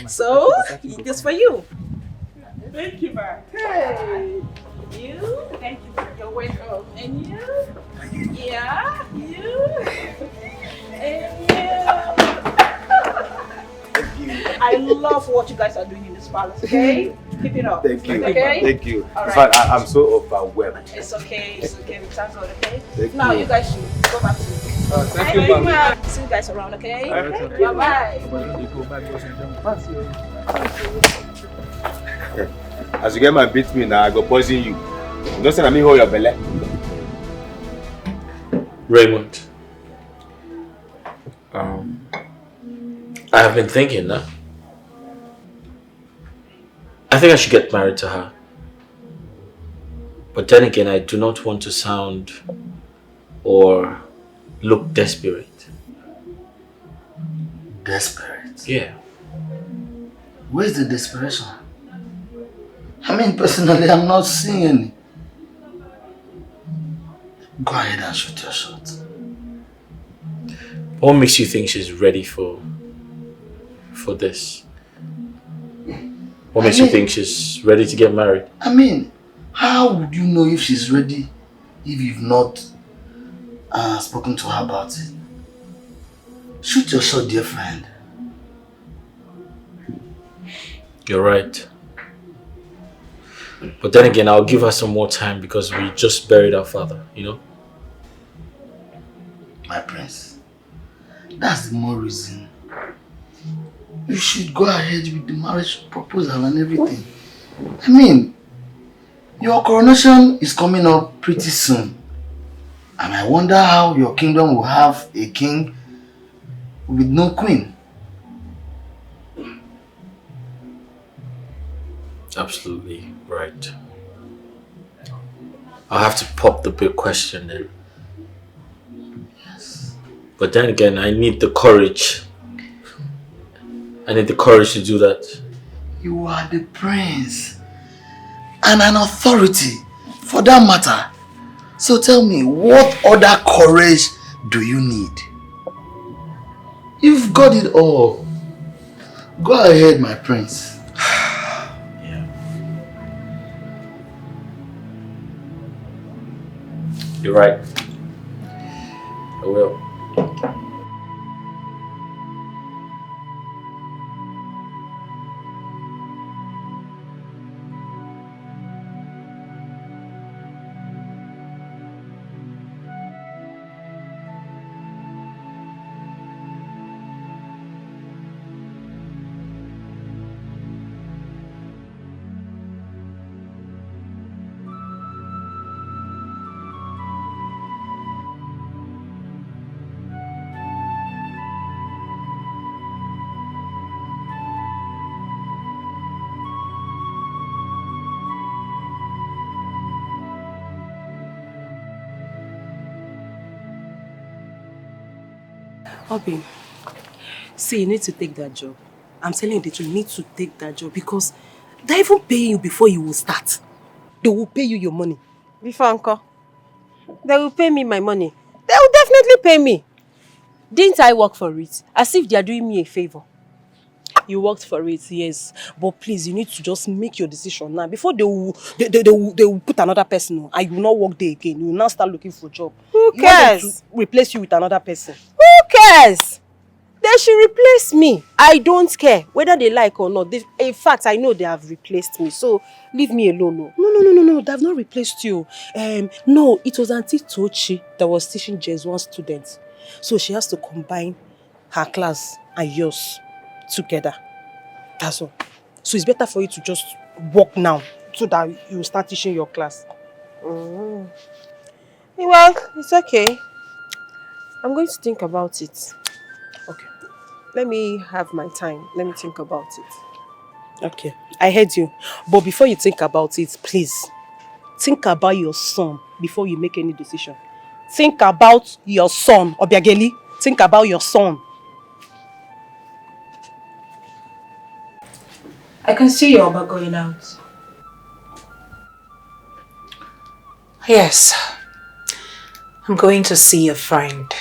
So, this for you. Thank you, ma. Hey. You? Thank you. You're welcome. And you? Yeah. You? And you? I love what you guys are doing in this palace, okay? Keep it up. Thank you. Okay? Thank you. All In right. fact, I'm so overwhelmed. It's okay. It's okay. We thank God, okay? Thank Now, you. you guys should go back to Thank you, ma'am. See you guys around, okay? Okay. Bye-bye. As you get my beat me now, I go poison you. You don't say I'm hold your belly. Raymond, I have been thinking now. I think I should get married to her. But then again, I do not want to sound or look desperate. Desperate? Yeah. Where's the desperation? I mean, personally, I'm not seeing any. Go ahead and shoot your shot. What makes you think she's ready for this? What makes you think she's ready to get married? I mean, how would you know if she's ready if you've not spoken to her about it? Shoot your shot, dear friend. You're right. But then again, I'll give her some more time because we just buried our father, you know? My prince, that's the more reason you should go ahead with the marriage proposal and everything. I mean, your coronation is coming up pretty soon. And I wonder how your kingdom will have a king with no queen. Absolutely right. I'll have to pop the big question then. Yes. But then again, I need the courage. I need the courage to do that. You are the prince and an authority for that matter. So tell me, what other courage do you need? You've got it all. Go ahead, my prince. You're right. I will. Obi, see, you need to take that job. I'm telling you the truth, you need to take that job because they're even paying you before you will start. They will pay you your money. Before uncle, they will pay me my money. They will definitely pay me. Didn't I work for it? As if they are doing me a favor. You worked for it, yes. But please, you need to just make your decision now before they will put another person on and you will not work there again. You will now start looking for a job. Who You want them cares? to replace you with another person. Who cares? They should replace me. I don't care whether they like or not. In fact, I know they have replaced me. So leave me alone. No. They have not replaced you. No, it was Auntie Tochi that was teaching J1 students. So she has to combine her class and yours together. That's all. So it's better for you to just work now so that you start teaching your class. Mm. Well, it's okay. I'm going to think about it. Okay. Let me have my time. Let me think about it. Okay, I heard you. But before you think about it, please, think about your son before you make any decision. Think about your son, Obiageli. Think about your son. I can see your Oba going out. Yes. I'm going to see a friend.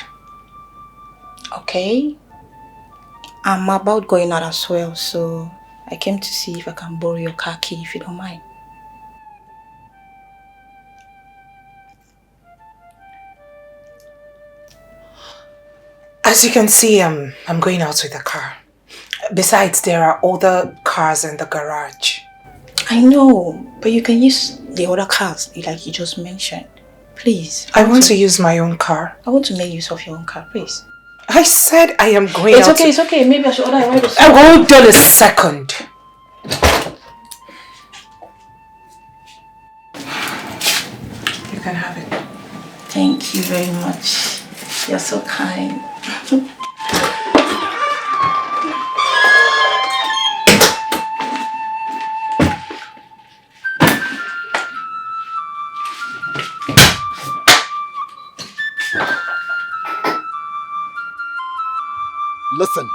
Okay. I'm about going out as well, so I came to see if I can borrow your car key if you don't mind. As you can see, I'm going out with a car. Besides, there are other cars in the garage. I know, but you can use the other cars like you just mentioned. Please. I want to use my own car. I want to make use of your own car, please. I said I am going out. It's okay. Maybe I should order a ride or something. Hold on a second. You can have it. Thank you very much. You're so kind. Listen.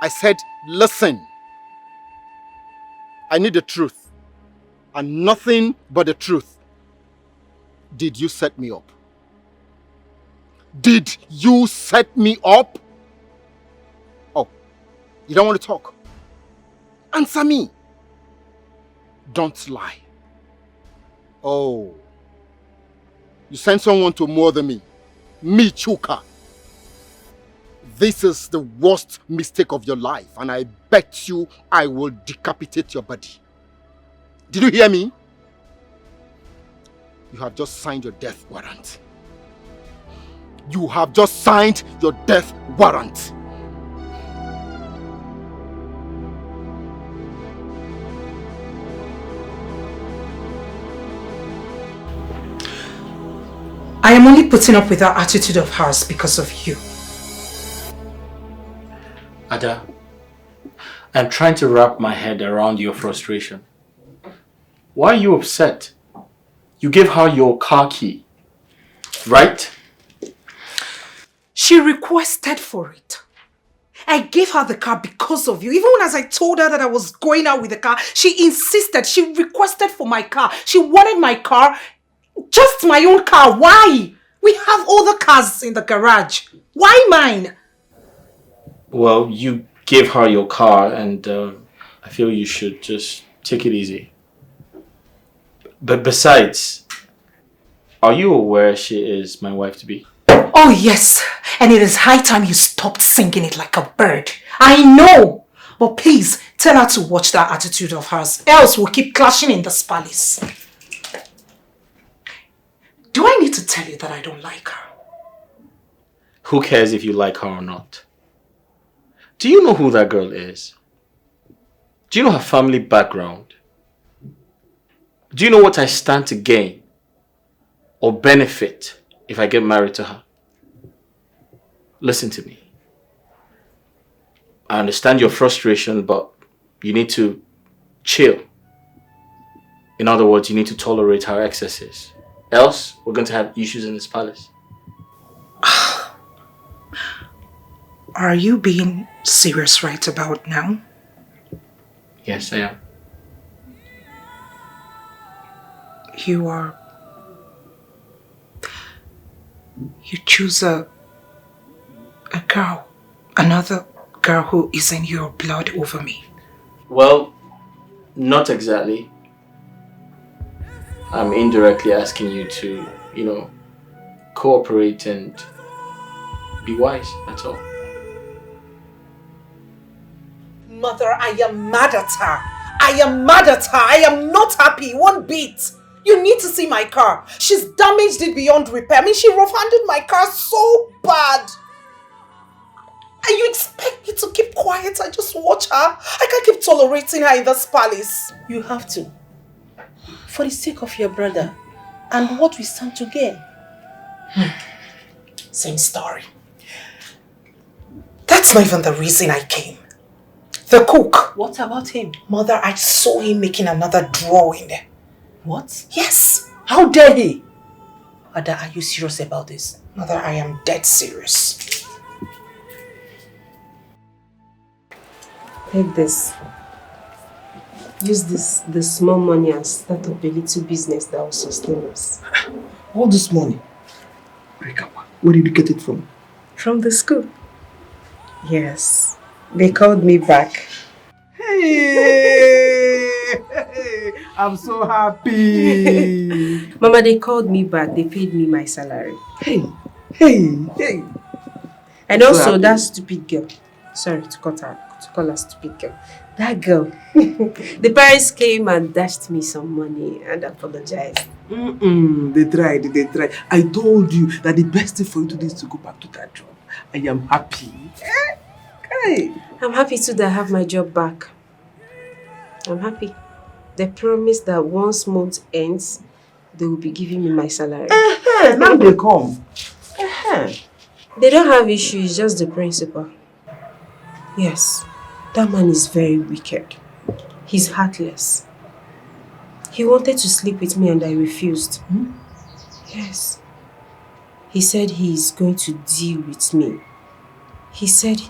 I said, listen. I need the truth. And nothing but the truth. Did you set me up? Did you set me up? Oh, you don't want to talk? Answer me. Don't lie. Oh. You sent someone to murder me. Me, Chuka. This is the worst mistake of your life, and I bet you I will decapitate your body. Did you hear me? You have just signed your death warrant. You have just signed your death warrant. I am only putting up with that attitude of hers because of you. Ada, I'm trying to wrap my head around your frustration. Why are you upset? You gave her your car key, right? She requested for it. I gave her the car because of you. Even when as I told her that I was going out with the car, she insisted. She requested for my car. She wanted my car. Just my own car. Why? We have other cars in the garage. Why mine? Well, you gave her your car and I feel you should just take it easy. But besides, are you aware she is my wife-to-be? Oh yes, and it is high time you stopped singing it like a bird. I know, but please tell her to watch that attitude of hers, else we'll keep clashing in this palace. Do I need to tell you that I don't like her? Who cares if you like her or not? Do you know who that girl is? Do you know her family background? Do you know what I stand to gain or benefit if I get married to her? Listen to me. I understand your frustration, but you need to chill. In other words, you need to tolerate her excesses. Else, we're going to have issues in this palace. Are you being serious right about now? Yes, I am. You choose a A girl. Another girl who is in your blood over me. Well, not exactly. I'm indirectly asking you to, cooperate and be wise, that's all. Mother, I am mad at her. I am mad at her. I am not happy one bit. You need to see my car. She's damaged it beyond repair. I mean, she rough-handed my car so bad. And you expect me to keep quiet and just watch her? I can't keep tolerating her in this palace. You have to. For the sake of your brother and what we stand to gain. Same story. That's not even the reason I came. The cook. What about him? Mother, I saw him making another drawing. What? Yes. How dare he? Ada, are you serious about this? Mother, I am dead serious. Take this. Use the small money and start up a little business that will sustain us. All this money? Where did you get it from? From the school. Yes. They called me back. Hey! I'm so happy! Mama, they called me back. They paid me my salary. Hey! And also, that stupid girl. Sorry to call her stupid girl. That girl. The parents came and dashed me some money and apologized. They tried. I told you that the best thing for you to do is to go back to that job. I am happy. Hey. I'm happy too that I have my job back. I'm happy. They promised that once month ends, they will be giving me my salary. Now they come. They don't have issues, just the principal. Yes, that man is very wicked. He's heartless. He wanted to sleep with me and I refused. Yes. He said he's going to deal with me. He said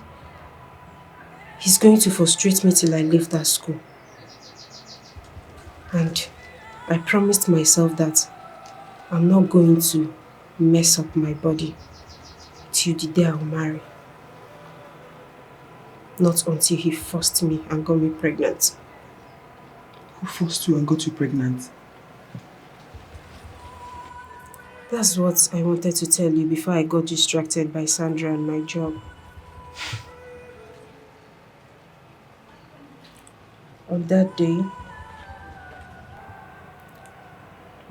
he's going to frustrate me till I leave that school. And I promised myself that I'm not going to mess up my body till the day I'll marry. Not until he forced me and got me pregnant. Who forced you and got you pregnant? That's what I wanted to tell you before I got distracted by Sandra and my job. On that day,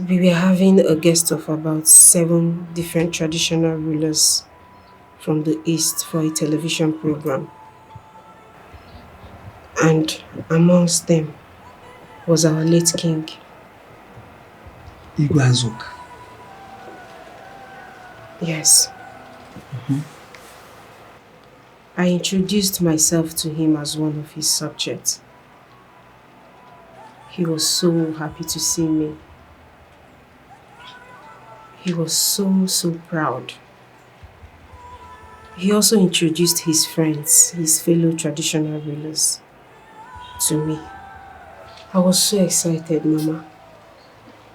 we were having a guest of about 7 different traditional rulers from the East for a television program. And amongst them was our late king. Igwazuk. Yes. I introduced myself to him as one of his subjects. He was so happy to see me. He was so proud. He also introduced his friends, his fellow traditional rulers, to me. I was so excited, Mama.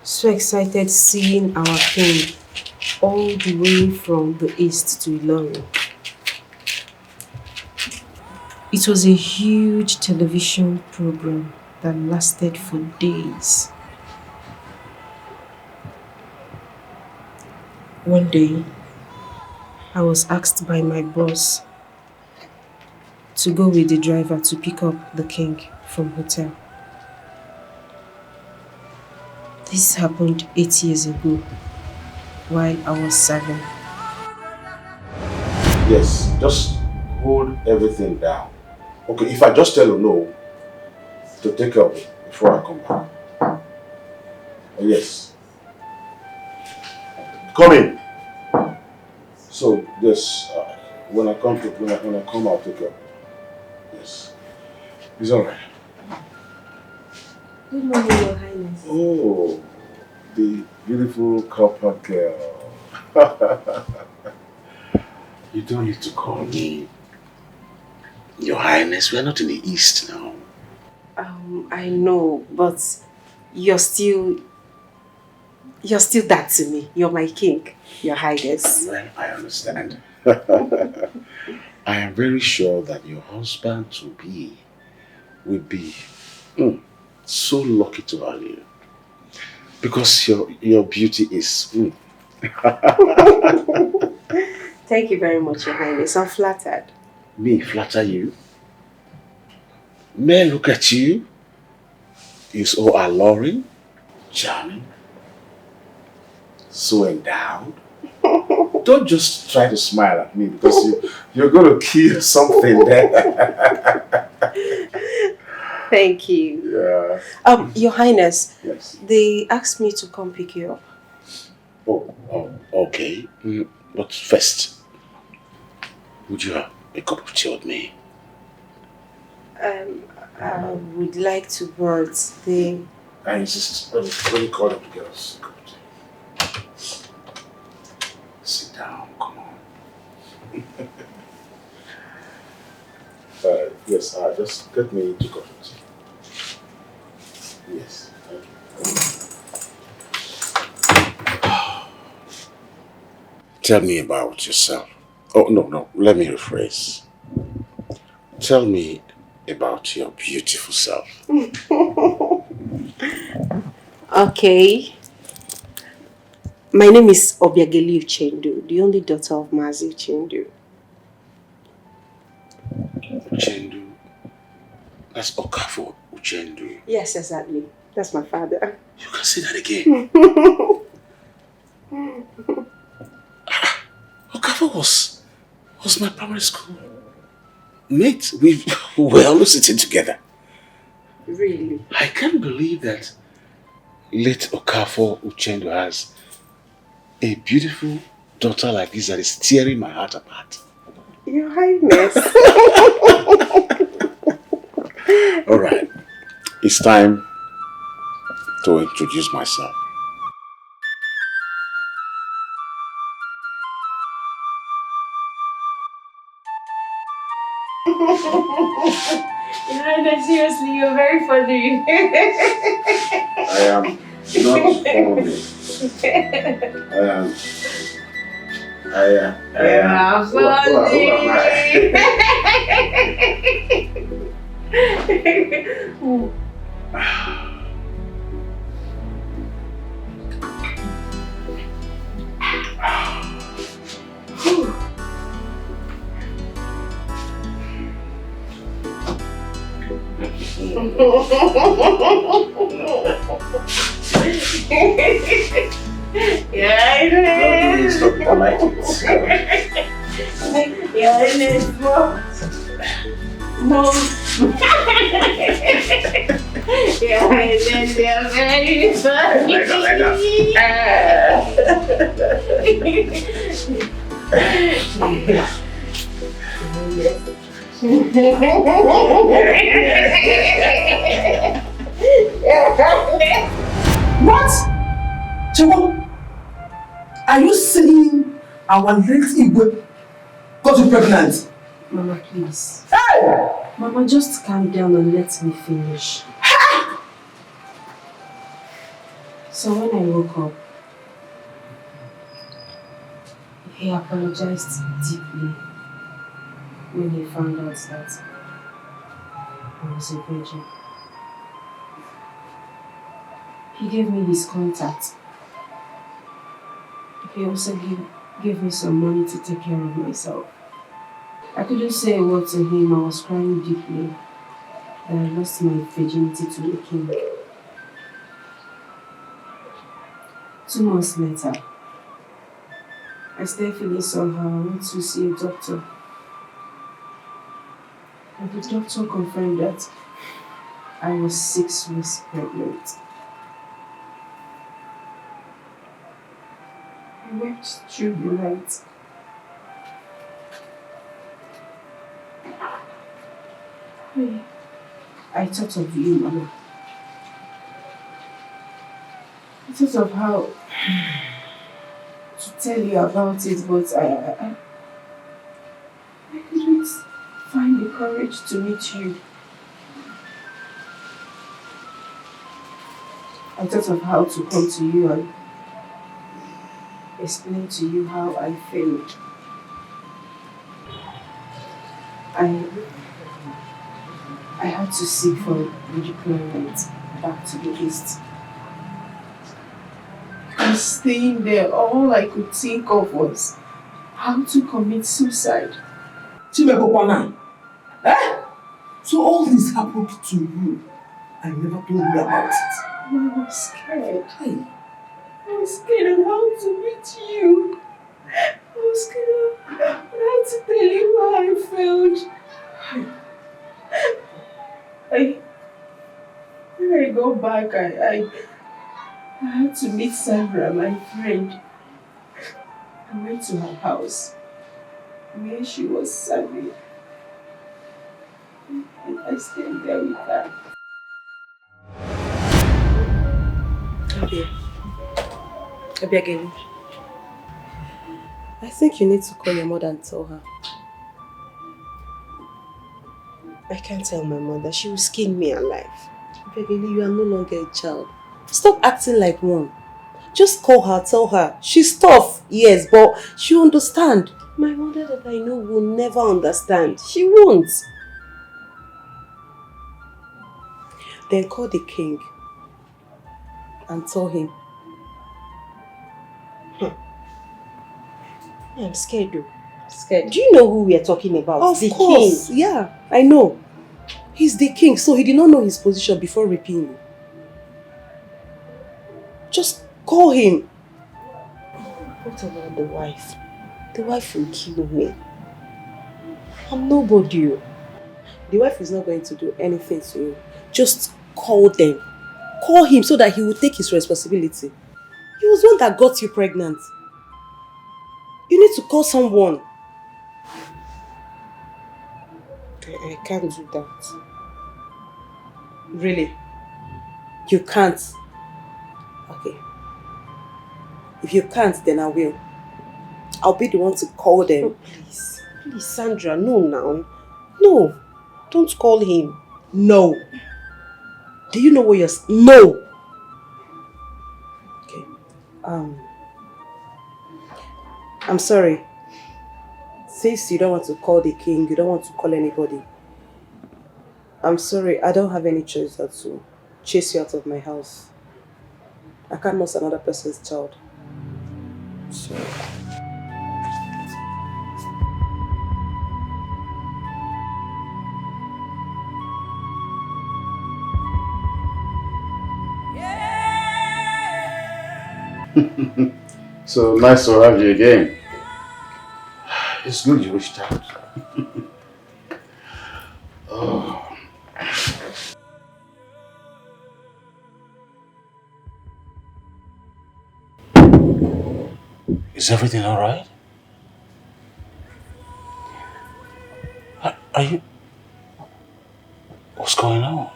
So excited seeing our king all the way from the east to Ilorin. It was a huge television program that lasted for days. One day, I was asked by my boss to go with the driver to pick up the king from hotel. This happened 8 years ago while I was serving. Yes, just hold everything down. Okay, if I just tell you no, to take up before I come back. Yes. Come in. So, yes, when I come, I'll take care. Yes. It's alright. Good morning, Your Highness. Oh, the beautiful copper girl. You don't need to call me Your Highness. We are not in the East now. I know, but you're still that to me. You're my king, Your Highness. Well, I understand. I am very sure that your husband to be will be so lucky to have you. Because your beauty is Thank you very much, Your Highness. I'm flattered. me flatter you. May I look at you? You're so alluring, charming, so endowed. Don't just try to smile at me because you're going to kill something there. Thank you. Yeah. Your Highness. Yes. They asked me to come pick you up. Oh, okay. But first, would you have a cup of tea with me? I would like to, but they... I insist. Let me call them to get us a cup of tea. Sit down, come on. Yes, just get me 2 cups of tea. Yes, thank you. Tell me about yourself. Oh, no, let me rephrase. Tell me about your beautiful self. Okay. My name is Obiageli Uchendu, the only daughter of Mazi Uchendu. Uchendu? That's Okafo Uchendu. Yes, exactly. That's my father. You can say that again. Okafo was my primary school mate. We were always sitting together. Really? I can't believe that late Okafo Uchendu has a beautiful daughter like this that is tearing my heart apart. Your Highness. Alright, it's time to introduce myself. Your Highness, seriously, you're very funny. I am not funny. I am funny. Who am I? Yeah, Stop, I like it. Yeah, they're very funny. What? Chemo, are you saying our late Igwe got you pregnant? Mama, please. Hey! Mama, just calm down and let me finish. So when I woke up, he apologized deeply when he found out that I was a virgin. He gave me his contact. He also gave me some money to take care of myself. I couldn't say a word to him. I was crying deeply that I lost my virginity to the king. 2 months later, I started feeling somehow. I went to see a doctor. And the doctor confirmed that I was 6 weeks pregnant. I wept through the night. I thought of you, Mama. I thought of how to tell you about it, but I couldn't find the courage to meet you. I thought of how to come to you and explain to you how I feel. I had to seek for redeployment back to the east. Because staying there, all I could think of was how to commit suicide. Chimekokwana, eh? So all this happened to you. I never told you about it. I was scared. I was scared of how to meet you. I was scared of how to tell you how I felt. When I go back, I had to meet Sandra, my friend. I went to her house where she was serving. And I stayed there with her. Abi again. I think you need to call your mother and tell her. I can't tell my mother. She will skin me alive. Begini, you are no longer a child. Stop acting like one. Just call her, tell her. She's tough, yes, but she'll understand. My mother that I know will never understand. She won't. Then call the king and tell him. I'm scared though. Scared. Do you know who we are talking about? Of the course, king. Yeah, I know. He's the king, so he did not know his position before raping you. Just call him. What about the wife? The wife will kill me. I'm nobody. The wife is not going to do anything to you. Just call them. Call him so that he will take his responsibility. He was the one that got you pregnant. You need to call someone. I can't do that. Really? You can't? Okay. If you can't, then I will. I'll be the one to call them. Oh, please. Please, Sandra, no now. No. Don't call him. No. Do you know what you're... No! Okay. I'm sorry. Since you don't want to call the king, you don't want to call anybody. I'm sorry, I don't have any choice but to chase you out of my house. I can't lose another person's child. Sorry. So nice to have you again. It's good you reached out. Oh. Is everything all right? Are you... What's going on?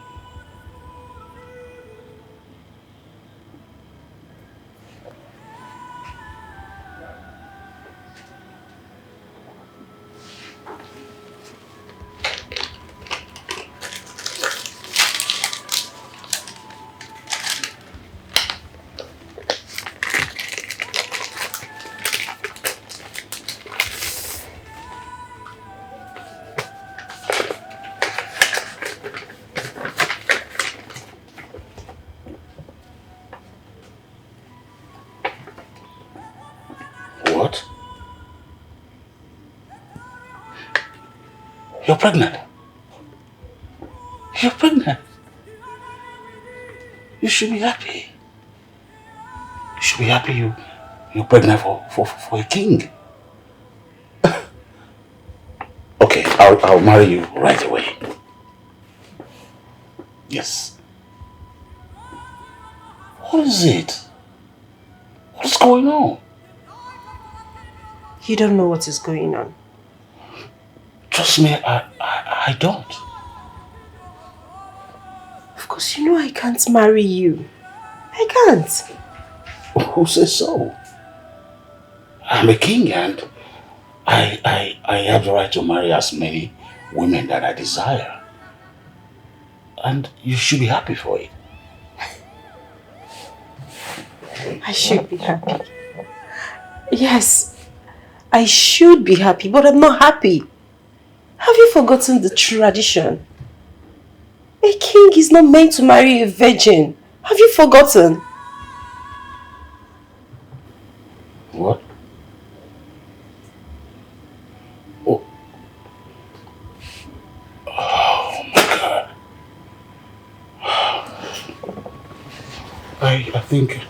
What? You're pregnant. You're pregnant. You should be happy. You should be happy you're pregnant for a king. Okay, I'll marry you right away. Yes. What is it? What's going on? You don't know what is going on. Trust me, I don't. Of course, you know I can't marry you. I can't. Who says so? I'm a king and I have the right to marry as many women that I desire. And you should be happy for it. I should be happy. Yes, I should be happy, but I'm not happy. Have you forgotten the tradition? A king is not meant to marry a virgin. Have you forgotten? What? Oh. Oh my God. I think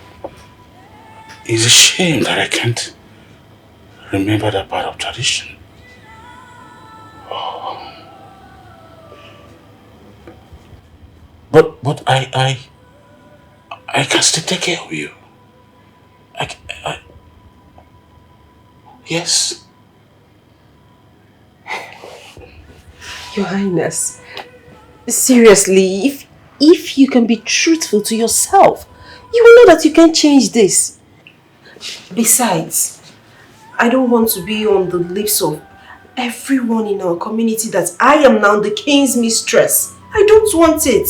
it's a shame that I can't remember that part of tradition. Oh. But I can still take care of you. I yes. Your Highness, seriously, if you can be truthful to yourself, you will know that you can't change this. Besides, I don't want to be on the lips of everyone in our community that I am now the king's mistress. I don't want it.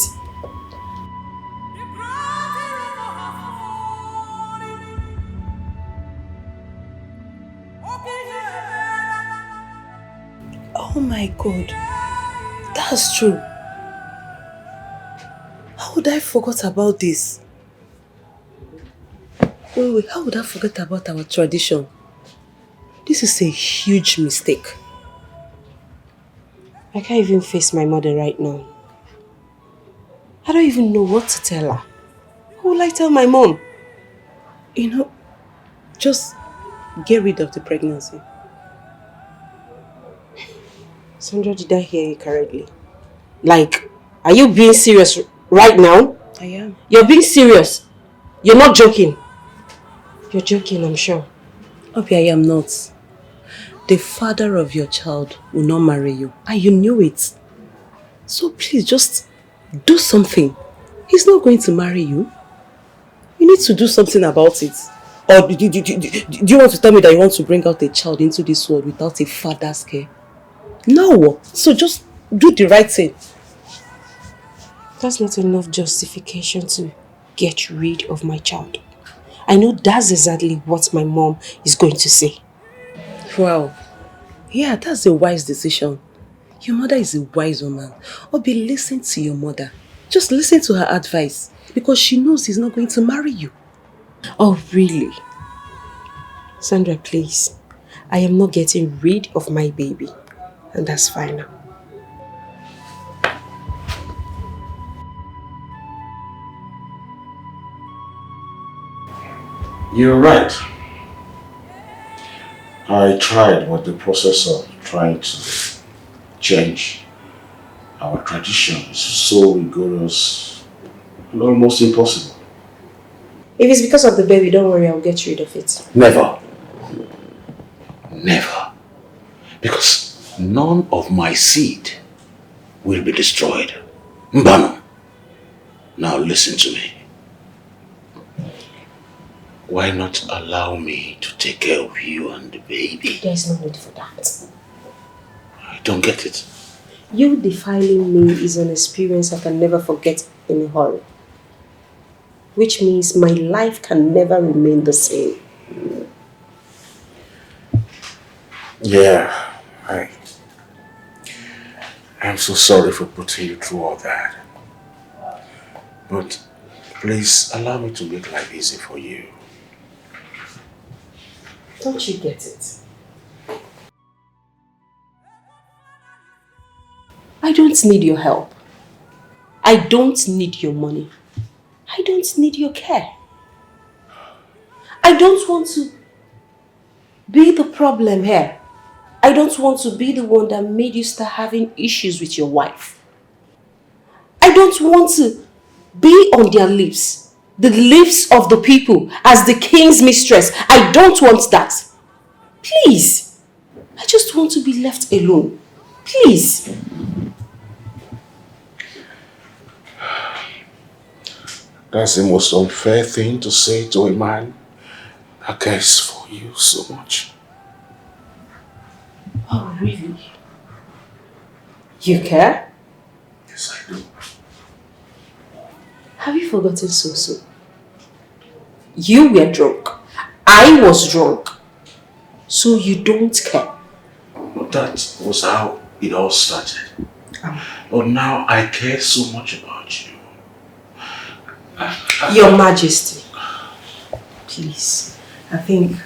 Oh my God, that's true. How would I forget about this? Wait, how would I forget about our tradition? This is a huge mistake. I can't even face my mother right now. I don't even know what to tell her. Who will I tell my mom? You know, just get rid of the pregnancy. Sandra, did I hear you correctly? Like, are you being serious right now? I am. You're being serious? You're not joking? You're joking, I'm sure. Obi, I am not. The father of your child will not marry you. And you knew it. So please, just do something. He's not going to marry you. You need to do something about it. Or do you want to tell me that you want to bring out a child into this world without a father's care? No. So just do the right thing. That's not enough justification to get rid of my child. I know that's exactly what my mom is going to say. Well, yeah, that's a wise decision. Your mother is a wise woman. Obi, listen to your mother. Just listen to her advice. Because she knows he's not going to marry you. Oh, really? Sandra, please. I am not getting rid of my baby. And that's fine now. You're right. I tried, but the process of trying to change our tradition is so rigorous and almost impossible. If it's because of the baby, don't worry, I'll get rid of it. Never. Never. Because none of my seed will be destroyed. Mbano. Now listen to me. Why not allow me to take care of you and the baby? There's no need for that. I don't get it. You defiling me is an experience I can never forget in a hurry. Which means my life can never remain the same. Yeah, I'm so sorry for putting you through all that. But please allow me to make life easy for you. Don't you get it? I don't need your help. I don't need your money. I don't need your care. I don't want to be the problem here. I don't want to be the one that made you start having issues with your wife. I don't want to be on their lips, the lips of the people, as the king's mistress. I don't want that. Please. I just want to be left alone. Please. That's the most unfair thing to say to a man that cares for you so much. Oh, really? You care? Yes, I do. Have you forgotten so? You were drunk. I was drunk. So you don't care. That was how it all started. But now I care so much about you. Your Majesty, please, I think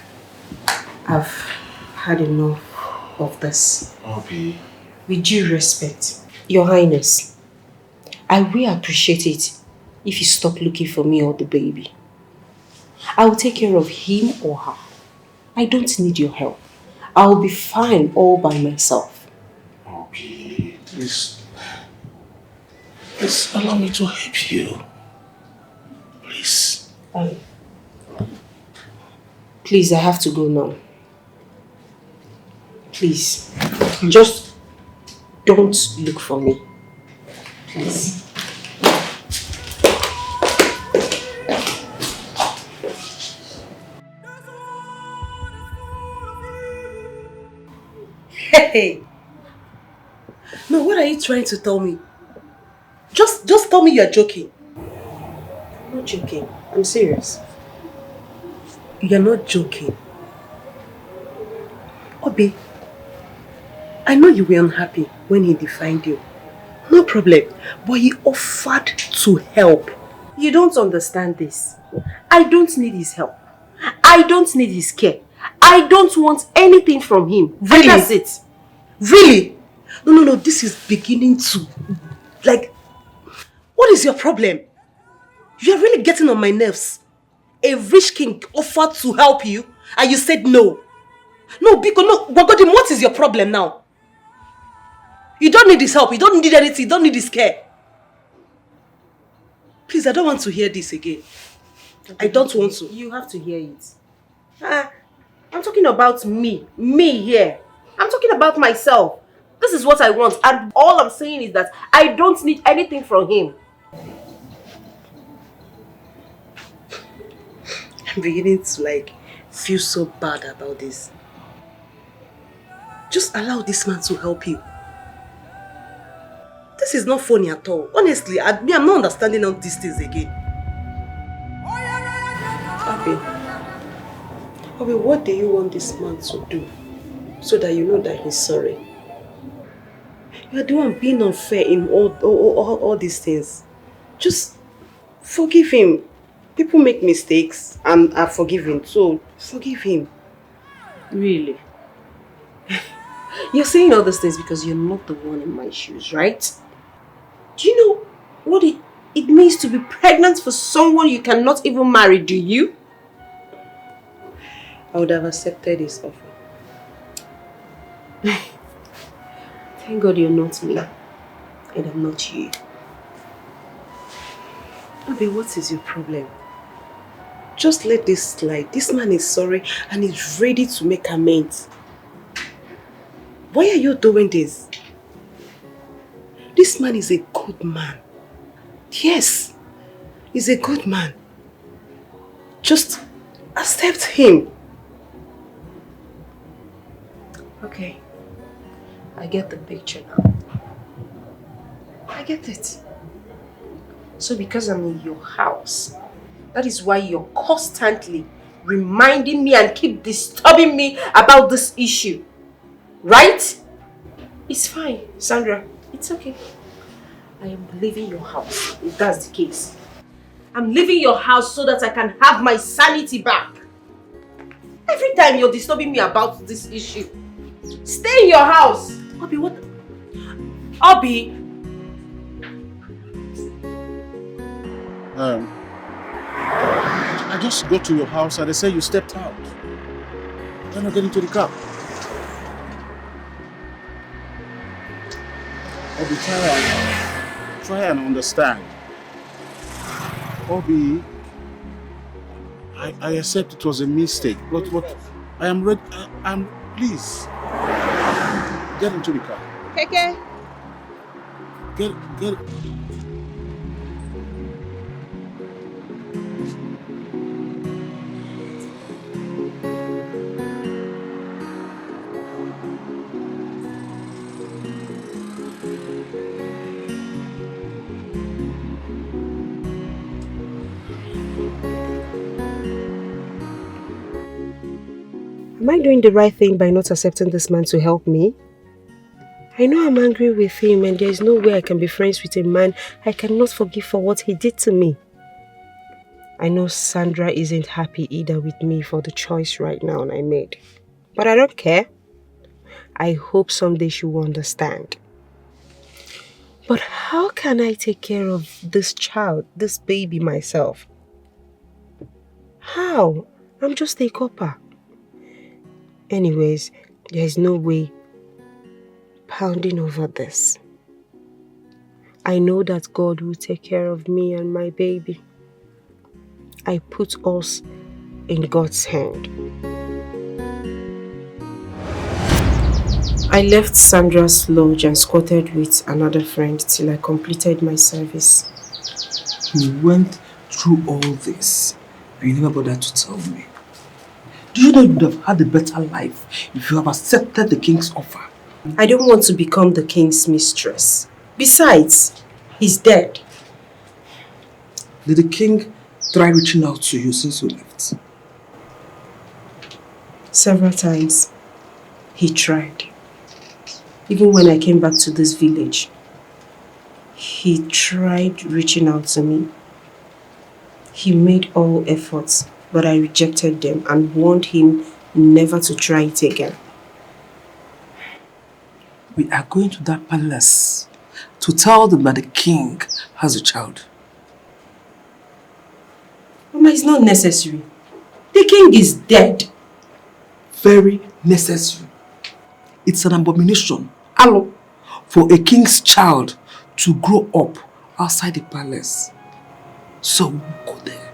I've had enough of this. Obi. With due respect, Your Highness, I will appreciate it if you stop looking for me or the baby. I will take care of him or her. I don't need your help. I will be fine all by myself. Okay, please allow me to help you. Please. Please, I have to go now. Please, just don't look for me. Please. Hey! No, what are you trying to tell me? Just tell me you're joking. I'm not joking. I'm serious. You're not joking. Obi, I know you were unhappy when he defined you. No problem. But he offered to help. You don't understand this. I don't need his help. I don't need his care. I don't want anything from him. Really? And that's it. Really? No. This is beginning to... Like, what is your problem? You're really getting on my nerves. A rich king offered to help you and you said no. No, because no, Wagodim, what is your problem now? You don't need his help. You don't need anything. You don't need his care. Please, I don't want to hear this again. I don't want to. You have to hear it. I'm talking about me. Me here. I'm talking about myself. This is what I want. And all I'm saying is that I don't need anything from him. I'm beginning to feel so bad about this. Just allow this man to help you. This is not funny at all. Honestly, I'm not understanding all these things again. Abi, what do you want this man to do so that you know that he's sorry? You're the one being unfair in all these things. Just forgive him. People make mistakes and are forgiven, so forgive him. Really? You're saying all these things because you're not the one in my shoes, right? Do you know what it means to be pregnant for someone you cannot even marry, do you? I would have accepted his offer. Thank God you're not me, and I'm not you. Abi, what is your problem? Just let this slide. This man is sorry and he's ready to make amends. Why are you doing this? This man is a good man. Yes, he's a good man. Just accept him. Okay, I get the picture now. I get it. So because I'm in your house, that is why you're constantly reminding me and keep disturbing me about this issue. Right? It's fine, Sandra. It's okay. I am leaving your house, if that's the case. I'm leaving your house so that I can have my sanity back. Every time you're disturbing me about this issue, stay in your house. Obi, what? Obi! I just got to your house and they say you stepped out. Then I get into the car. Obi, try and understand. Obi, I accept it was a mistake, but I am ready. Please get into the car. Keke. Get. Am I doing the right thing by not accepting this man to help me? I know I'm angry with him and there's no way I can be friends with a man I cannot forgive for what he did to me. I know Sandra isn't happy either with me for the choice right now I made. But I don't care. I hope someday she will understand. But how can I take care of this child, this baby myself? How? I'm just a copper. Anyways, there's no way pounding over this. I know that God will take care of me and my baby. I put us in God's hand. I left Sandra's lodge and squatted with another friend till I completed my service. You went through all this and you never bothered to tell me. Do you know you would have had a better life if you have accepted the king's offer? I don't want to become the king's mistress. Besides, he's dead. Did the king try reaching out to you since you left? Several times. He tried. Even when I came back to this village, he tried reaching out to me. He made all efforts, but I rejected them and warned him never to try it again. We are going to that palace to tell them that the king has a child. Mama, it's not necessary. The king is dead. Very necessary. It's an abomination, hello, for a king's child to grow up outside the palace. So we'll go there.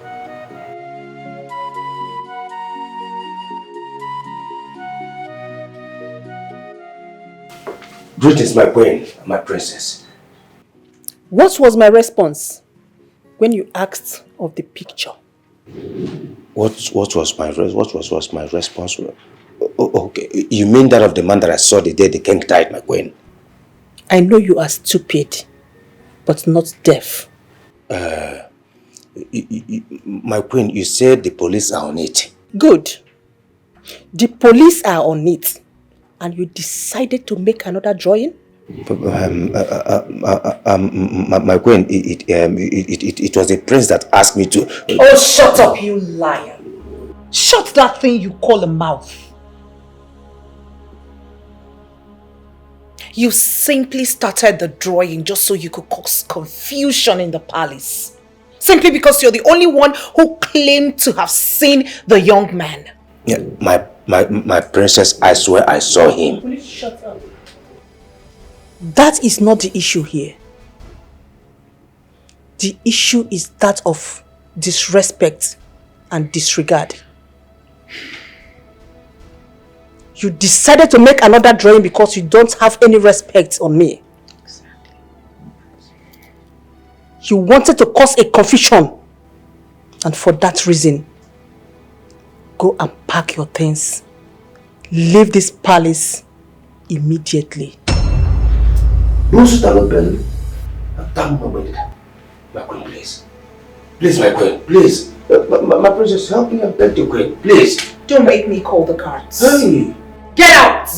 Greetings, my queen, my princess. What was my response when you asked of the picture? What was my response? Okay, you mean that of the man that I saw the day the king died, my queen? I know you are stupid, but not deaf. My queen, you said the police are on it. Good. The police are on it. And you decided to make another drawing? My queen, it was the prince that asked me to... Oh, shut up, you liar. Shut that thing you call a mouth. You simply started the drawing just so you could cause confusion in the palace. Simply because you're the only one who claimed to have seen the young man. Yeah, my princess, I swear I saw him. Please shut up. That is not the issue here. The issue is that of disrespect and disregard. You decided to make another drawing because you don't have any respect on me. You wanted to cause a confusion. And for that reason, go and pack your things. Leave this palace immediately. My queen, please. Please, my queen, please. My princess, help me and beg the queen, please. Don't make me call the guards. Hey! Get out!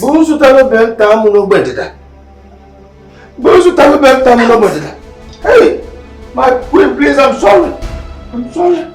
Hey! My queen, please, I'm sorry. I'm sorry.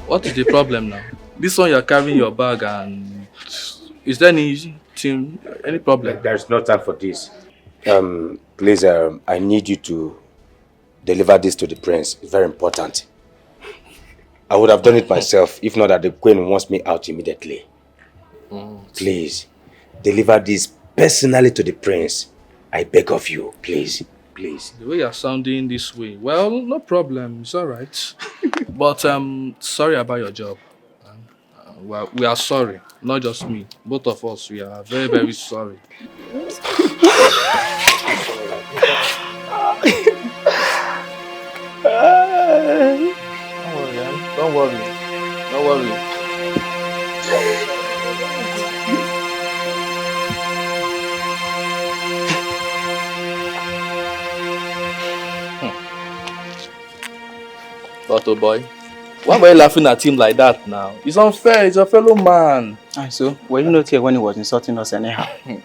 What is the problem now? This one you're carrying your bag and is there any problem? There's no time for this. Please, I need you to deliver this to the prince. It's very important. I would have done it myself if not that the queen wants me out immediately. Please, deliver this personally to the prince. I beg of you, please. Please. The way you're sounding this way, well, no problem. It's all right. But sorry about your job. Well, we are sorry. Not just me. Both of us, we are very, very sorry. Don't worry. Don't worry. Otto boy, why were you laughing at him like that now? It's unfair. He's a fellow man. So, were you not here when he was insulting us anyhow? In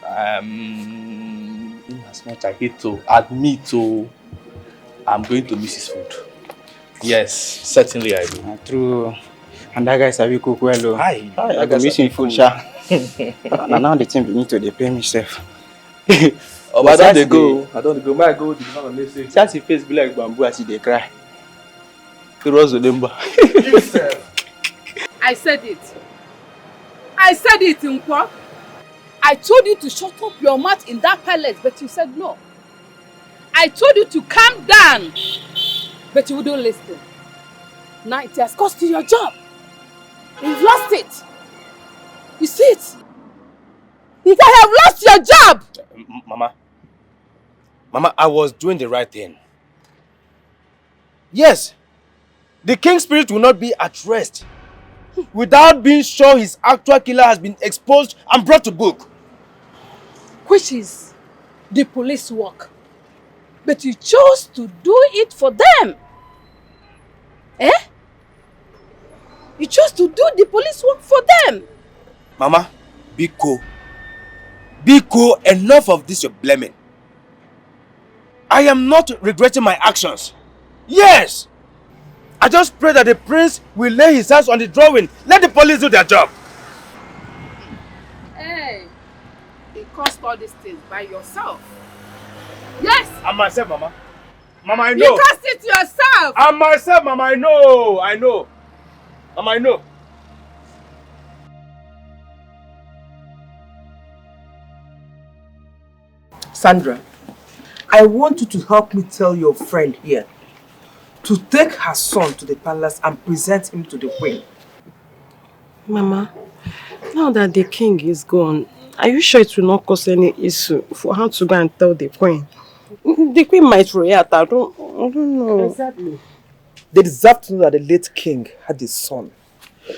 as much I hate to admit to, I'm going to miss his food. Yes, certainly I do. True. And that guy sabi cook well. Hi. I go miss him food, sha. Now the thing need to pay me self. Oh, but I don't go. I don't go. May I go to the message? Just his face be like bamboo as he cry. I said it. I said it, Nkwa. I told you to shut up your mouth in that palace, but you said no. I told you to calm down, but you wouldn't listen. Now it has cost you your job. You've lost it. You see it? You have lost your job. Mama, I was doing the right thing. Yes, the king's spirit will not be at rest without being sure his actual killer has been exposed and brought to book. Which is the police work. But you chose to do it for them. Eh? You chose to do the police work for them. Mama, be cool. Be cool. Enough of this you're blaming. I am not regretting my actions. Yes! I just pray that the prince will lay his hands on the drawing. Let the police do their job. Hey, you caused all these things by yourself. Yes! I'm myself, Mama. Mama, I know. You caused it yourself. I'm myself, Mama. I know. I know. Mama, I know. Sandra, I want you to help me tell your friend here to take her son to the palace and present him to the queen. Mama, now that the king is gone, are you sure it will not cause any issue for her to go and tell the queen? The queen might react. I don't know. Exactly. They deserve to know that the late king had a son.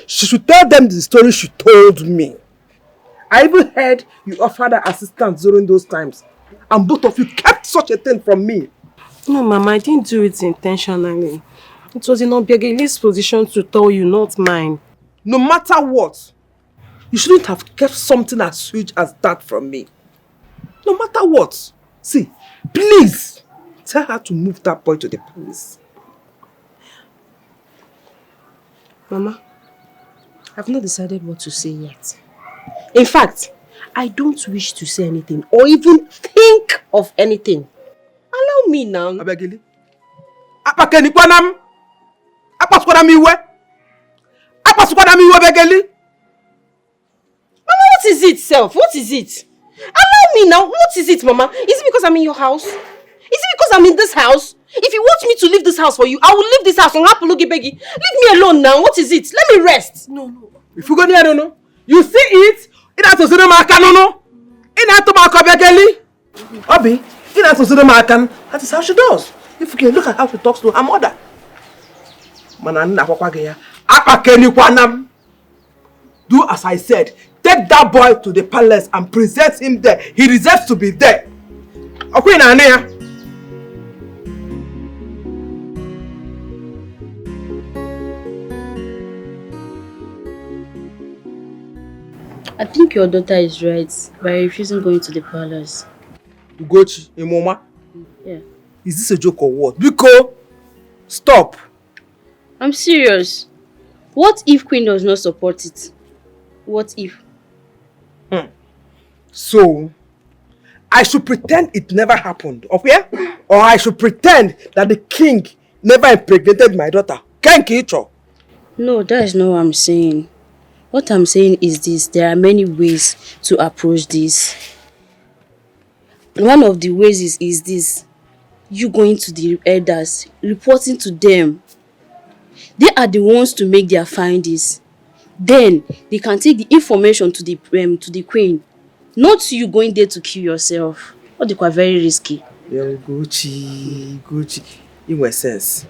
She should tell them the story she told me. I even heard you offered her assistance during those times. And both of you kept such a thing from me. No, Mama, I didn't do it intentionally. It was in Obiageli's position to tell you, not mine. No matter what, you shouldn't have kept something as huge as that from me. No matter what. See, please, tell her to move that boy to the palace. Mama, I've not decided what to say yet. In fact, I don't wish to say anything or even think of anything. Allow me now. Abegili. Apakeni kwanam. Apasukwanam iwe. Apasukwanam iwe Abegili. Mama, what is it, self? What is it? Allow me now. What is it, Mama? Is it because I'm in your house? Is it because I'm in this house? If you want me to leave this house for you, I will leave this house. Leave me alone now. What is it? Let me rest. No. If you go there, no. You see it? It has to say no. It has to mark Abegili. Obi, it has to say no. That is how she does. If you can look at how she talks to her mother. Do as I said. Take that boy to the palace and present him there. He deserves to be there. Okay, Nania. I think your daughter is right by refusing going to the palace. Ugochi, Imoma? Yeah. Is this a joke or what? Biko, stop. I'm serious. What if Queen does not support it? What if? So, I should pretend it never happened, okay? Or I should pretend that the king never impregnated my daughter. No, that is not what I'm saying. What I'm saying is this: there are many ways to approach this. One of the ways is this: you going to the elders, reporting to them. They are the ones to make their findings. Then they can take the information to the queen. Not you going there to kill yourself. What they are very risky. Yo, Gucci. In my sense.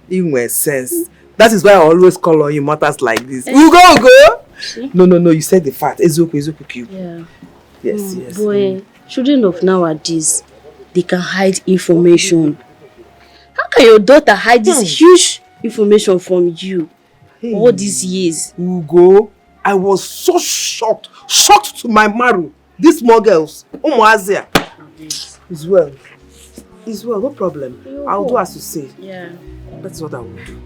In my sense. That is why I always call on you matters like this. Go! No, you said the fact. Ezoku. Yeah. Yes. Boy, children of nowadays, they can hide information. How can your daughter hide this huge information from you all these years? Ugo, I was so shocked to my marrow. These small girls, Azia. It's well, no problem. I'll do as you say. Yeah. That's what I will do.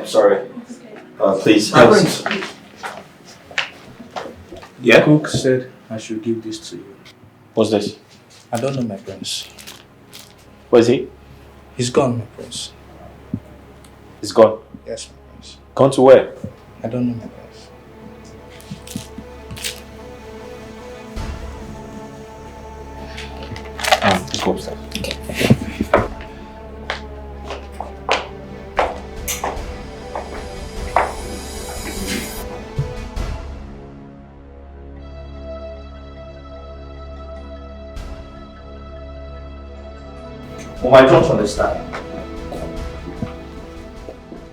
Sorry. Please. Yeah? Cook said I should give this to you. What's this? I don't know, my prince. Where is he? He's gone, my prince. He's gone? Yes, my prince. Gone to where? I don't know, my prince. Let's go upstairs. Okay. Oh, I don't understand.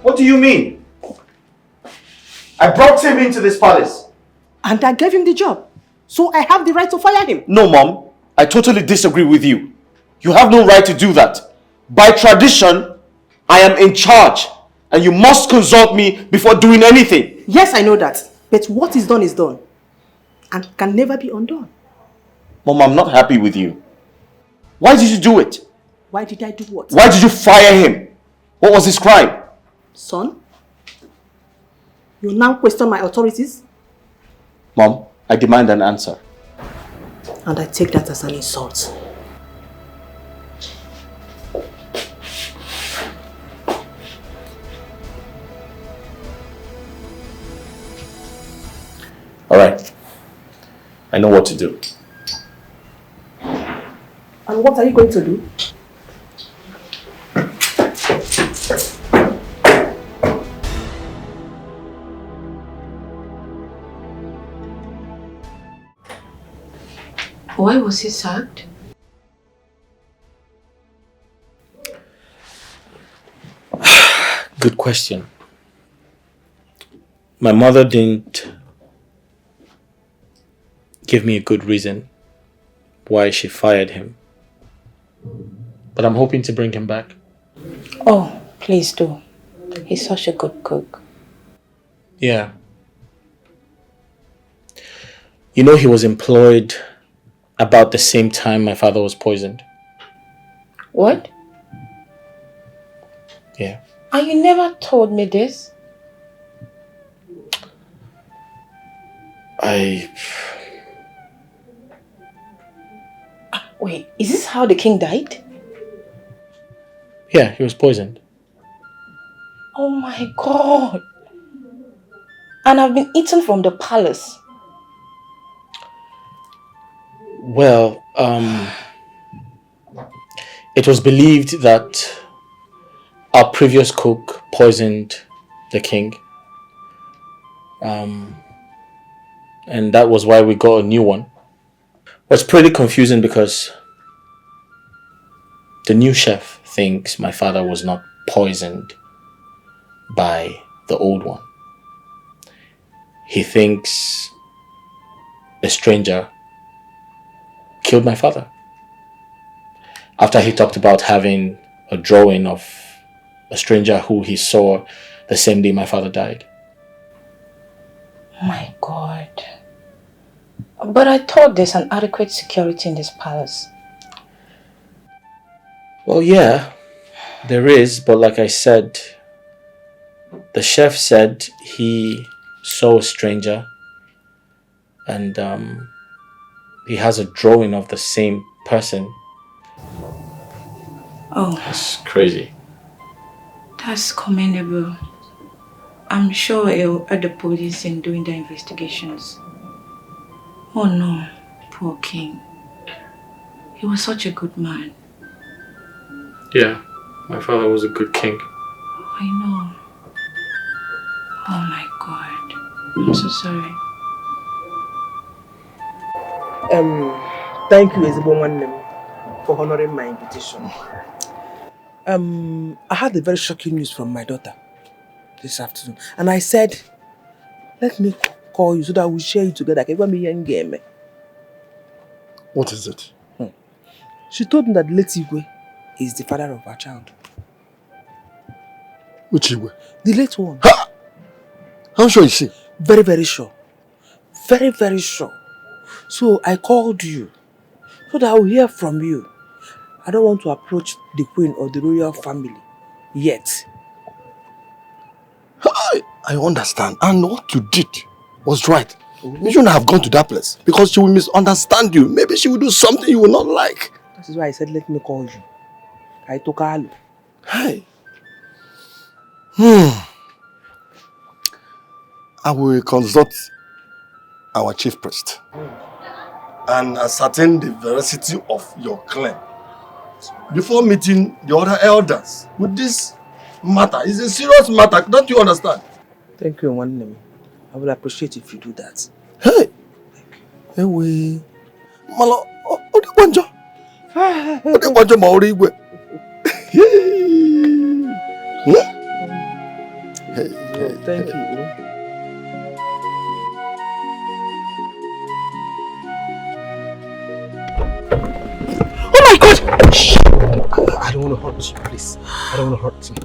What do you mean? I brought him into this palace. And I gave him the job. So I have the right to fire him. No, Mom. I totally disagree with you. You have no right to do that. By tradition, I am in charge. And you must consult me before doing anything. Yes, I know that. But what is done. And can never be undone. Mom, I'm not happy with you. Why did you do it? Why did I do what? Why did you fire him? What was his crime? Son, you now question my authorities? Mom, I demand an answer. And I take that as an insult. Alright. I know what to do. And what are you going to do? Why was he sacked? Good question. My mother didn't give me a good reason why she fired him. But I'm hoping to bring him back. Oh, please do. He's such a good cook. Yeah. You know, he was employed about the same time my father was poisoned. What? Yeah. And you never told me this? Wait, is this how the king died? Yeah, he was poisoned. Oh my god. And I've been eaten from the palace. Well, it was believed that our previous cook poisoned the king. And that was why we got a new one. It's pretty confusing because the new chef thinks my father was not poisoned by the old one. He thinks a stranger killed my father. After he talked about having a drawing of a stranger who he saw the same day my father died. My god. But I thought there's an adequate security in this palace. Well, yeah, there is, but like I said, the chef said he saw a stranger and he has a drawing of the same person. Oh. That's crazy. That's commendable. I'm sure it'll aid the police in doing their investigations. Oh no, poor king. He was such a good man. Yeah, my father was a good king. I know. Oh my God. I'm so sorry. Thank you, Ezebo, for honoring my invitation. I had a very shocking news from my daughter this afternoon, and I said, let me call you so that we'll share it together. What is it? She told me that late Igwe is the father of her child. Which Igwe? The late one. Ha! How sure is she? Very, very sure. Very, very sure. So I called you so that I will hear from you. I don't want to approach the queen or the royal family yet. I understand. And what you did was right. You shouldn't have gone to that place because she will misunderstand you. Maybe she will do something you will not like. That is why I said, let me call you. I took her. Hey. I will consult our chief priest and ascertain the veracity of your claim before meeting the other elders with this matter. It's a serious matter, don't you understand? Thank you, Nwannem. I will appreciate if you do that. Hey! Hey, we. Malo, Odebanjo. Odebanjo Maori Igwe. Thank you. Oh my God! Shh. I don't want to hurt you, please. I don't want to hurt you.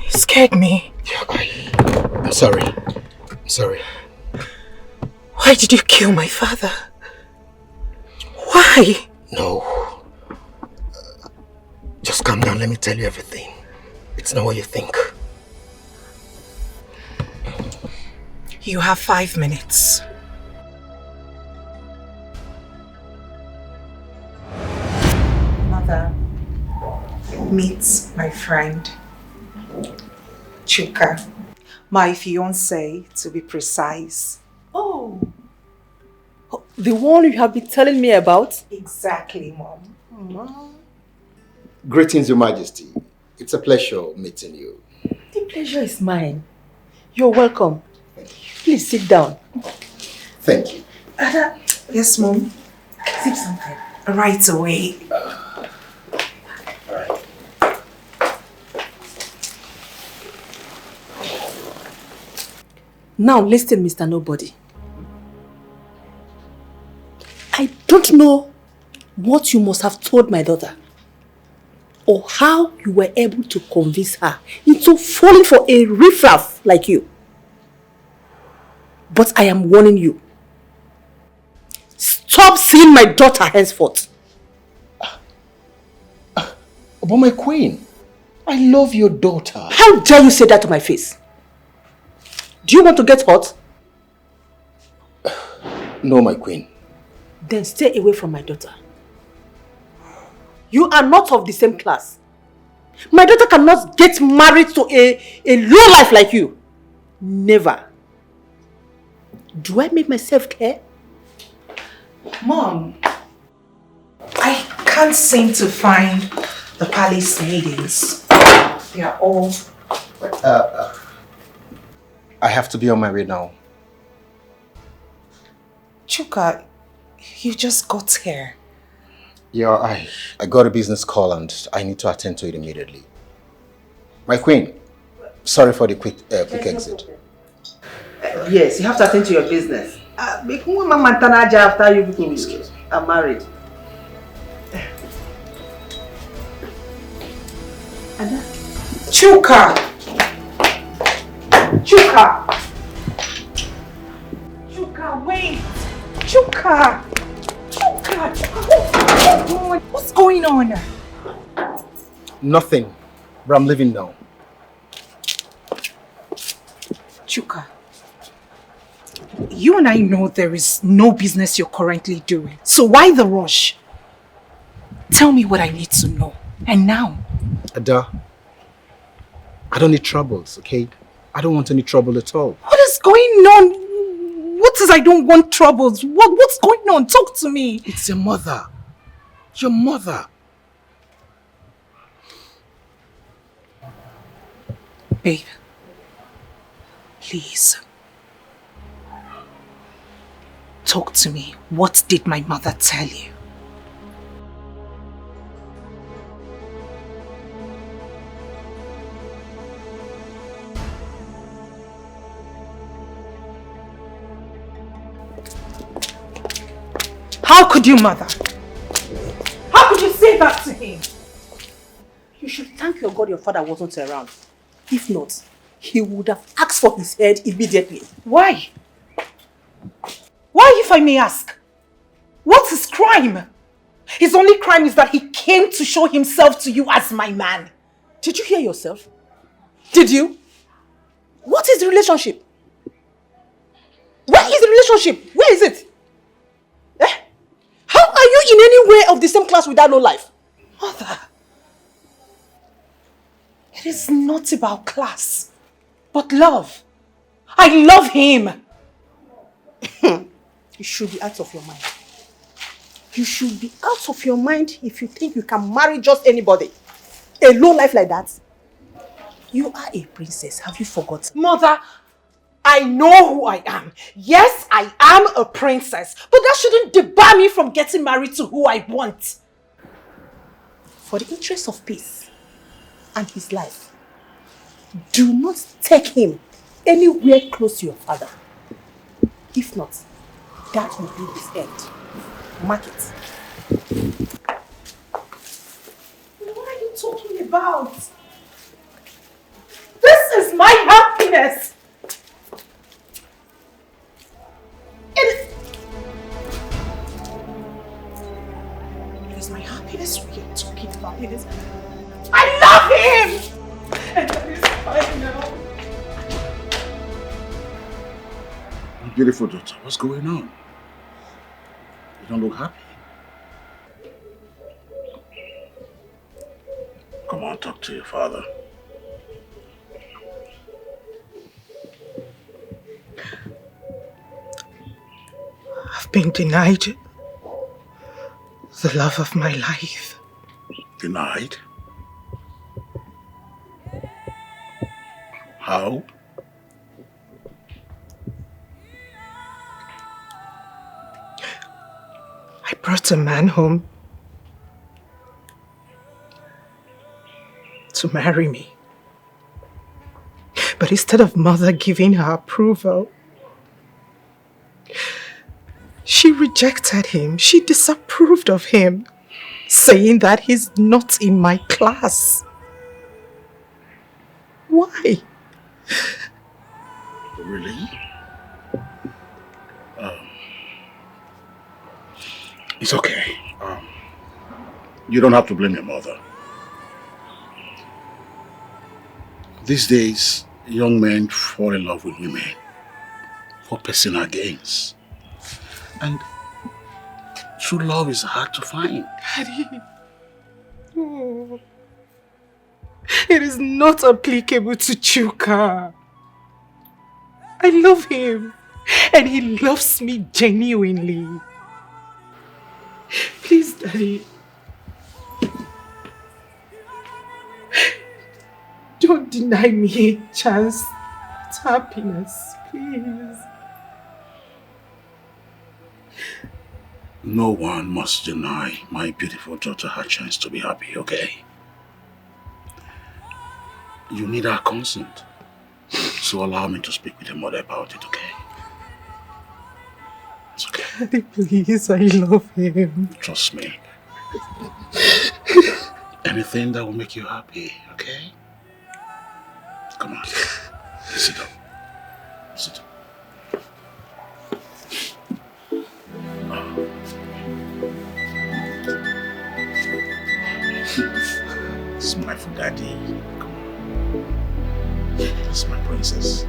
You scared me. I'm sorry. I'm sorry. Why did you kill my father? Why? No. Just calm down. Let me tell you everything. It's not what you think. You have 5 minutes. Mother, meet my friend, Chuka. My fiancé, to be precise. Oh, the one you have been telling me about? Exactly, Mom. Greetings, Your Majesty. It's a pleasure meeting you. The pleasure is mine. You're welcome. Please sit down. Thank you. Yes, Mom. Sip something. Right away. Now listen, Mr. Nobody. I don't know what you must have told my daughter or how you were able to convince her into falling for a riffraff like you. But I am warning you. Stop seeing my daughter henceforth. But my queen, I love your daughter. How dare you say that to my face? Do you want to get hurt? No, my queen. Then stay away from my daughter. You are not of the same class. My daughter cannot get married to a low life like you. Never. Do I make myself clear? Mom, I can't seem to find the palace maidens. They are all... I have to be on my way now. Chuka, you just got here. Yeah, I got a business call and I need to attend to it immediately. My queen, sorry for the quick exit. Yes, you have to attend to your business. After you people are married. Chuka! Chuka! Chuka, wait! Chuka! Chuka! What's going on? Nothing, but I'm leaving now. Chuka, you and I know there is no business you're currently doing. So why the rush? Tell me what I need to know. And now. Ada, I don't need troubles, okay? I don't want any trouble at all. What is going on? What is I don't want troubles? What's going on? Talk to me. It's your mother. Your mother. Babe, Please. Talk to me. What did my mother tell you? How could you, mother? How could you say that to him? You should thank your God your father wasn't around. If not, he would have asked for his head immediately. Why? Why, if I may ask? What's his crime? His only crime is that he came to show himself to you as my man. Did you hear yourself? Did you? What is the relationship? Where is the relationship? Where is it? How are you in any way of the same class with that low life? Mother, it is not about class, but love. I love him. You should be out of your mind. You should be out of your mind if you think you can marry just anybody. A low life like that. You are a princess. Have you forgotten? Mother, I know who I am. Yes, I am a princess. But that shouldn't debar me from getting married to who I want. For the interest of peace and his life, do not take him anywhere close to your father. If not, that will be his end. Mark it. What are you talking about? This is my happiness. It is my happiness we are talking about. It is. I love him! And that is fine now. Beautiful daughter, what's going on? You don't look happy. Come on, talk to your father. I've been denied the love of my life. Denied? How? I brought a man home to marry me. But instead of mother giving her approval, she rejected him. She disapproved of him, saying that he's not in my class. Why? Really? It's okay. You don't have to blame your mother. These days, young men fall in love with women for personal gains. And true love is hard to find. Daddy. Oh. It is not applicable to Chuka. I love him. And he loves me genuinely. Please, Daddy. Don't deny me a chance at happiness, please. No one must deny my beautiful daughter her chance to be happy, okay? You need our consent. So allow me to speak with your mother about it, okay? It's okay. Daddy, please, I love him. Trust me. Anything that will make you happy, okay? Come on. Sit down. Sit down. Smile for daddy. Come on. That's my princess.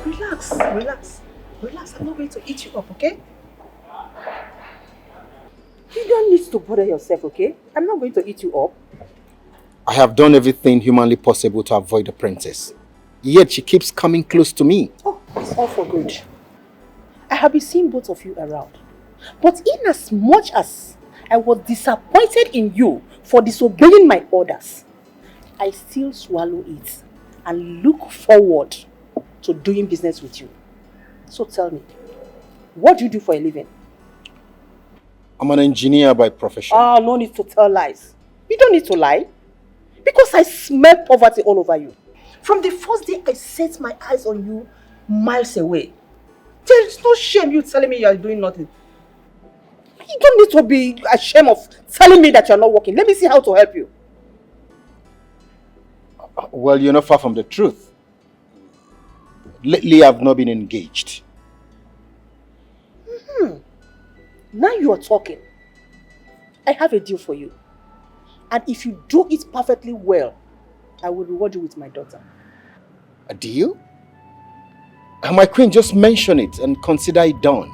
Relax, relax. Relax, I'm not going to eat you up, okay? You don't need to bother yourself, okay? I'm not going to eat you up. I have done everything humanly possible to avoid the princess. Yet she keeps coming close to me. Oh, it's all for good. I have been seeing both of you around. But in as much as I was disappointed in you for disobeying my orders, I still swallow it and look forward to doing business with you. So tell me, what do you do for a living? I'm an engineer by profession. Ah, no need to tell lies. You don't need to lie. Because I smell poverty all over you. From the first day I set my eyes on you miles away. There is no shame you telling me you are doing nothing. You don't need to be ashamed of telling me that you are not working. Let me see how to help you. Well, you're not far from the truth. Lately, I've not been engaged. Now you are talking. I have a deal for you. And if you do it perfectly well, I will reward you with my daughter. A deal? My queen, just mention it and consider it done.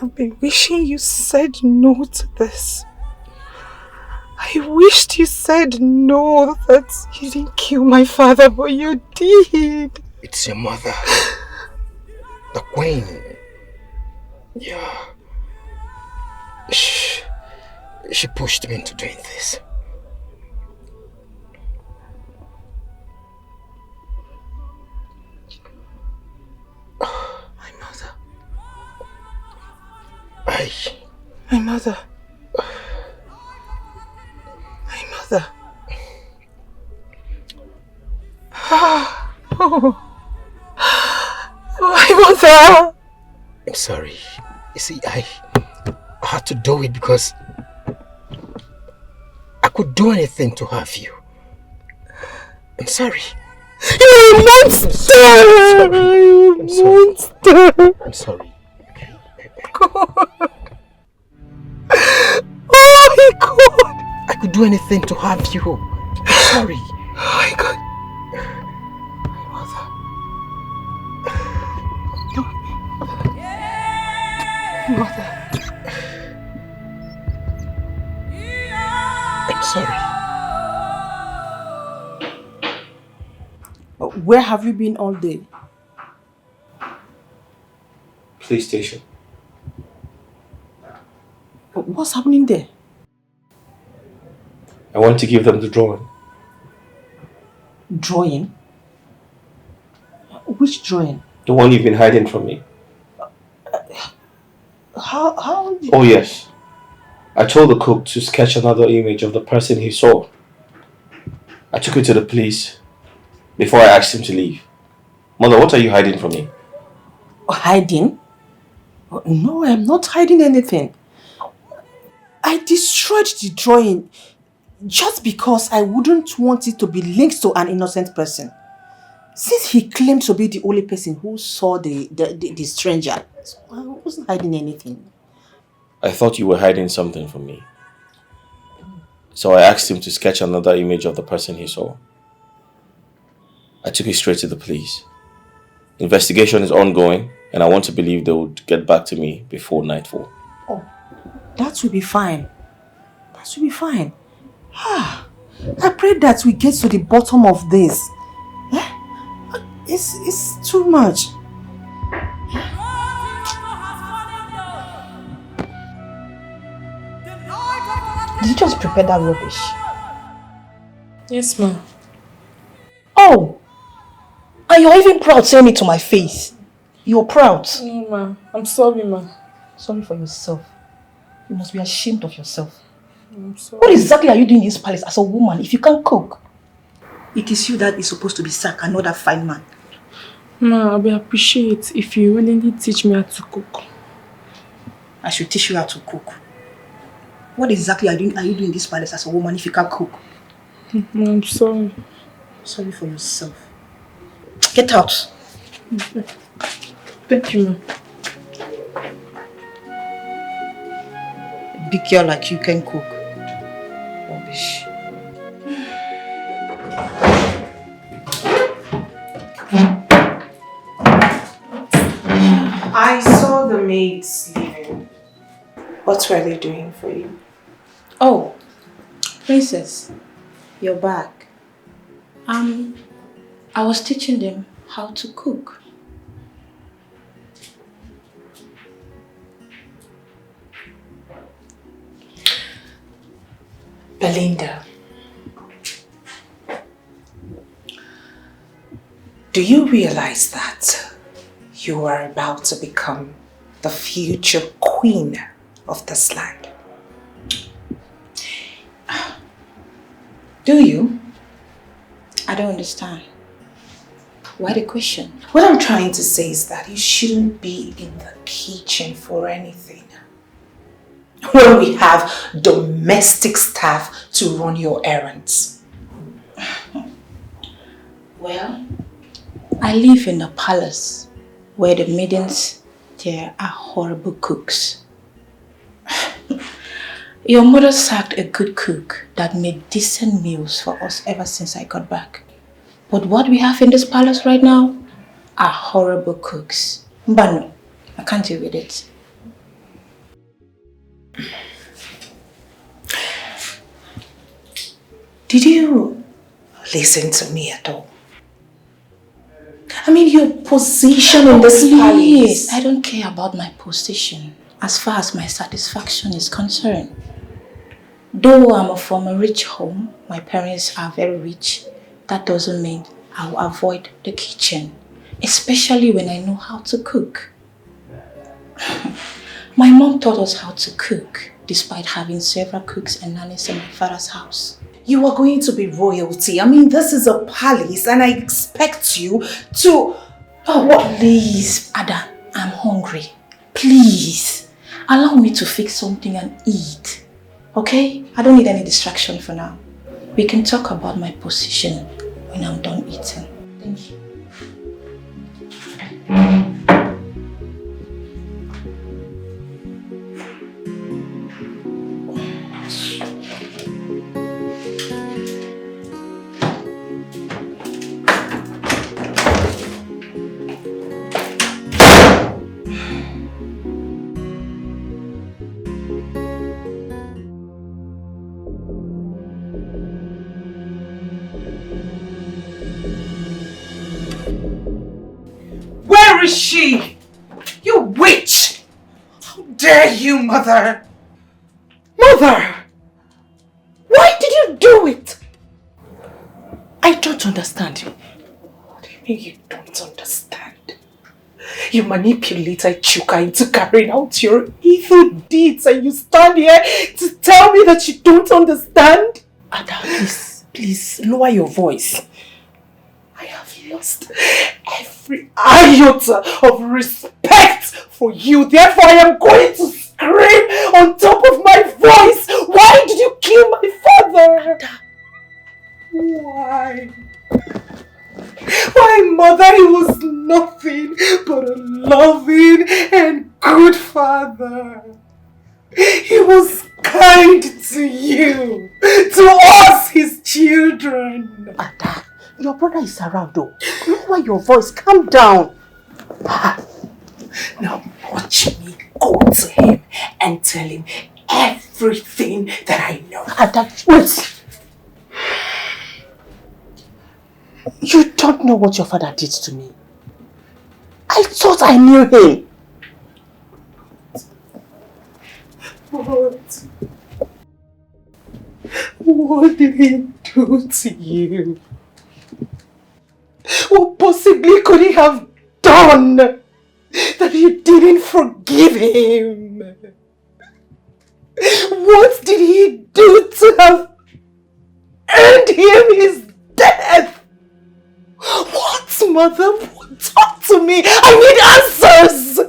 I've been wishing you said no to this. I wished you said no, that you didn't kill my father, but you did. It's your mother. The queen. Yeah. She pushed me into doing this. My mother. My mother. My mother. Oh. My mother. I'm sorry. You see, I had to do it because I could do anything to have you. I'm sorry. You're a monster! You're a monster! I'm sorry. God. Oh my God! I could do anything to have you. I'm sorry. Oh my God. Mother. I'm sorry. Where have you been all day? Police station. What's happening there? I want to give them the drawing. Drawing? Which drawing? The one you've been hiding from me. How? Oh yes. I told the cook to sketch another image of the person he saw. I took it to the police before I asked him to leave. Mother, what are you hiding from me? Hiding? No, I'm not hiding anything. I destroyed the drawing just because I wouldn't want it to be linked to an innocent person. Since he claimed to be the only person who saw the stranger, so I wasn't hiding anything. I thought you were hiding something from me. So I asked him to sketch another image of the person he saw. I took it straight to the police. Investigation is ongoing, and I want to believe they would get back to me before nightfall. Oh, that will be fine. That will be fine. I pray that we get to the bottom of this. It's too much. Did you just prepare that rubbish? Yes, ma'am. Oh! And you're even proud saying it to my face. You're proud. No, ma'am. I'm sorry, ma'am. Sorry for yourself. You must be ashamed of yourself. I'm sorry. What exactly are you doing in this palace as a woman if you can't cook? It is you that is supposed to be sacked and not that fine man. Ma, I will appreciate if you willingly teach me how to cook. I should teach you how to cook. What exactly are you doing in this palace as a woman if you can't cook? I'm sorry. Sorry for yourself. Get out. Thank you, ma'am. A big girl like you can cook. Rubbish. I saw the maids leaving. What were they doing for you? Oh, Princess, you're back. I was teaching them how to cook. Belinda, do you realize that you are about to become the future queen of this land? Do you? I don't understand. Why the question? What I'm trying to say is that you shouldn't be in the kitchen for anything. When we have domestic staff to run your errands. Well, I live in a palace where the maidens there are horrible cooks. Your mother sacked a good cook that made decent meals for us ever since I got back. But what we have in this palace right now are horrible cooks. Mbano, I can't deal with it. Did you listen to me at all? I mean, your position in this palace. I don't care about my position as far as my satisfaction is concerned. Though I'm from a rich home, my parents are very rich, that doesn't mean I'll avoid the kitchen, especially when I know how to cook. My mom taught us how to cook, despite having several cooks and nannies in my father's house. You are going to be royalty. I mean, this is a palace and I expect you to... Oh, what? Please, Ada, I'm hungry. Please, allow me to fix something and eat. Okay? I don't need any distraction for now. We can talk about my position when I'm done eating. Thank you. Where is she? You witch! How dare you, Mother? Mother! Why did you do it? I don't understand. What do you mean you don't understand? You manipulated Chuka into carrying out your evil deeds and you stand here to tell me that you don't understand? Ada, please lower your voice. I have lost every iota of respect for you. Therefore, I am going to scream on top of my voice. Why did you kill my father? Ada. Why? Why, Mother? He was nothing but a loving and good father. He was kind to you, to us, his children. Ada, your brother is around though. Lower your voice, calm down. Now watch me go to him and tell him everything that I know. Ada, wait. You don't know what your father did to me. I thought I knew him. What? What did he do to you? What possibly could he have done that you didn't forgive him? What did he do to have earned him his death? What, mother? Talk to me! I need answers!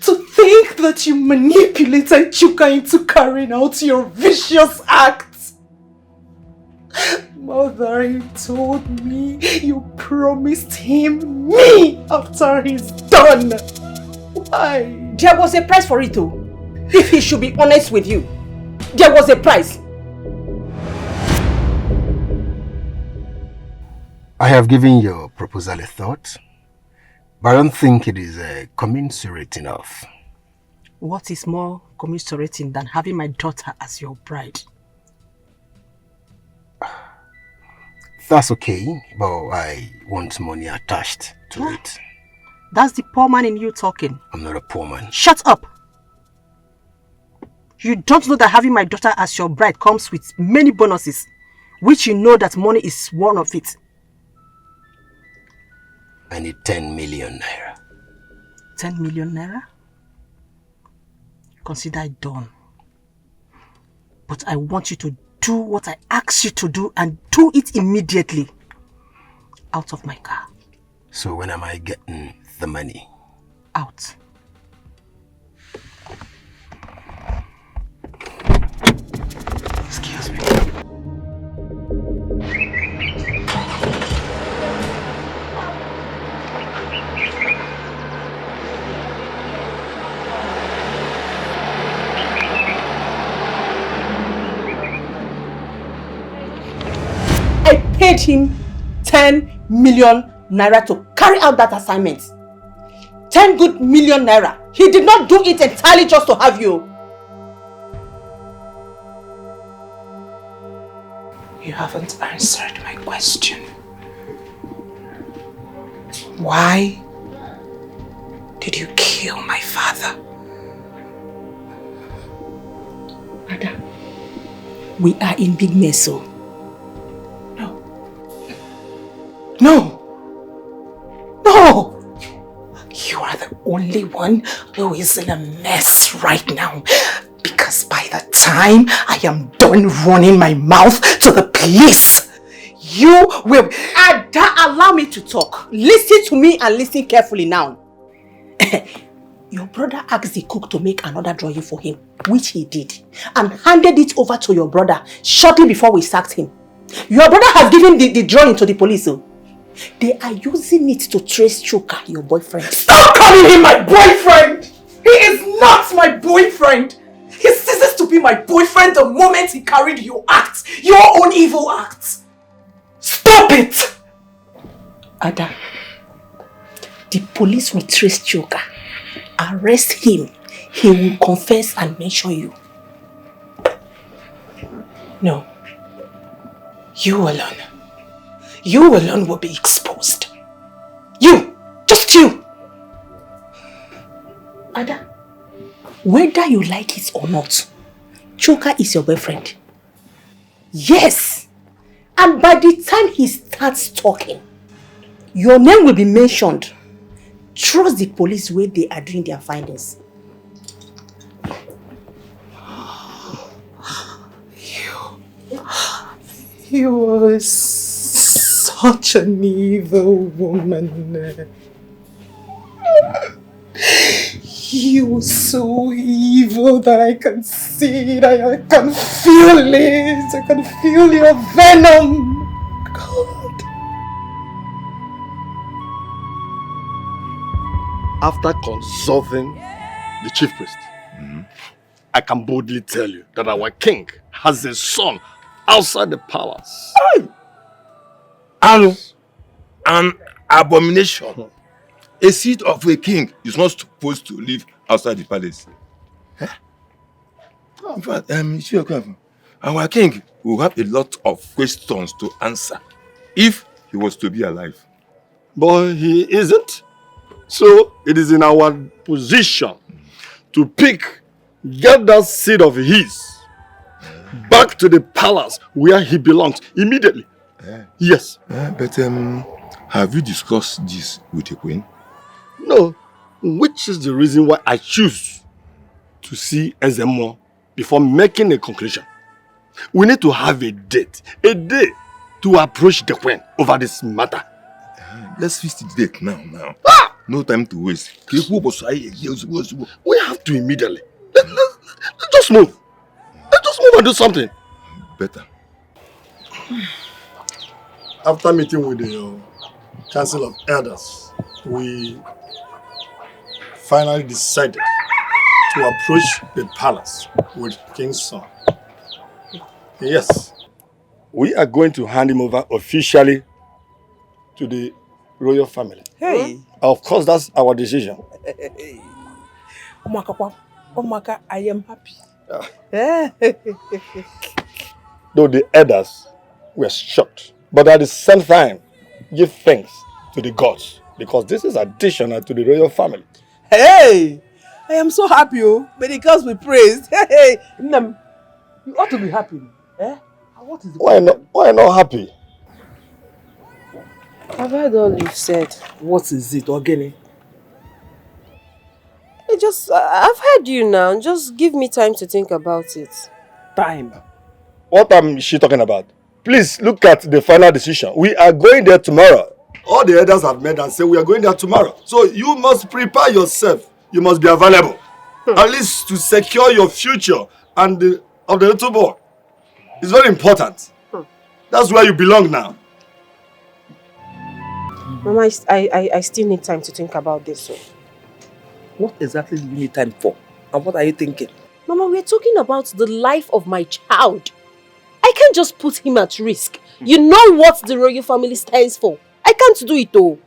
To think that you manipulated Chuka into carrying out your vicious acts. Mother, he told me you promised him me after he's done. Why? There was a price for it too. If he should be honest with you, there was a price. I have given your proposal a thought, but I don't think it is commensurate enough. What is more commiserating than having my daughter as your bride? That's okay, but I want money attached to it. That's the poor man in you talking. I'm not a poor man. Shut up! You don't know that having my daughter as your bride comes with many bonuses, which you know that money is one of it. I need 10 million naira. 10 million naira? Consider it done. But I want you to do what I asked you to do and do it immediately. Out of my car. So when am I getting the money? Out. Excuse me. I paid him 10 million naira to carry out that assignment. 10 good million naira. He did not do it entirely just to have you. You haven't answered my question. Why did you kill my father? Ada, we are in big mess, so. No! No! You are the only one who is in a mess right now. Because by the time I am done running my mouth to the police, you will... Ada, allow me to talk. Listen to me and listen carefully now. Your brother asked the cook to make another drawing for him, which he did, and handed it over to your brother shortly before we sacked him. Your brother has given the drawing to the police. So they are using it to trace Chuka, your boyfriend. Stop calling him my boyfriend! He is not my boyfriend! He ceases to be my boyfriend the moment he carried your acts, your own evil acts. Stop it! Ada, the police will trace Chuka. Arrest him. He will confess and mention you. No. You alone. You alone will be exposed. You! Just you! Ada, whether you like it or not, Chuka is your boyfriend. Yes! And by the time he starts talking, your name will be mentioned. Trust the police where they are doing their findings. You are such an evil woman. You are so evil that I can see it, I can feel it, I can feel your venom. God. After consulting the chief priest, I can boldly tell you that our king has a son outside the palace. An abomination. A seat of a king is not supposed to live outside the palace. In fact, our king will have a lot of questions to answer if he was to be alive. But he isn't. So it is in our position to get that seed of his back to the palace where he belongs immediately. Yes. But have you discussed this with the queen? No, which is the reason why I choose to see Ezemo before making a conclusion. We need to have a day to approach the queen over this matter. Let's fix the date now. No time to waste. We have to immediately. Let's just move. Let's just move and do something. Better. After meeting with the Council of Elders, we finally decided to approach the palace with King's son. Yes, we are going to hand him over officially to the royal family. Hey! Of course, that's our decision. Omaka, I am happy. Though the elders were shocked, but at the same time, give thanks to the gods because this is additional to the royal family. Hey! I am so happy, may the gods be praised. Hey! Nam, you ought to be happy. What is the Why not happy? I've heard all you've said. What is it, Ogene? I've heard you now. Just give me time to think about it. Time? What is she talking about? Please look at the final decision. We are going there tomorrow. All the elders have met and said we are going there tomorrow. So you must prepare yourself. You must be available. At least to secure your future and of the little boy. It's very important. That's where you belong now. Mama, I still need time to think about this. So. What exactly do you need time for? And what are you thinking? Mama, we're talking about the life of my child. I can't just put him at risk. You know what the royal family stands for. I can't do it though.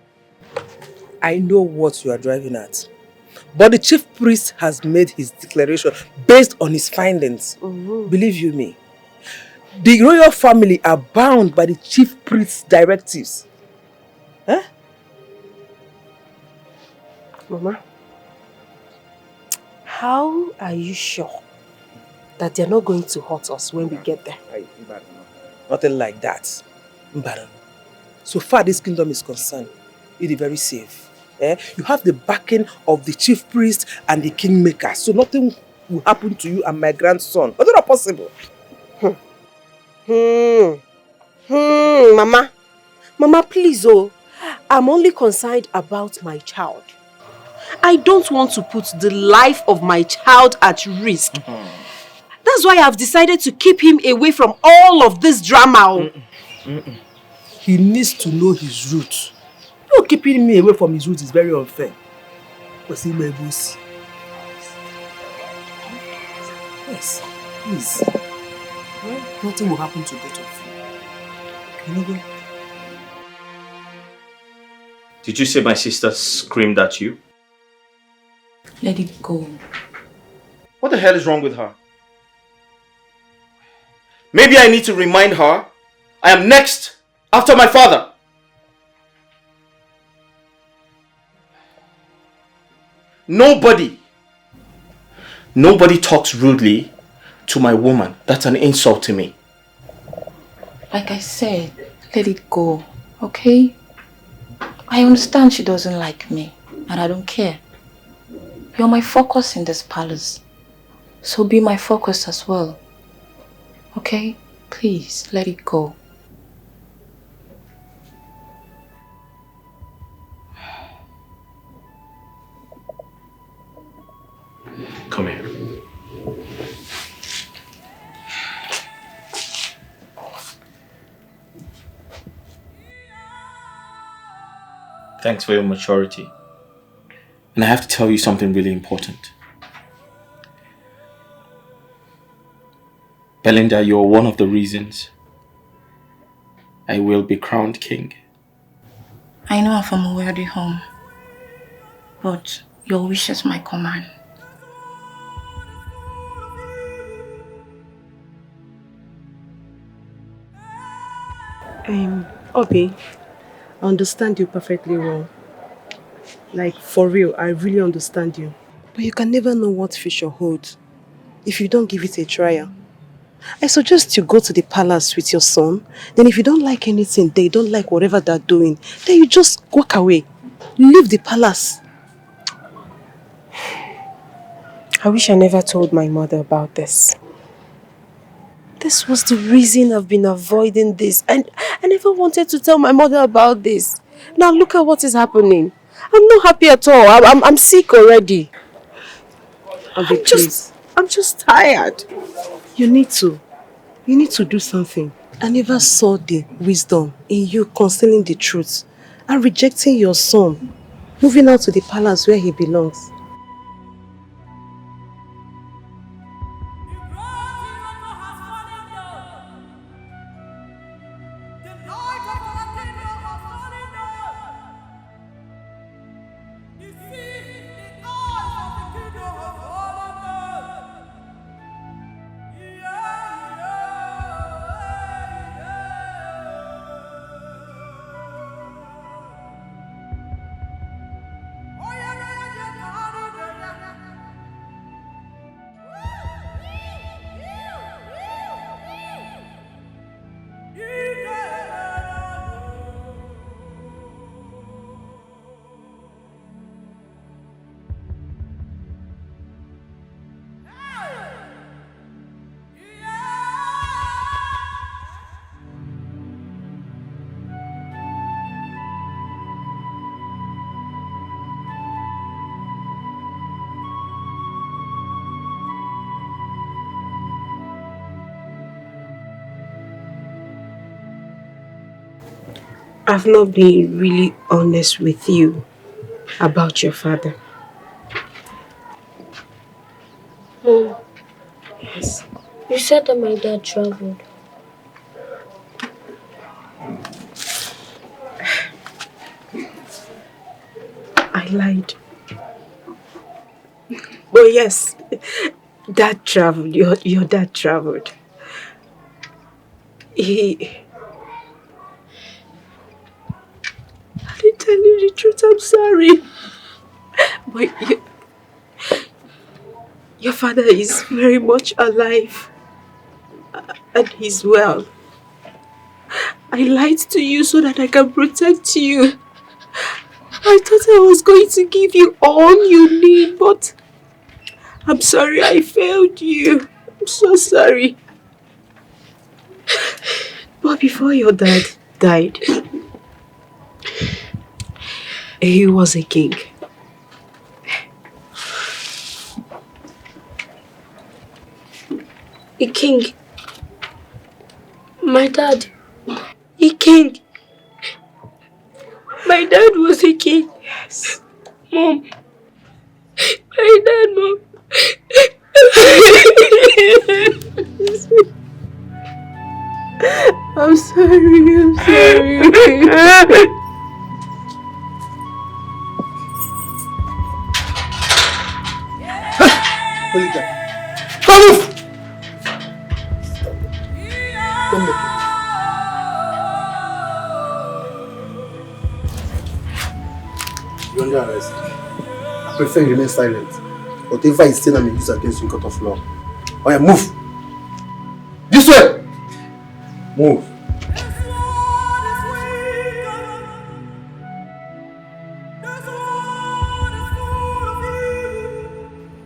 I know what you are driving at. But the chief priest has made his declaration based on his findings. Believe you me. The royal family are bound by the chief priest's directives. Huh? Mama, how are you sure that they're not going to hurt us when we get there? Nothing like that. So far this kingdom is concerned, it is very safe. You have the backing of the chief priest and the kingmaker, so nothing will happen to you and my grandson. But it's not possible. Mama, please, I'm only concerned about my child. I don't want to put the life of my child at risk. That's why I've decided to keep him away from all of this drama. He needs to know his roots. You keeping me away from his roots is very unfair. Yes, please. Nothing will happen to both of you. You know what? Did you say my sister screamed at you? Let it go. What the hell is wrong with her? Maybe I need to remind her I am next after my father. Nobody talks rudely to my woman. That's an insult to me. Like I said, let it go, okay? I understand she doesn't like me, and I don't care. You're my focus in this palace, so be my focus as well. Okay? Please, let it go. Come here. Thanks for your maturity. And I have to tell you something really important. Belinda, you're one of the reasons I will be crowned king. I know I'm from a wealthy home, but your wish is my command. Obi, I understand you perfectly well. Like, for real, I really understand you. But you can never know what future holds if you don't give it a trial. I suggest you go to the palace with your son. Then if you don't like anything, they don't like whatever they're doing, then you just walk away. Leave the palace. I wish I never told my mother about this. This was the reason I've been avoiding this. And I never wanted to tell my mother about this. Now look at what is happening. I'm not happy at all. I'm sick already. I'm just tired. You need to do something. I never saw the wisdom in you concealing the truth and rejecting your son, moving out to the palace where he belongs. I've not been really honest with you about your father. Mom, Yes. you said that my dad traveled. I lied. Oh yes, dad traveled. Your dad traveled. I didn't tell you the truth. I'm sorry. But your father is very much alive. And he's well. I lied to you so that I can protect you. I thought I was going to give you all you need, but I'm sorry I failed you. I'm so sorry. But before your dad died, he was a king. A king. My dad. A king. My dad was a king. Yes. Mom. My dad, Mom. I'm sorry. I'm sorry. Come move! Come make it. You're under arrest. I prefer you remain silent. Whatever is still I may use against you in court of law. Oh yeah, move! This way! Move.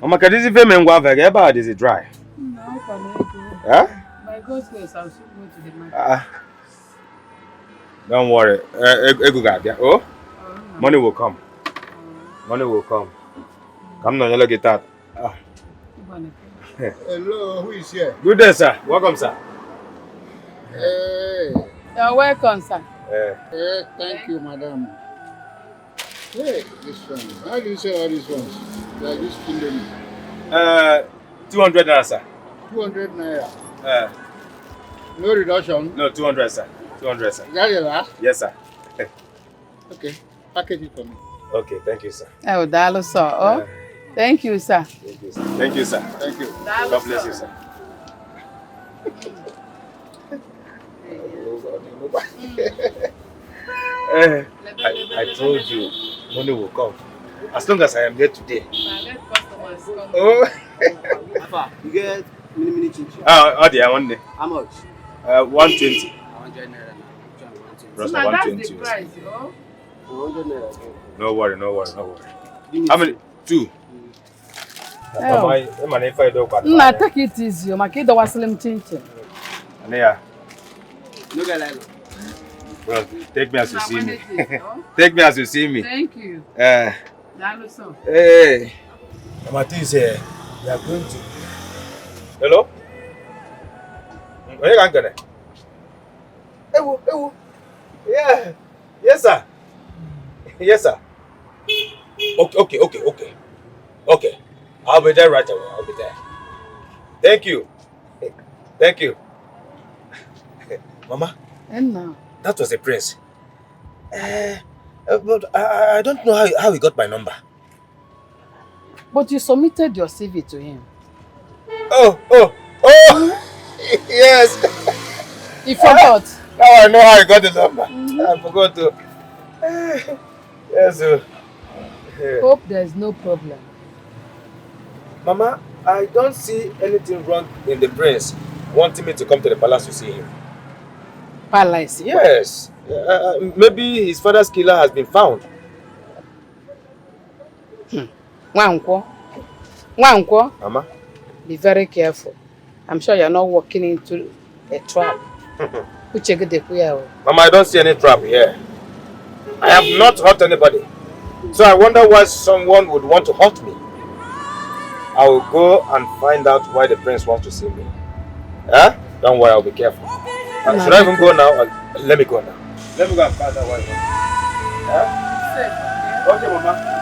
Mama, can this even go very bad? Is it dry? No, Huh? by God's grace, I'll soon go to the market. Don't worry. Oh, money will come. Money will come. Come now, you get that. Hello, who is here? Good day, sir. Welcome, sir. Hey. You're welcome, sir. Hey, thank you, madam. Hey, this one. How do you sell all these ones? Like this Indomie. 200 naira, sir. 200 naira. No reduction? No, 200, sir. 200, sir. Is that your last? Yes, sir. Okay, package it for me. Okay, thank you, sir. Oh, Dalo, sir. Oh, thank you, sir. Thank you, sir. Thank you, sir. Thank you. God bless you, sir. I told you, money will come. As long as I am here today. Let customers come. Oh. You get mini chin chin. Oh, dear, one day. How much? 120. 100 naira now. Ross, Now that's 120. the price, you know. 100 naira. No worry. How many? 2. Nah, take it easy. My kid was slim chin-chin. Yeah. No get like. Well, take me as you see me. Take me as you see me. Thank you. Hey. Mama is here. We are going to. Hello? Where you going? Ewo. Yeah. Yes, sir. Yes, sir. Okay. I'll be there right away. I'll be there. Thank you. Mama. And now? That was a prince. But I don't know how he got my number. But you submitted your CV to him. Oh! Yes! He forgot. Now I know how he got the number. I forgot to. Yes. Hope there's no problem. Mama, I don't see anything wrong in the prince wanting me to come to the palace to see him. Palace? Yes. Maybe his father's killer has been found. Nwankwo, Mama? be very careful. I'm sure you're not walking into a trap. Mama, I don't see any trap here. I have not hurt anybody. So I wonder why someone would want to hurt me. I will go and find out why the prince wants to see me. Don't worry, I'll be careful. Should I even go now? Or let me go now. Let me go and find out why. Okay, Mama.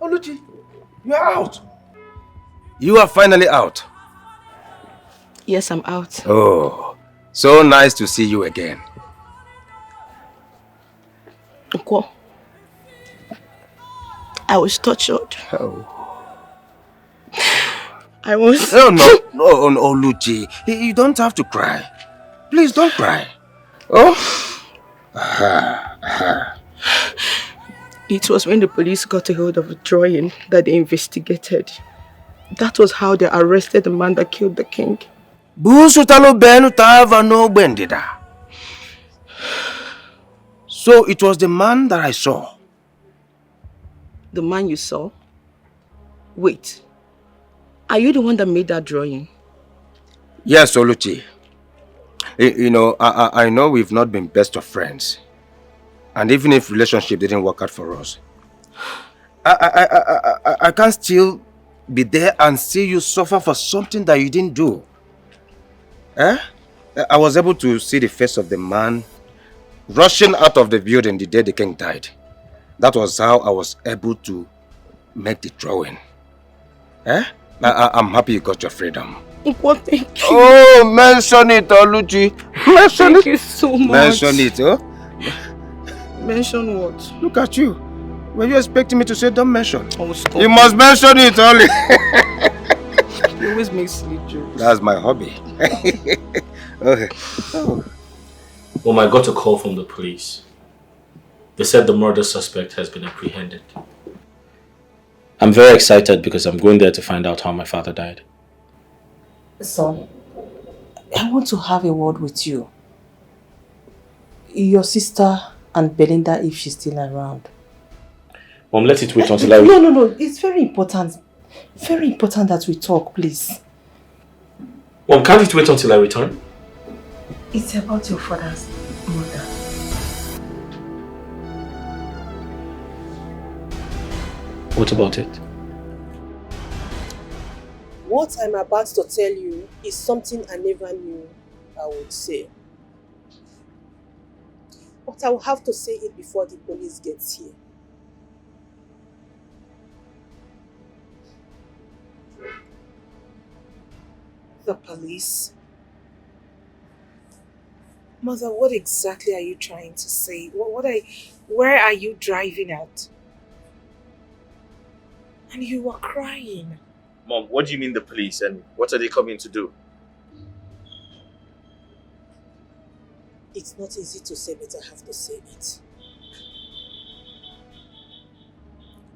Oluchi, you are out. You are finally out. Yes, I'm out. Oh, so nice to see you again. Uncle, I was tortured. Oh. I was... No, Oluchi. You don't have to cry. Please don't cry. Oh? It was when the police got a hold of a drawing that they investigated. That was how they arrested the man that killed the king. So it was the man that I saw. The man you saw? Wait. Are you the one that made that drawing? Yes, Oluchi. You know, I know we've not been best of friends. And even if relationship didn't work out for us, I can't still be there and see you suffer for something that you didn't do. I was able to see the face of the man rushing out of the building the day the king died. That was how I was able to make the drawing. I'm happy you got your freedom. What? Thank you. Oh, mention it, Oluchi. Mention Thank it. you so much. Mention it, oh? Mention what? Look at you. Were you expecting me to say don't mention? Oh, stop. You must mention it only. You always make silly jokes. That's my hobby. Okay. Oh. Well, I got a call from the police. They said the murder suspect has been apprehended. I'm very excited because I'm going there to find out how my father died. Son, I want to have a word with you. Your sister and Belinda, if she's still around. Mom, let it wait until I... No. It's very important. Very important that we talk, please. Mom, can't it wait until I return? It's about your father's murder. What about it? What I'm about to tell you is something I never knew I would say. But I will have to say it before the police gets here. The police? Mother, what exactly are you trying to say? Where are you driving at? And you were crying. Mom, what do you mean the police and what are they coming to do? It's not easy to say, but I have to say it.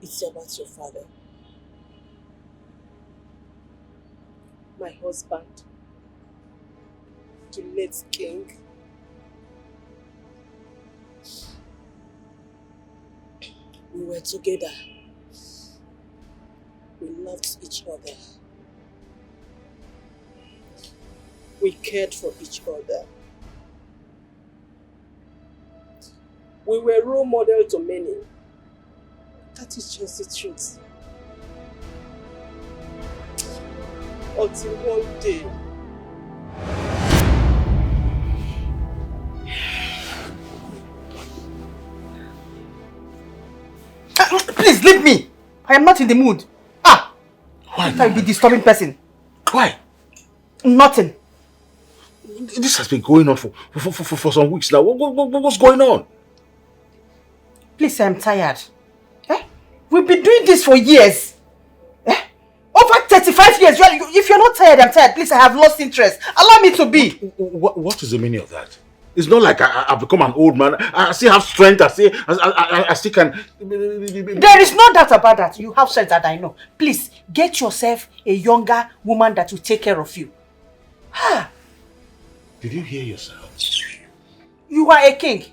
It's about your father. My husband. The late king. We were together. We loved each other. We cared for each other. We were role model to many. That is just the truth. Until one day, Please leave me. I am not in the mood. Why? If I be disturbing person. Why? Nothing. This has been going on for some weeks now. What's going on? Please, I am tired. We've been doing this for years. Over 35 years. If you're not tired, I'm tired. Please, I have lost interest. Allow me to be. What is the meaning of that? It's not like I've become an old man. I still have strength. I still can. There is no doubt about that. You have strength that I know. Please, get yourself a younger woman that will take care of you. Did you hear yourself? You are a king.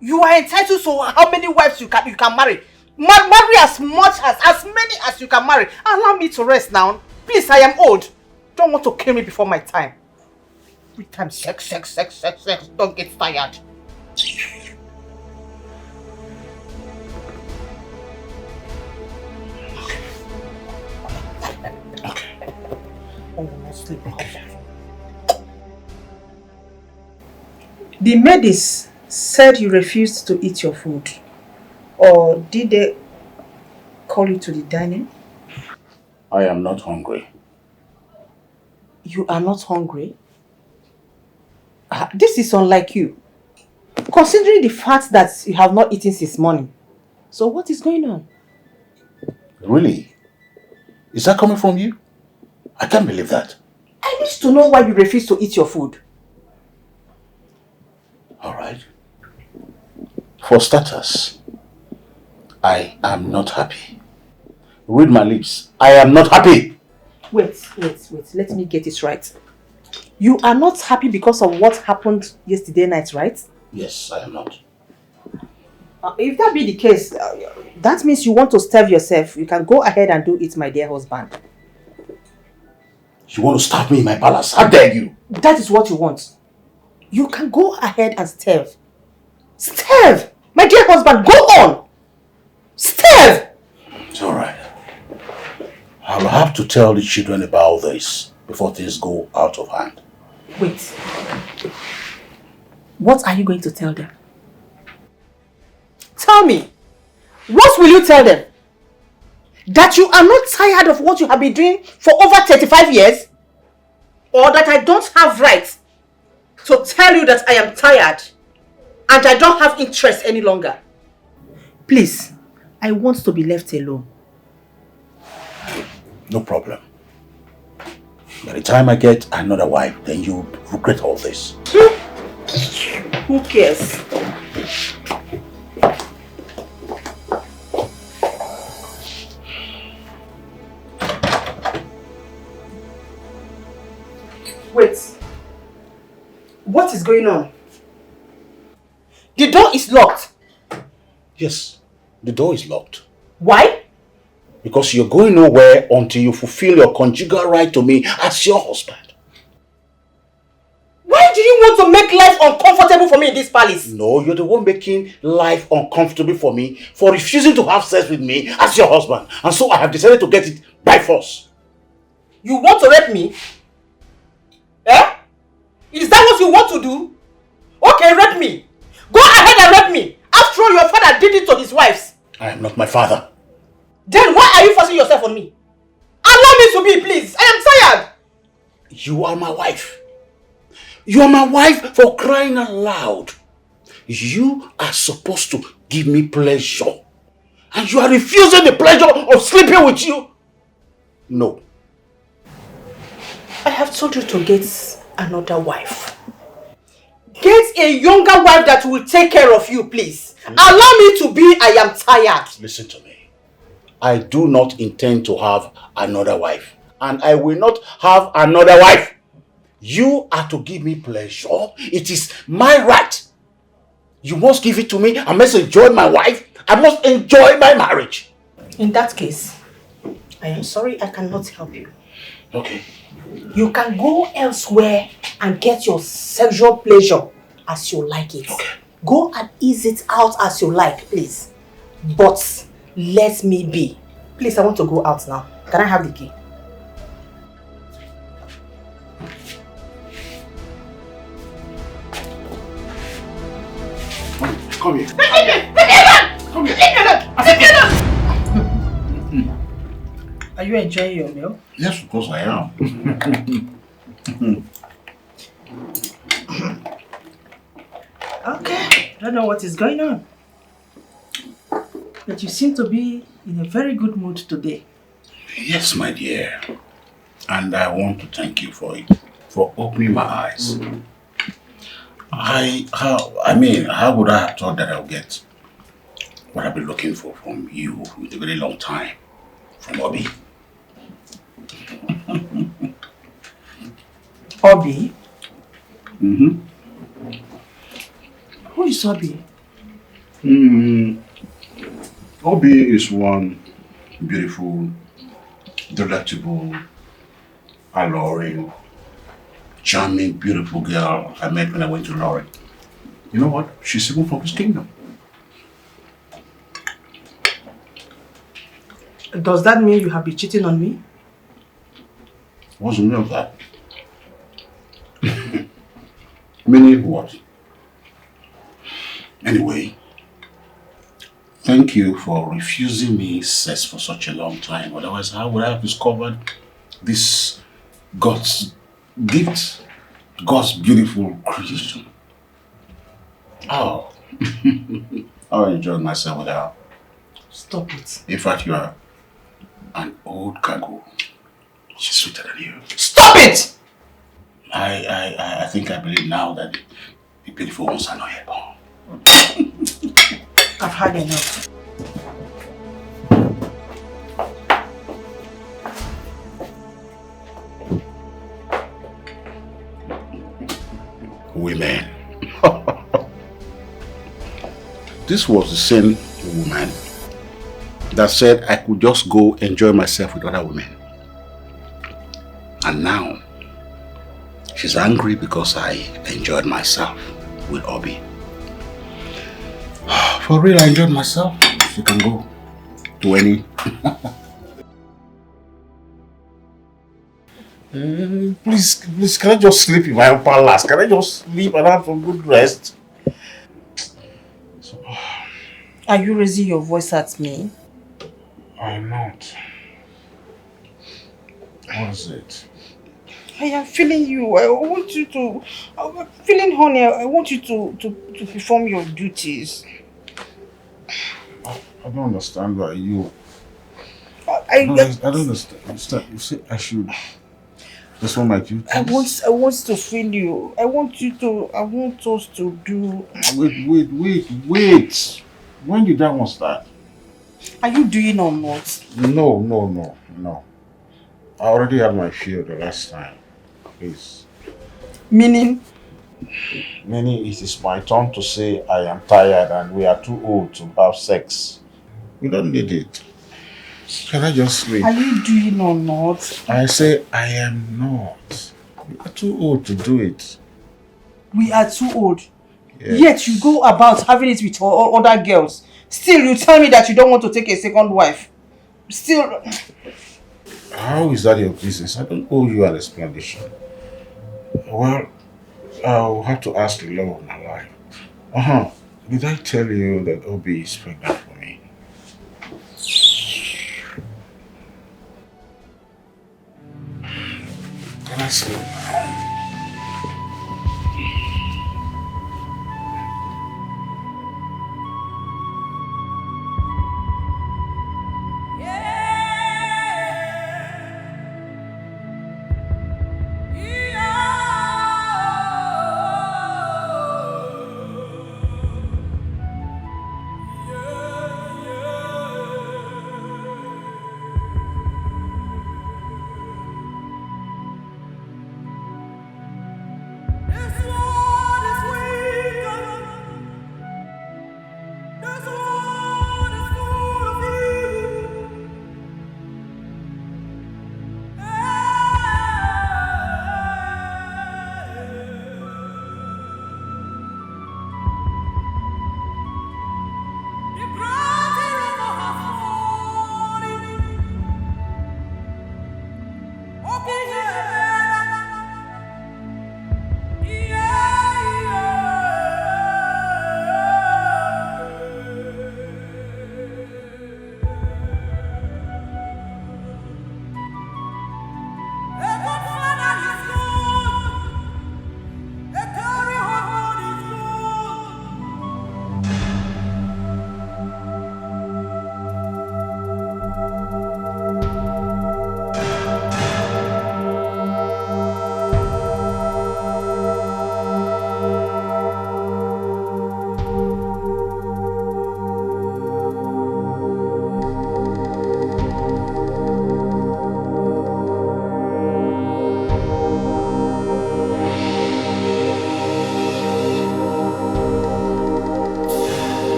You are entitled to how many wives you can marry. Marry as many as you can marry. Allow me to rest now. Please, I am old. Don't want to kill me before my time. Every time sex. Don't get tired. Okay. Oh, no sleep. the maidens said you refused to eat your food. Or did they call you to the dining? I am not hungry. You are not hungry? This is unlike you. Considering the fact that you have not eaten since morning. So what is going on? Really? Is that coming from you? I can't believe that. I need to know why you refuse to eat your food. Alright. For starters, I am not happy. Read my lips. I am not happy. Wait. Let me get it right. You are not happy because of what happened yesterday night, right? Yes, I am not. If that be the case, that means you want to starve yourself. You can go ahead and do it, my dear husband. You want to starve me in my palace? How dare you? That is what you want. You can go ahead and starve. Starve! My dear husband, go on! Starve! It's alright. I will have to tell the children about this before things go out of hand. Wait. What are you going to tell them? Tell me. What will you tell them? That you are not tired of what you have been doing for over 35 years? Or that I don't have right to tell you that I am tired and I don't have interest any longer? Please, I want to be left alone. No problem. By the time I get another wife, then you regret all this. Who cares? Wait. What is going on? The door is locked. Yes, the door is locked. Why? Because you're going nowhere until you fulfill your conjugal right to me as your husband. Why do you want to make life uncomfortable for me in this palace? No, you're the one making life uncomfortable for me for refusing to have sex with me as your husband. And so I have decided to get it by force. You want to rape me? Eh? Is that what you want to do? Okay, rape me. Go ahead and rape me. After all, your father did it to his wives. I am not my father. Then why are you forcing yourself on me? Allow me to be, please. I am tired. You are my wife. You are my wife, for crying out loud. You are supposed to give me pleasure. And you are refusing the pleasure of sleeping with you. No. I have told you to get another wife. Get a younger wife that will take care of you, please. Allow me to be. I am tired. Listen to me. I do not intend to have another wife. And I will not have another wife. You are to give me pleasure. It is my right. You must give it to me. I must enjoy my wife. I must enjoy my marriage. In that case, I am sorry I cannot help you. Okay. You can go elsewhere and get your sexual pleasure as you like it. Okay. Go and ease it out as you like, please. But let me be. Please, I want to go out now. Can I have the key? Come here. Come here. Are you enjoying your meal? Yes, of course I am. Okay. I don't know what is going on. But you seem to be in a very good mood today. Yes, my dear. And I want to thank you for it. For opening my eyes. How would I have thought that I'll get what I've been looking for from you with a very long time? From Obi. Obi? Mm-hmm. Who is Obi? Obi is one beautiful, delectable, alluring, charming, beautiful girl I met when I went to Lorry. You know what? She's even from his kingdom. Does that mean you have been cheating on me? What's the meaning of that? Meaning what? Anyway, thank you for refusing me sex for such a long time. Otherwise, how would I have discovered this God's gift? God's beautiful creation. Oh, I enjoyed myself with her. Stop it. In fact, you are an old cargo. She's sweeter than you. Stop it! I think I believe now that the beautiful ones are not yet born. I've had enough. Women. This was the same woman that said I could just go enjoy myself with other women. And now, she's angry because I enjoyed myself with Obi. For real, I enjoyed myself. She can go to any. Please, can I just sleep in my own palace? Can I just sleep and have some good rest? Are you raising your voice at me? I'm not. What is it? I am feeling you. I want you to... I'm feeling honey. I want you to perform your duties. I don't understand why you... I don't understand. You say I should... That's what my duties. I want to feel you. I want us to do... Wait. When did that one start? Are you doing or not? No. I already had my fill the last time. Please. Meaning? Meaning it is my turn to say I am tired and we are too old to have sex. We don't need it. Can I just sleep? Are you doing or not? I say I am not. We are too old to do it. We are too old. Yes. Yet you go about having it with other girls. Still, you tell me that you don't want to take a second wife. Still... How is that your business? I don't owe you an explanation. Well, I'll have to ask the law of my life. Did I tell you that Obi is pregnant for me? Can I sleep now?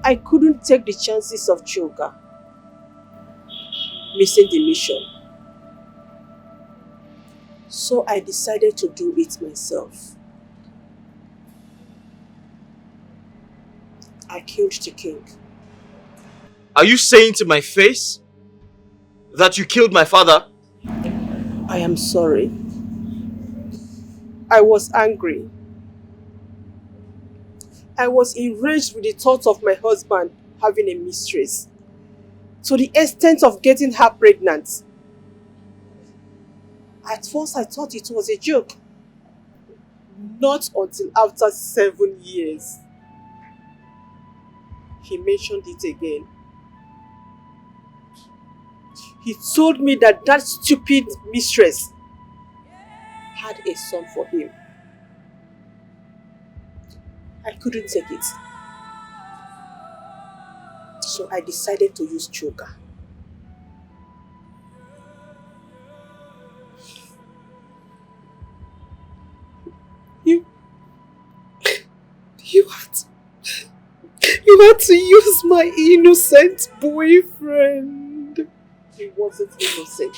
I couldn't take the chances of Choga missing the mission. So I decided to do it myself. I killed the king. Are you saying to my face that you killed my father? I am sorry. I was angry. I was enraged with the thought of my husband having a mistress, to the extent of getting her pregnant. At first I thought it was a joke. Not until after 7 years. He mentioned it again. He told me that that stupid mistress had a son for him. I couldn't take it. So I decided to use Choga. You had to use my innocent boyfriend. He wasn't innocent.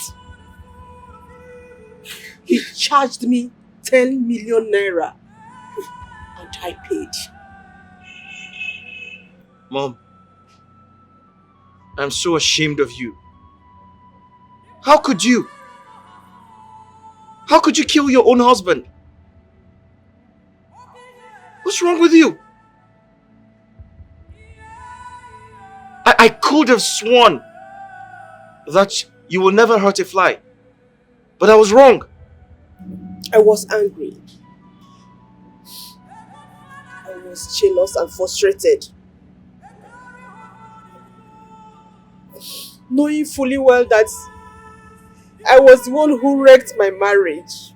He charged me 10 million naira and I paid. Mom, I'm so ashamed of you. How could you? How could you kill your own husband? What's wrong with you? I could have sworn that you will never hurt a fly. But I was wrong. I was angry. I was jealous and frustrated. knowing fully well that I was the one who wrecked my marriage.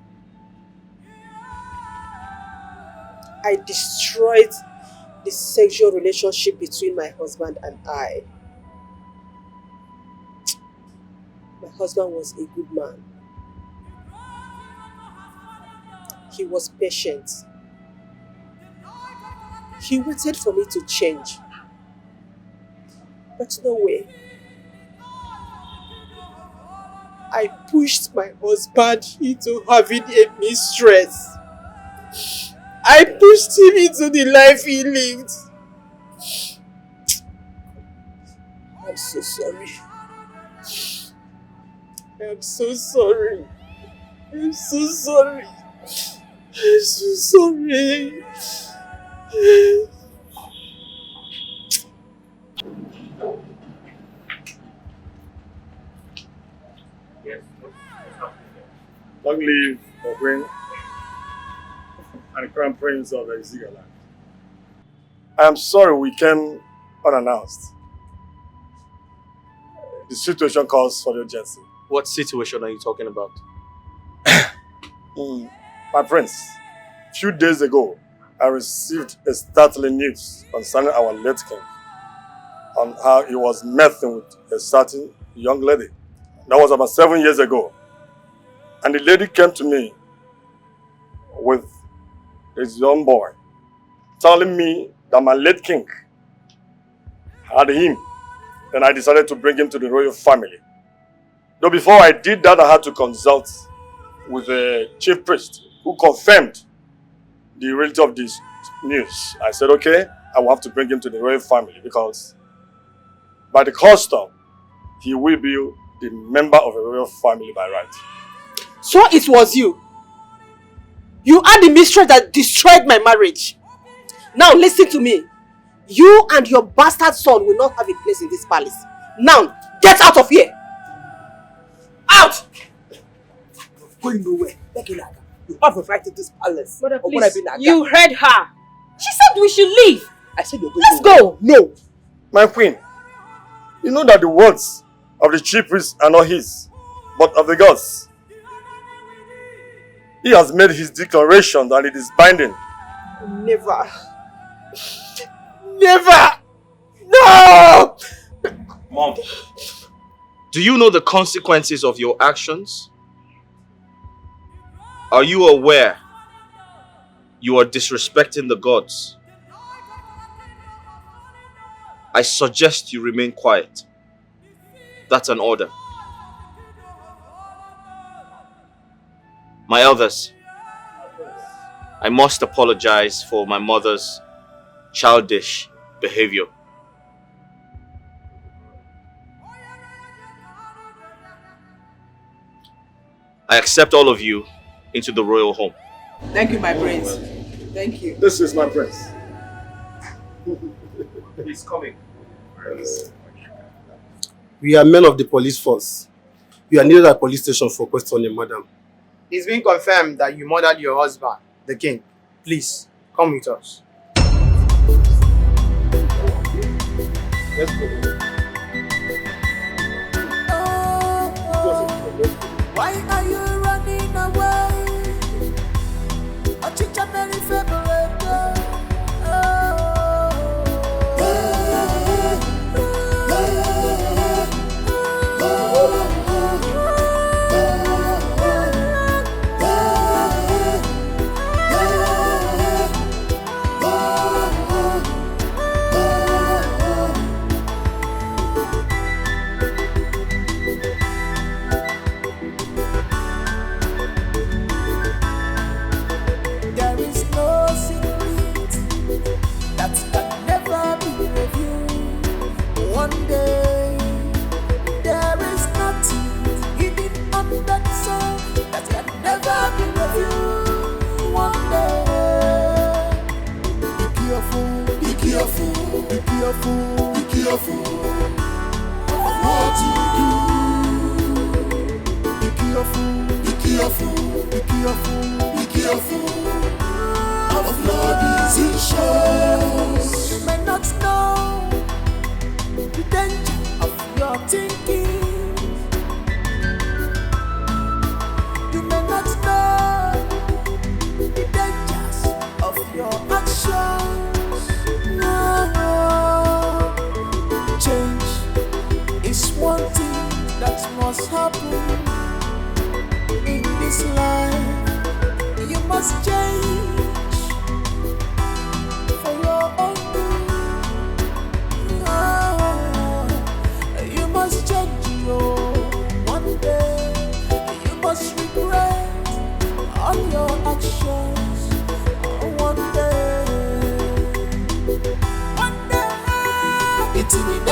I destroyed the sexual relationship between my husband and I. My husband was a good man. He was patient. He waited for me to change. But no way. I pushed my husband into having a mistress. I pushed him into the life he lived. I'm so sorry. I'm so sorry. I'm so sorry. I'm so sorry. Long live the Queen and Crown Prince of Exigaland. I am sorry we came unannounced. The situation calls for the urgency. What situation are you talking about? My prince, a few days ago, I received a startling news concerning our late king on how he was messing with a certain young lady. That was about 7 years ago. And the lady came to me with his young boy, telling me that my late king had him. Then I decided to bring him to the royal family. Though before I did that, I had to consult with the chief priest who confirmed the reality of this news. I said, okay, I will have to bring him to the royal family because by the custom, he will be the member of a royal family by right. So it was you. You are the mistress that destroyed my marriage. Now listen to me. You and your bastard son will not have a place in this palace. Now, get out of here. Out! Going nowhere. You have a right to this palace. Brother, please, you heard her. She said we should leave. I said you're going Let's go. No. My queen, you know that the words of the chief priest are not his, but of the gods. He has made his declaration that it is binding. Never. Never! No! Mom, do you know the consequences of your actions? Are you aware you are disrespecting the gods? I suggest you remain quiet. That's an order. My elders, I must apologize for my mother's childish behavior. I accept all of you into the royal home. Thank you, my prince. Thank you. This is my prince. He's coming. We are men of the police force. You are needed at police station for questioning, madam. It's been confirmed that you murdered your husband, the king. Please, come with us. Let's go. Why are you running away? There is no secret that can never be revealed. One day, there is nothing hidden under the sun that can never be revealed. One day, be careful, be careful, be careful, be careful of what you do. Be careful, be careful, be careful, be careful of your decisions. You may not know the danger of your thinking.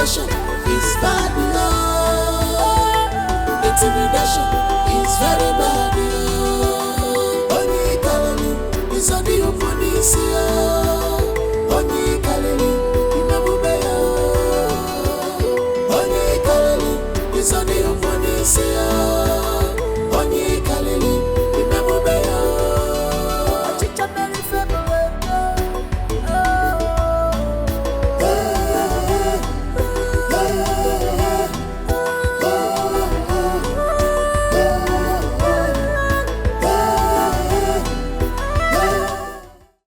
Intimidation is bad love. Intimidation